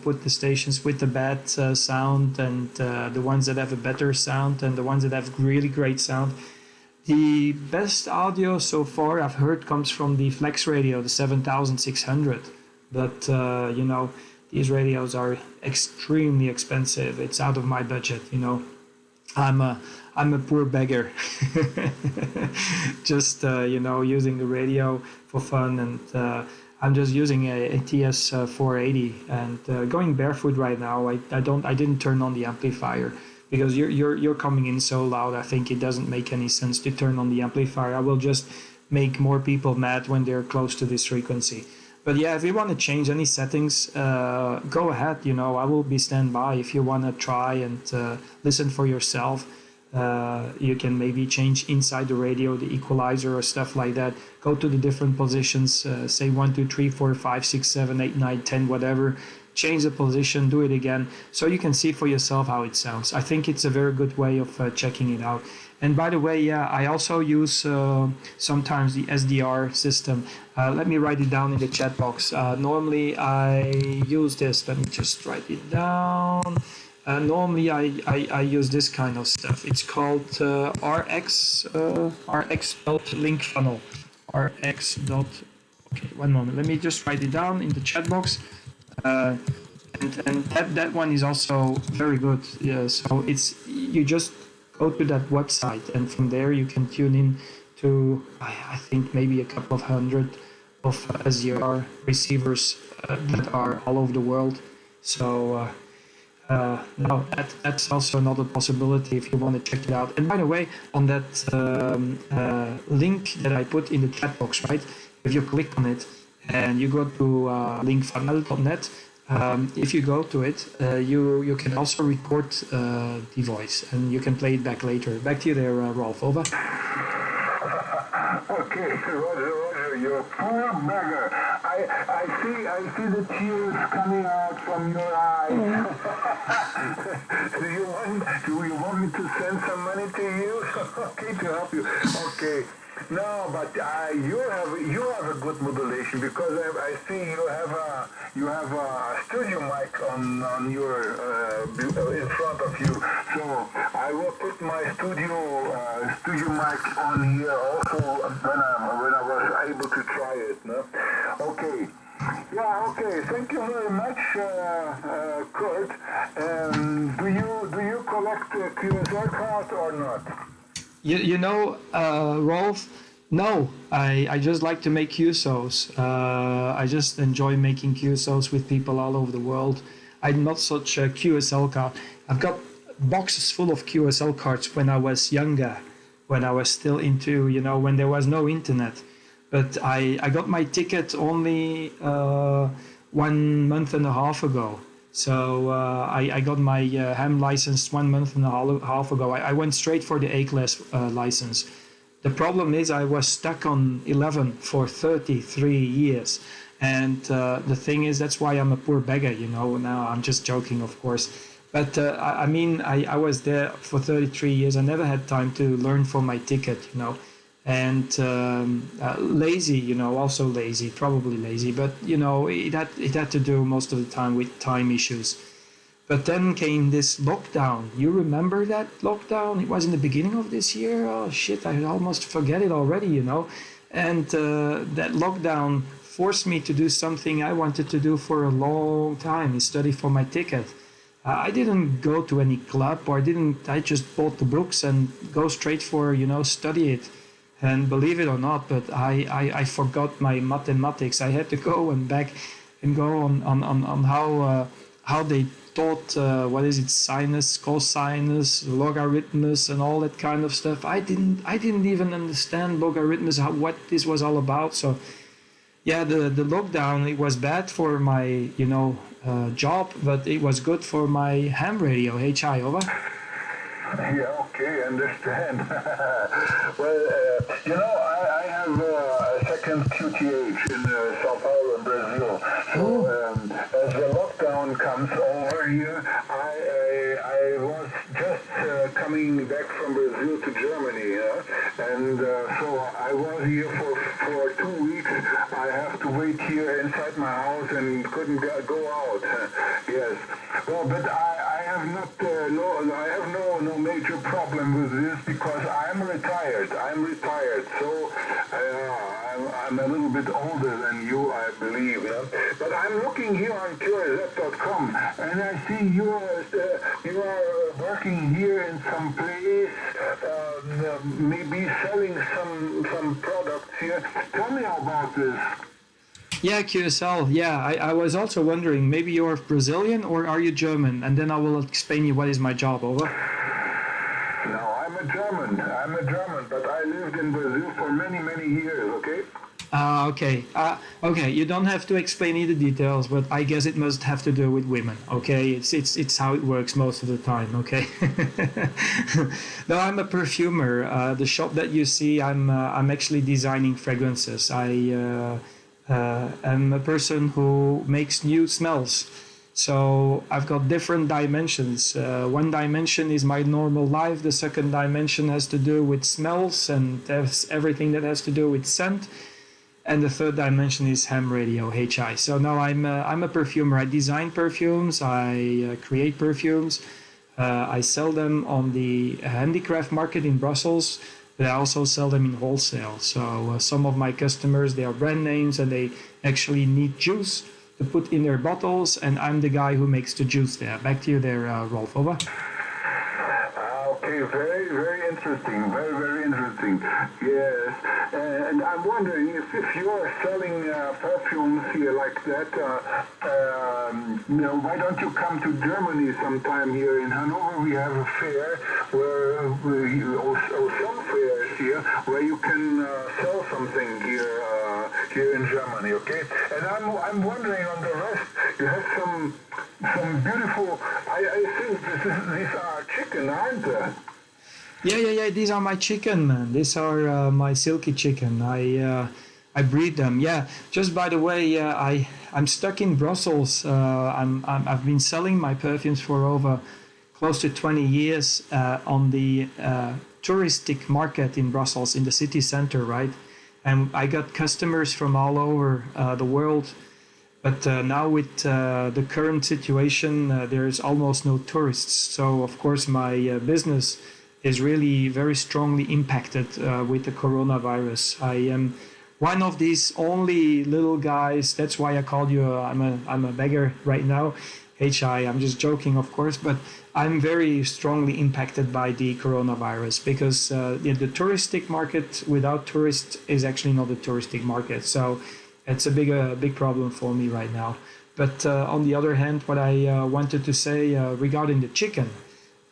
put the stations with the bad sound, and the ones that have a better sound, and the ones that have really great sound. The best audio so far I've heard comes from the Flex radio, the 7600. But these radios are extremely expensive. It's out of my budget. I'm a poor beggar. Just using the radio for fun, and I'm just using a TS 480 and going barefoot right now. I didn't turn on the amplifier, because you're coming in so loud. I think it doesn't make any sense to turn on the amplifier. I will just make more people mad when they're close to this frequency. But yeah, if you want to change any settings, go ahead. I will be standby if you want to try and listen for yourself. You can maybe change inside the radio, the equalizer or stuff like that. Go to the different positions, say 1, 2, 3, 4, 5, 6, 7, 8, 9, 10, whatever. Change the position, do it again, so you can see for yourself how it sounds. I think it's a very good way of checking it out. And by the way, yeah, I also use sometimes the SDR system. Let me write it down in the chat box. Normally I use this. Let me just write it down. Normally I use this kind of stuff. It's called RX link funnel. RX. Okay, one moment. Let me just write it down in the chat box. And that one is also very good. Yeah, so you just go to that website, and from there you can tune in to I think maybe a couple of hundred of SDR receivers that are all over the world. So no, that's also another possibility if you want to check it out. And by the way, on that link that I put in the chat box, right? if you click on it and you go to linkvanel.net, if you go to it, you can also record the voice and you can play it back later. Back to you there, Rolf. Over. Okay, Roger, you poor beggar. I see the tears coming out from your eyes. Do you want me to send some money to you? Okay, to help you. Okay. No, but you have a good modulation because I see you have a studio mic on your in front of you. So I will put my studio mic on here also when I was able to try it. No? Okay. Yeah. Okay. Thank you very much, Kurt. Do you collect QSL cards or not? You know, Rolf, no, I just like to make QSOs. I just enjoy making QSOs with people all over the world. I'm not such a QSL card. I've got boxes full of QSL cards when I was younger, when I was still into, when there was no internet. But I got my ticket only 1 month and a half ago. So I got my ham license 1 month and a half ago. I went straight for the A-class license. The problem is I was stuck on 11 for 33 years. And the thing is, that's why I'm a poor beggar, Now I'm just joking, of course. But I was there for 33 years. I never had time to learn for my ticket, And lazy, also lazy, probably lazy. But, it had to do most of the time with time issues. But then came this lockdown. You remember that lockdown? It was in the beginning of this year. Oh, shit, I almost forget it already, And that lockdown forced me to do something I wanted to do for a long time, is study for my ticket. I didn't go to any club I just bought the books and go straight for, study it. And believe it or not, but I forgot my mathematics. I had to go and back and go on how they taught, sinus, cosinus, logarithms, and all that kind of stuff. I didn't even understand logarithms, what this was all about. So, yeah, the lockdown, it was bad for my, job, but it was good for my ham radio. HI, over. Yeah, okay, understand. Well, I have a second QTH in Sao Paulo, Brazil. So as the lockdown comes over here, I was just coming back from Brazil to Germany, and so I was here for 2 weeks. I have to wait here inside my house and couldn't go out. Yes. Well, but I have not I have no major problem with this because I'm retired. So I'm a little bit older than you, I believe. But I'm looking here on QRZ.com and I see you are working here in some place, maybe selling some products here. Tell me about this. Yeah, QSL. Yeah, I was also wondering, maybe you're Brazilian or are you German? And then I will explain you what is my job, over. No, I'm a German, but I lived in Brazil for many, many years, okay? Okay. Okay, you don't have to explain me the details, but I guess it must have to do with women, okay? It's how it works most of the time, okay? No, I'm a perfumer. The shop that you see, I'm actually designing fragrances. I'm a person who makes new smells. So I've got different dimensions. One dimension is my normal life. The second dimension has to do with smells and everything that has to do with scent. And the third dimension is ham radio, HI. So now I'm a perfumer. I design perfumes. I create perfumes. I sell them on the handicraft market in Brussels. But I also sell them in wholesale. So some of my customers, they are brand names and they actually need juice to put in their bottles. And I'm the guy who makes the juice there. Back to you there, Rolf. Over. Okay, very, very interesting. Very, very interesting. Yes. And I'm wondering if you are selling perfumes here like that, why don't you come to Germany sometime here in Hanover? We have a fair or some fairs here where you can sell something here in Germany, okay? And I'm wondering on the rest, you have some beautiful, I think these are chicken, aren't they? Yeah. These are my chicken, man. These are my silky chicken. I breed them. Yeah. Just by the way, I'm stuck in Brussels. I've been selling my perfumes for over close to 20 years on the touristic market in Brussels, in the city center, right? And I got customers from all over the world. But now with the current situation, there is almost no tourists. So of course my business is really very strongly impacted with the coronavirus. I am one of these only little guys. That's why I called you. I'm a beggar right now. I'm just joking, of course, but I'm very strongly impacted by the coronavirus because the touristic market without tourists is actually not a touristic market. So it's a big problem for me right now. But on the other hand, what I wanted to say regarding the chicken,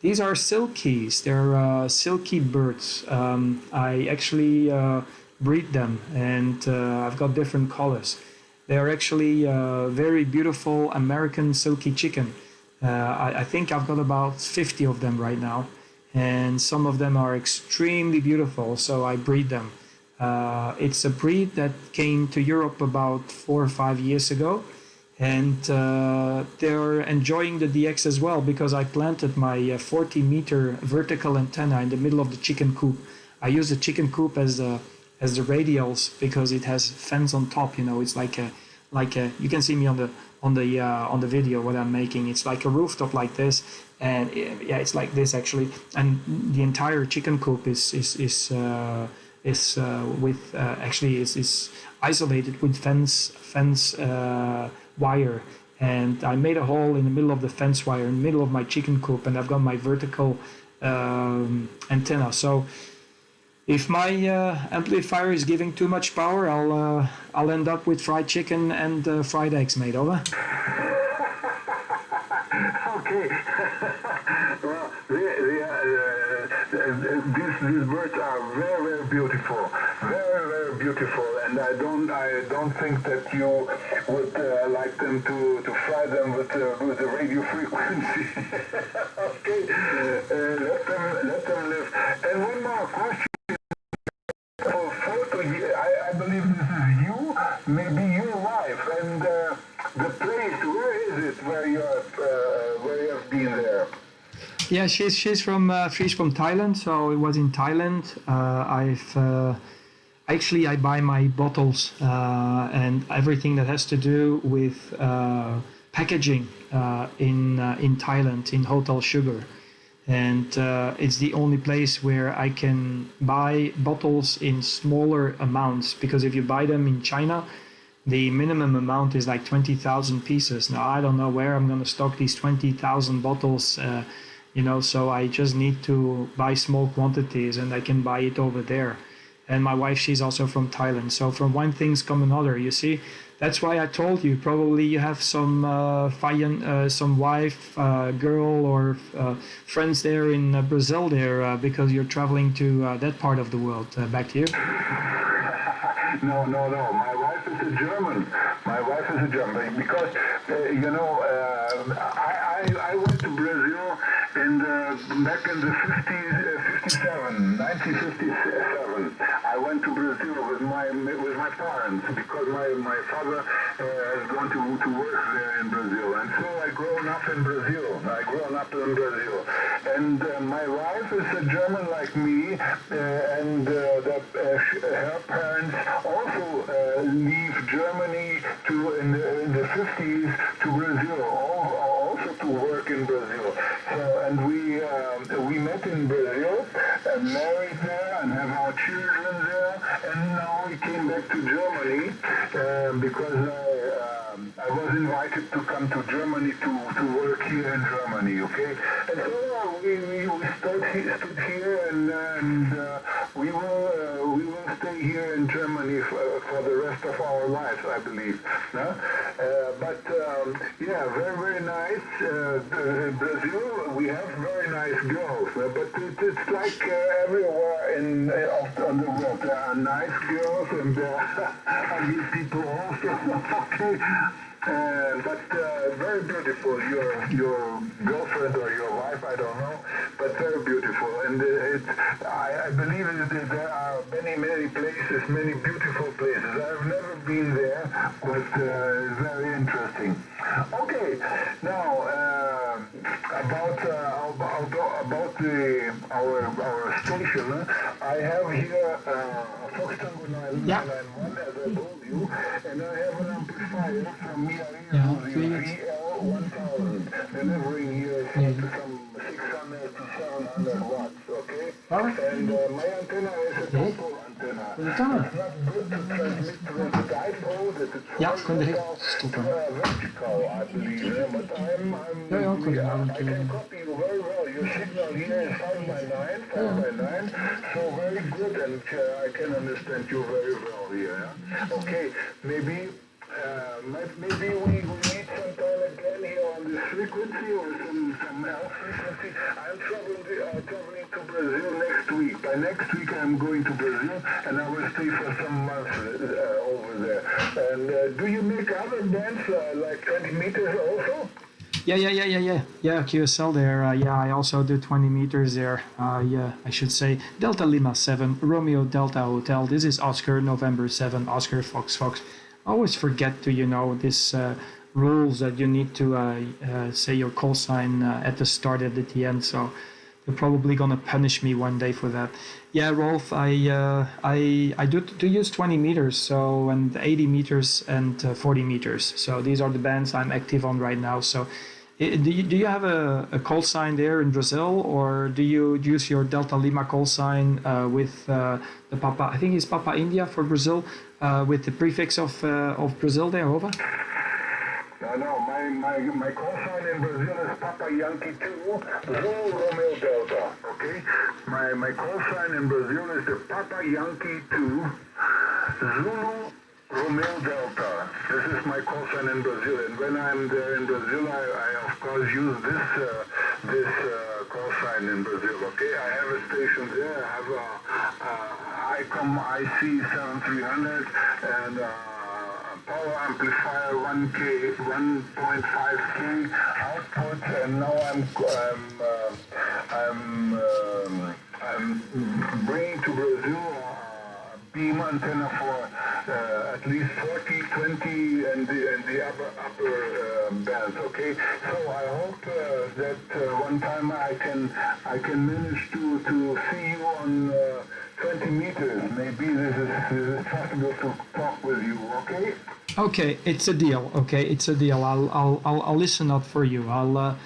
these are silkies. They're silky birds. I actually breed them, and I've got different colors. They are actually very beautiful American silky chicken. I think I've got about 50 of them right now, and some of them are extremely beautiful, so I breed them. It's a breed that came to Europe about 4 or 5 years ago, and they're enjoying the DX as well because I planted my 40-meter vertical antenna in the middle of the chicken coop. I use the chicken coop as the radials because it has fence on top. You know, it's like a you can see me on the video what I'm making. It's like a rooftop like this, and yeah, it's like this actually. And the entire chicken coop is isolated with fence wire. And I made a hole in the middle of the fence wire in the middle of my chicken coop, and I've got my vertical antenna. So if my amplifier is giving too much power, I'll end up with fried chicken and fried eggs, mate. Over. Okay. Well, these birds are very beautiful, very beautiful, and I don't think that you would like them to fry them with the radio frequency. Okay, let them live. And one more question. Photo, I believe this is you, maybe your wife, and the place. Where is it? Where you have been there? Yeah, she's from Thailand, so it was in Thailand. I buy my bottles and everything that has to do with packaging in Thailand in Hotel Sugar, and it's the only place where I can buy bottles in smaller amounts, because if you buy them in China, the minimum amount is like 20,000 pieces. Now I don't know where I'm going to stock these 20,000 bottles. So I just need to buy small quantities, and I can buy it over there. And my wife, she's also from Thailand. So from one thing's come another, you see. That's why I told you, probably you have some wife, girl, or friends there in Brazil there, because you're traveling to that part of the world. Back to you. No. My wife is a German. Because, I went to Brazil back in the 1957. I went to Brazil with my parents because my father has gone to work there in Brazil, and so I grown up in Brazil. And my wife is a German like me, and her parents also leave Germany in the 50s to Brazil, also to work in Brazil. And we met in Brazil, and married there, and have our children there, and now we came back to Germany because I was invited to come to Germany to work here in Germany, okay? And so we stood here, and we will stay here in Germany for the rest of our lives, I believe. No? But very nice. In Brazil, we have very nice girls, but it's like everywhere on the world. There are nice girls and ugly people also. Okay. But very beautiful. Your girlfriend or your wife, I don't know, but very beautiful. And I believe that there are many places, many beautiful places. I've never been there, but it's very interesting. Okay, now about our station. I have here Fox Tango 991, as I told you, and I have an amplifier from VL1000 delivering here some 600 to 700 watts. Okay, and my antenna is a dipole antenna. It's not good to transmit with the dipole. That it's vertical, I believe. But I can copy you very well. Your signal here is 5x9, so very good, and I can understand you very well here. Okay, maybe we meet sometime again here on this frequency or some else frequency. I'm traveling to Brazil next week. By next week I'm going to Brazil and I will stay for some months over there. And do you make other bands like 20 meters also? Yeah, QSL there. I also do 20 meters there. I should say Delta Lima 7, Romeo Delta Hotel. This is Oscar November 7, Oscar Fox. I always forget to, this rules that you need to say your call sign at the start and at the end. So they're probably gonna punish me one day for that. Yeah, Rolf, I do use 20 meters, so and 80 meters and 40 meters. So these are the bands I'm active on right now. So do you have a call sign there in Brazil, or do you use your Delta Lima call sign with the Papa? I think it's Papa India for Brazil, with the prefix of Brazil there. Over. No, my call sign in Brazil is Papa Yankee 2, Zulu Romeo Delta. Okay, my call sign in Brazil is the Papa Yankee 2, Zulu Romeo Delta. This is my call sign in Brazil, and when I'm there in Brazil, I of course use this call sign in Brazil. Okay, I have a station there. I have a ICOM IC 7300 and power amplifier 1.5K output, and now I'm bringing to Brazil beam antenna for at least 40, 20, and the upper bands. Okay, so I hope that one time I can manage to see you on 20 meters. Maybe this is possible to talk with you. Okay. Okay, it's a deal. I'll listen up for you. I'll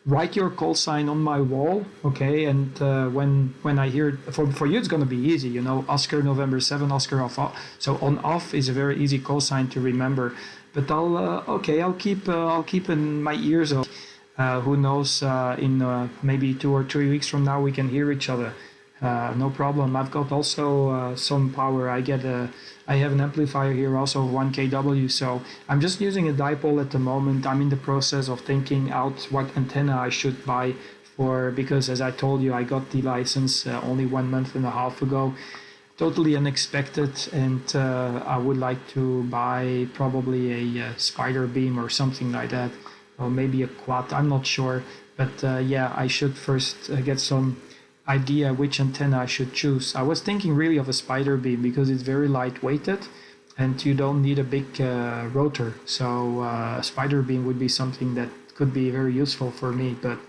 write your call sign on my wall, okay? And when I hear for you, it's gonna be easy, Oscar November 7, Oscar off. So on off is a very easy call sign to remember. But I'll keep in my ears. Who knows? In maybe 2 or 3 weeks from now, we can hear each other. No problem. I've got also some power. I have an amplifier here also of 1 kW, so I'm just using a dipole at the moment. I'm in the process of thinking out what antenna I should buy because as I told you, I got the license only 1 month and a half ago. Totally unexpected, and I would like to buy probably a spider beam or something like that, or maybe a quad, I'm not sure. But I should first get some idea which antenna I should choose. I was thinking really of a spider beam because it's very lightweighted and you don't need a big rotor. So a spider beam would be something that could be very useful for me. But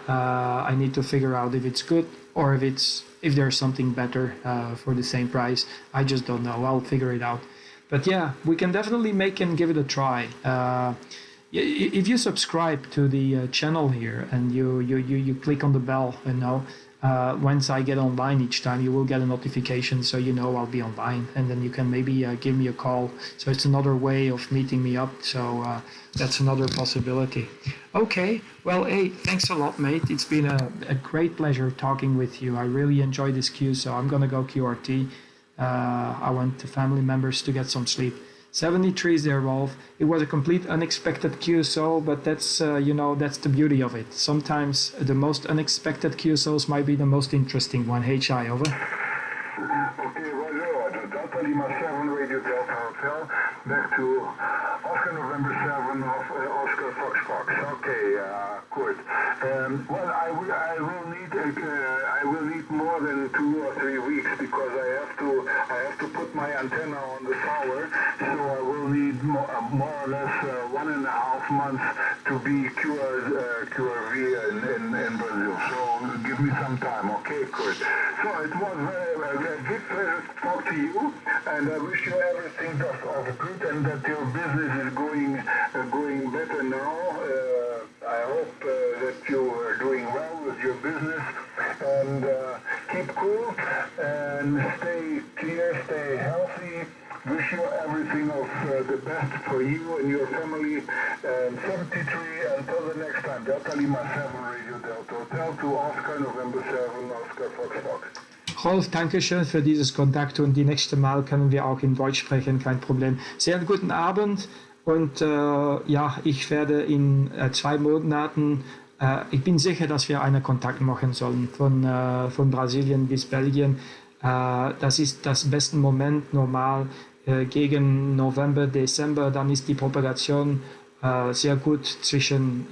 I need to figure out if it's good or if there's something better for the same price. I just don't know. I'll figure it out. But we can definitely make and give it a try. If you subscribe to the channel here and you click on the bell, once I get online each time, you will get a notification, so I'll be online, and then you can maybe give me a call. So it's another way of meeting me up. So that's another possibility. Okay, well, hey, thanks a lot, mate. It's been a great pleasure talking with you. I really enjoyed this queue, so I'm gonna go QRT. I want the family members to get some sleep. 73 there, Rolf. It was a complete unexpected QSO, but that's that's the beauty of it. Sometimes the most unexpected QSOs might be the most interesting one. HI, over. Okay, Roger. Delta Lima 7, Radio Delta Hotel, back to Oscar November 7 of Oscar Fox. Okay, good. Well, I will need more than 2 or 3 weeks because I have to put my antenna on the tower, so I will need more or less 1.5 months to be QRV in Brazil. So give me some time, okay, good. So it was a big pleasure to talk to you, and I wish you everything of good and that your business is going better now. I hope that you are doing well with your business, and keep cool and stay clear, stay healthy. Wish you everything of the best for you and your family. And 73, until the next time, Delta Lima 7 Radio Delta Hotel to Oscar November 7, Oscar Fox. Rolf, danke schön für dieses Kontakt und die nächste Mal können wir auch in Deutsch sprechen, kein Problem. Sehr guten Abend und ich werde in 2 Monaten, ich bin sicher, dass wir einen Kontakt machen sollen von Brasilien bis Belgien. Das ist das beste Moment normal gegen November, Dezember, dann ist die Propagation sehr gut zwischen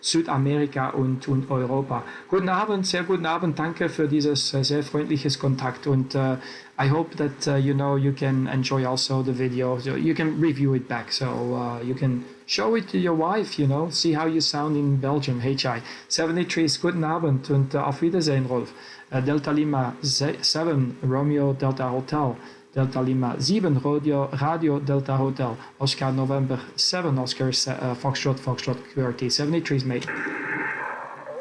Südamerika und Europa. Guten Abend, sehr guten Abend, danke für dieses sehr freundliches Kontakt und I hope that you can enjoy also the video, so you can review it back, so you can show it to your wife, see how you sound in Belgium. HI 73, guten Abend und auf Wiedersehen, Rolf. Delta Lima 7 Romeo Delta Hotel, Delta Lima 7 Radio Delta Hotel, Oscar November 7 Oscar Foxtrot QRT 73, mate.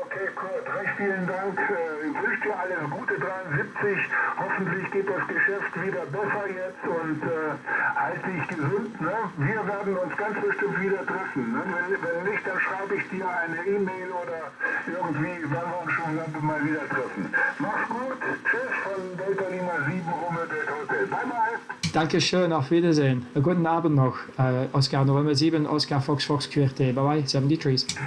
Okay, Kurt, recht vielen Dank. Ich wünsche dir alles Gute, 73. Hoffentlich geht das Geschäft wieder besser jetzt und halt dich gesund. Ne? Wir werden uns ganz bestimmt wieder treffen. Ne? Wenn nicht, dann schreibe ich dir eine E-Mail oder irgendwie, werden wir uns schon mal wieder treffen. Mach's gut. Tschüss von Delta Lima 7 Romeo Delta Hotel. Bye bye. Dankeschön, auf Wiedersehen. Guten Abend noch. Oscar November 7, Oscar Fox QRT. Bye bye, 73. Wiedersehen.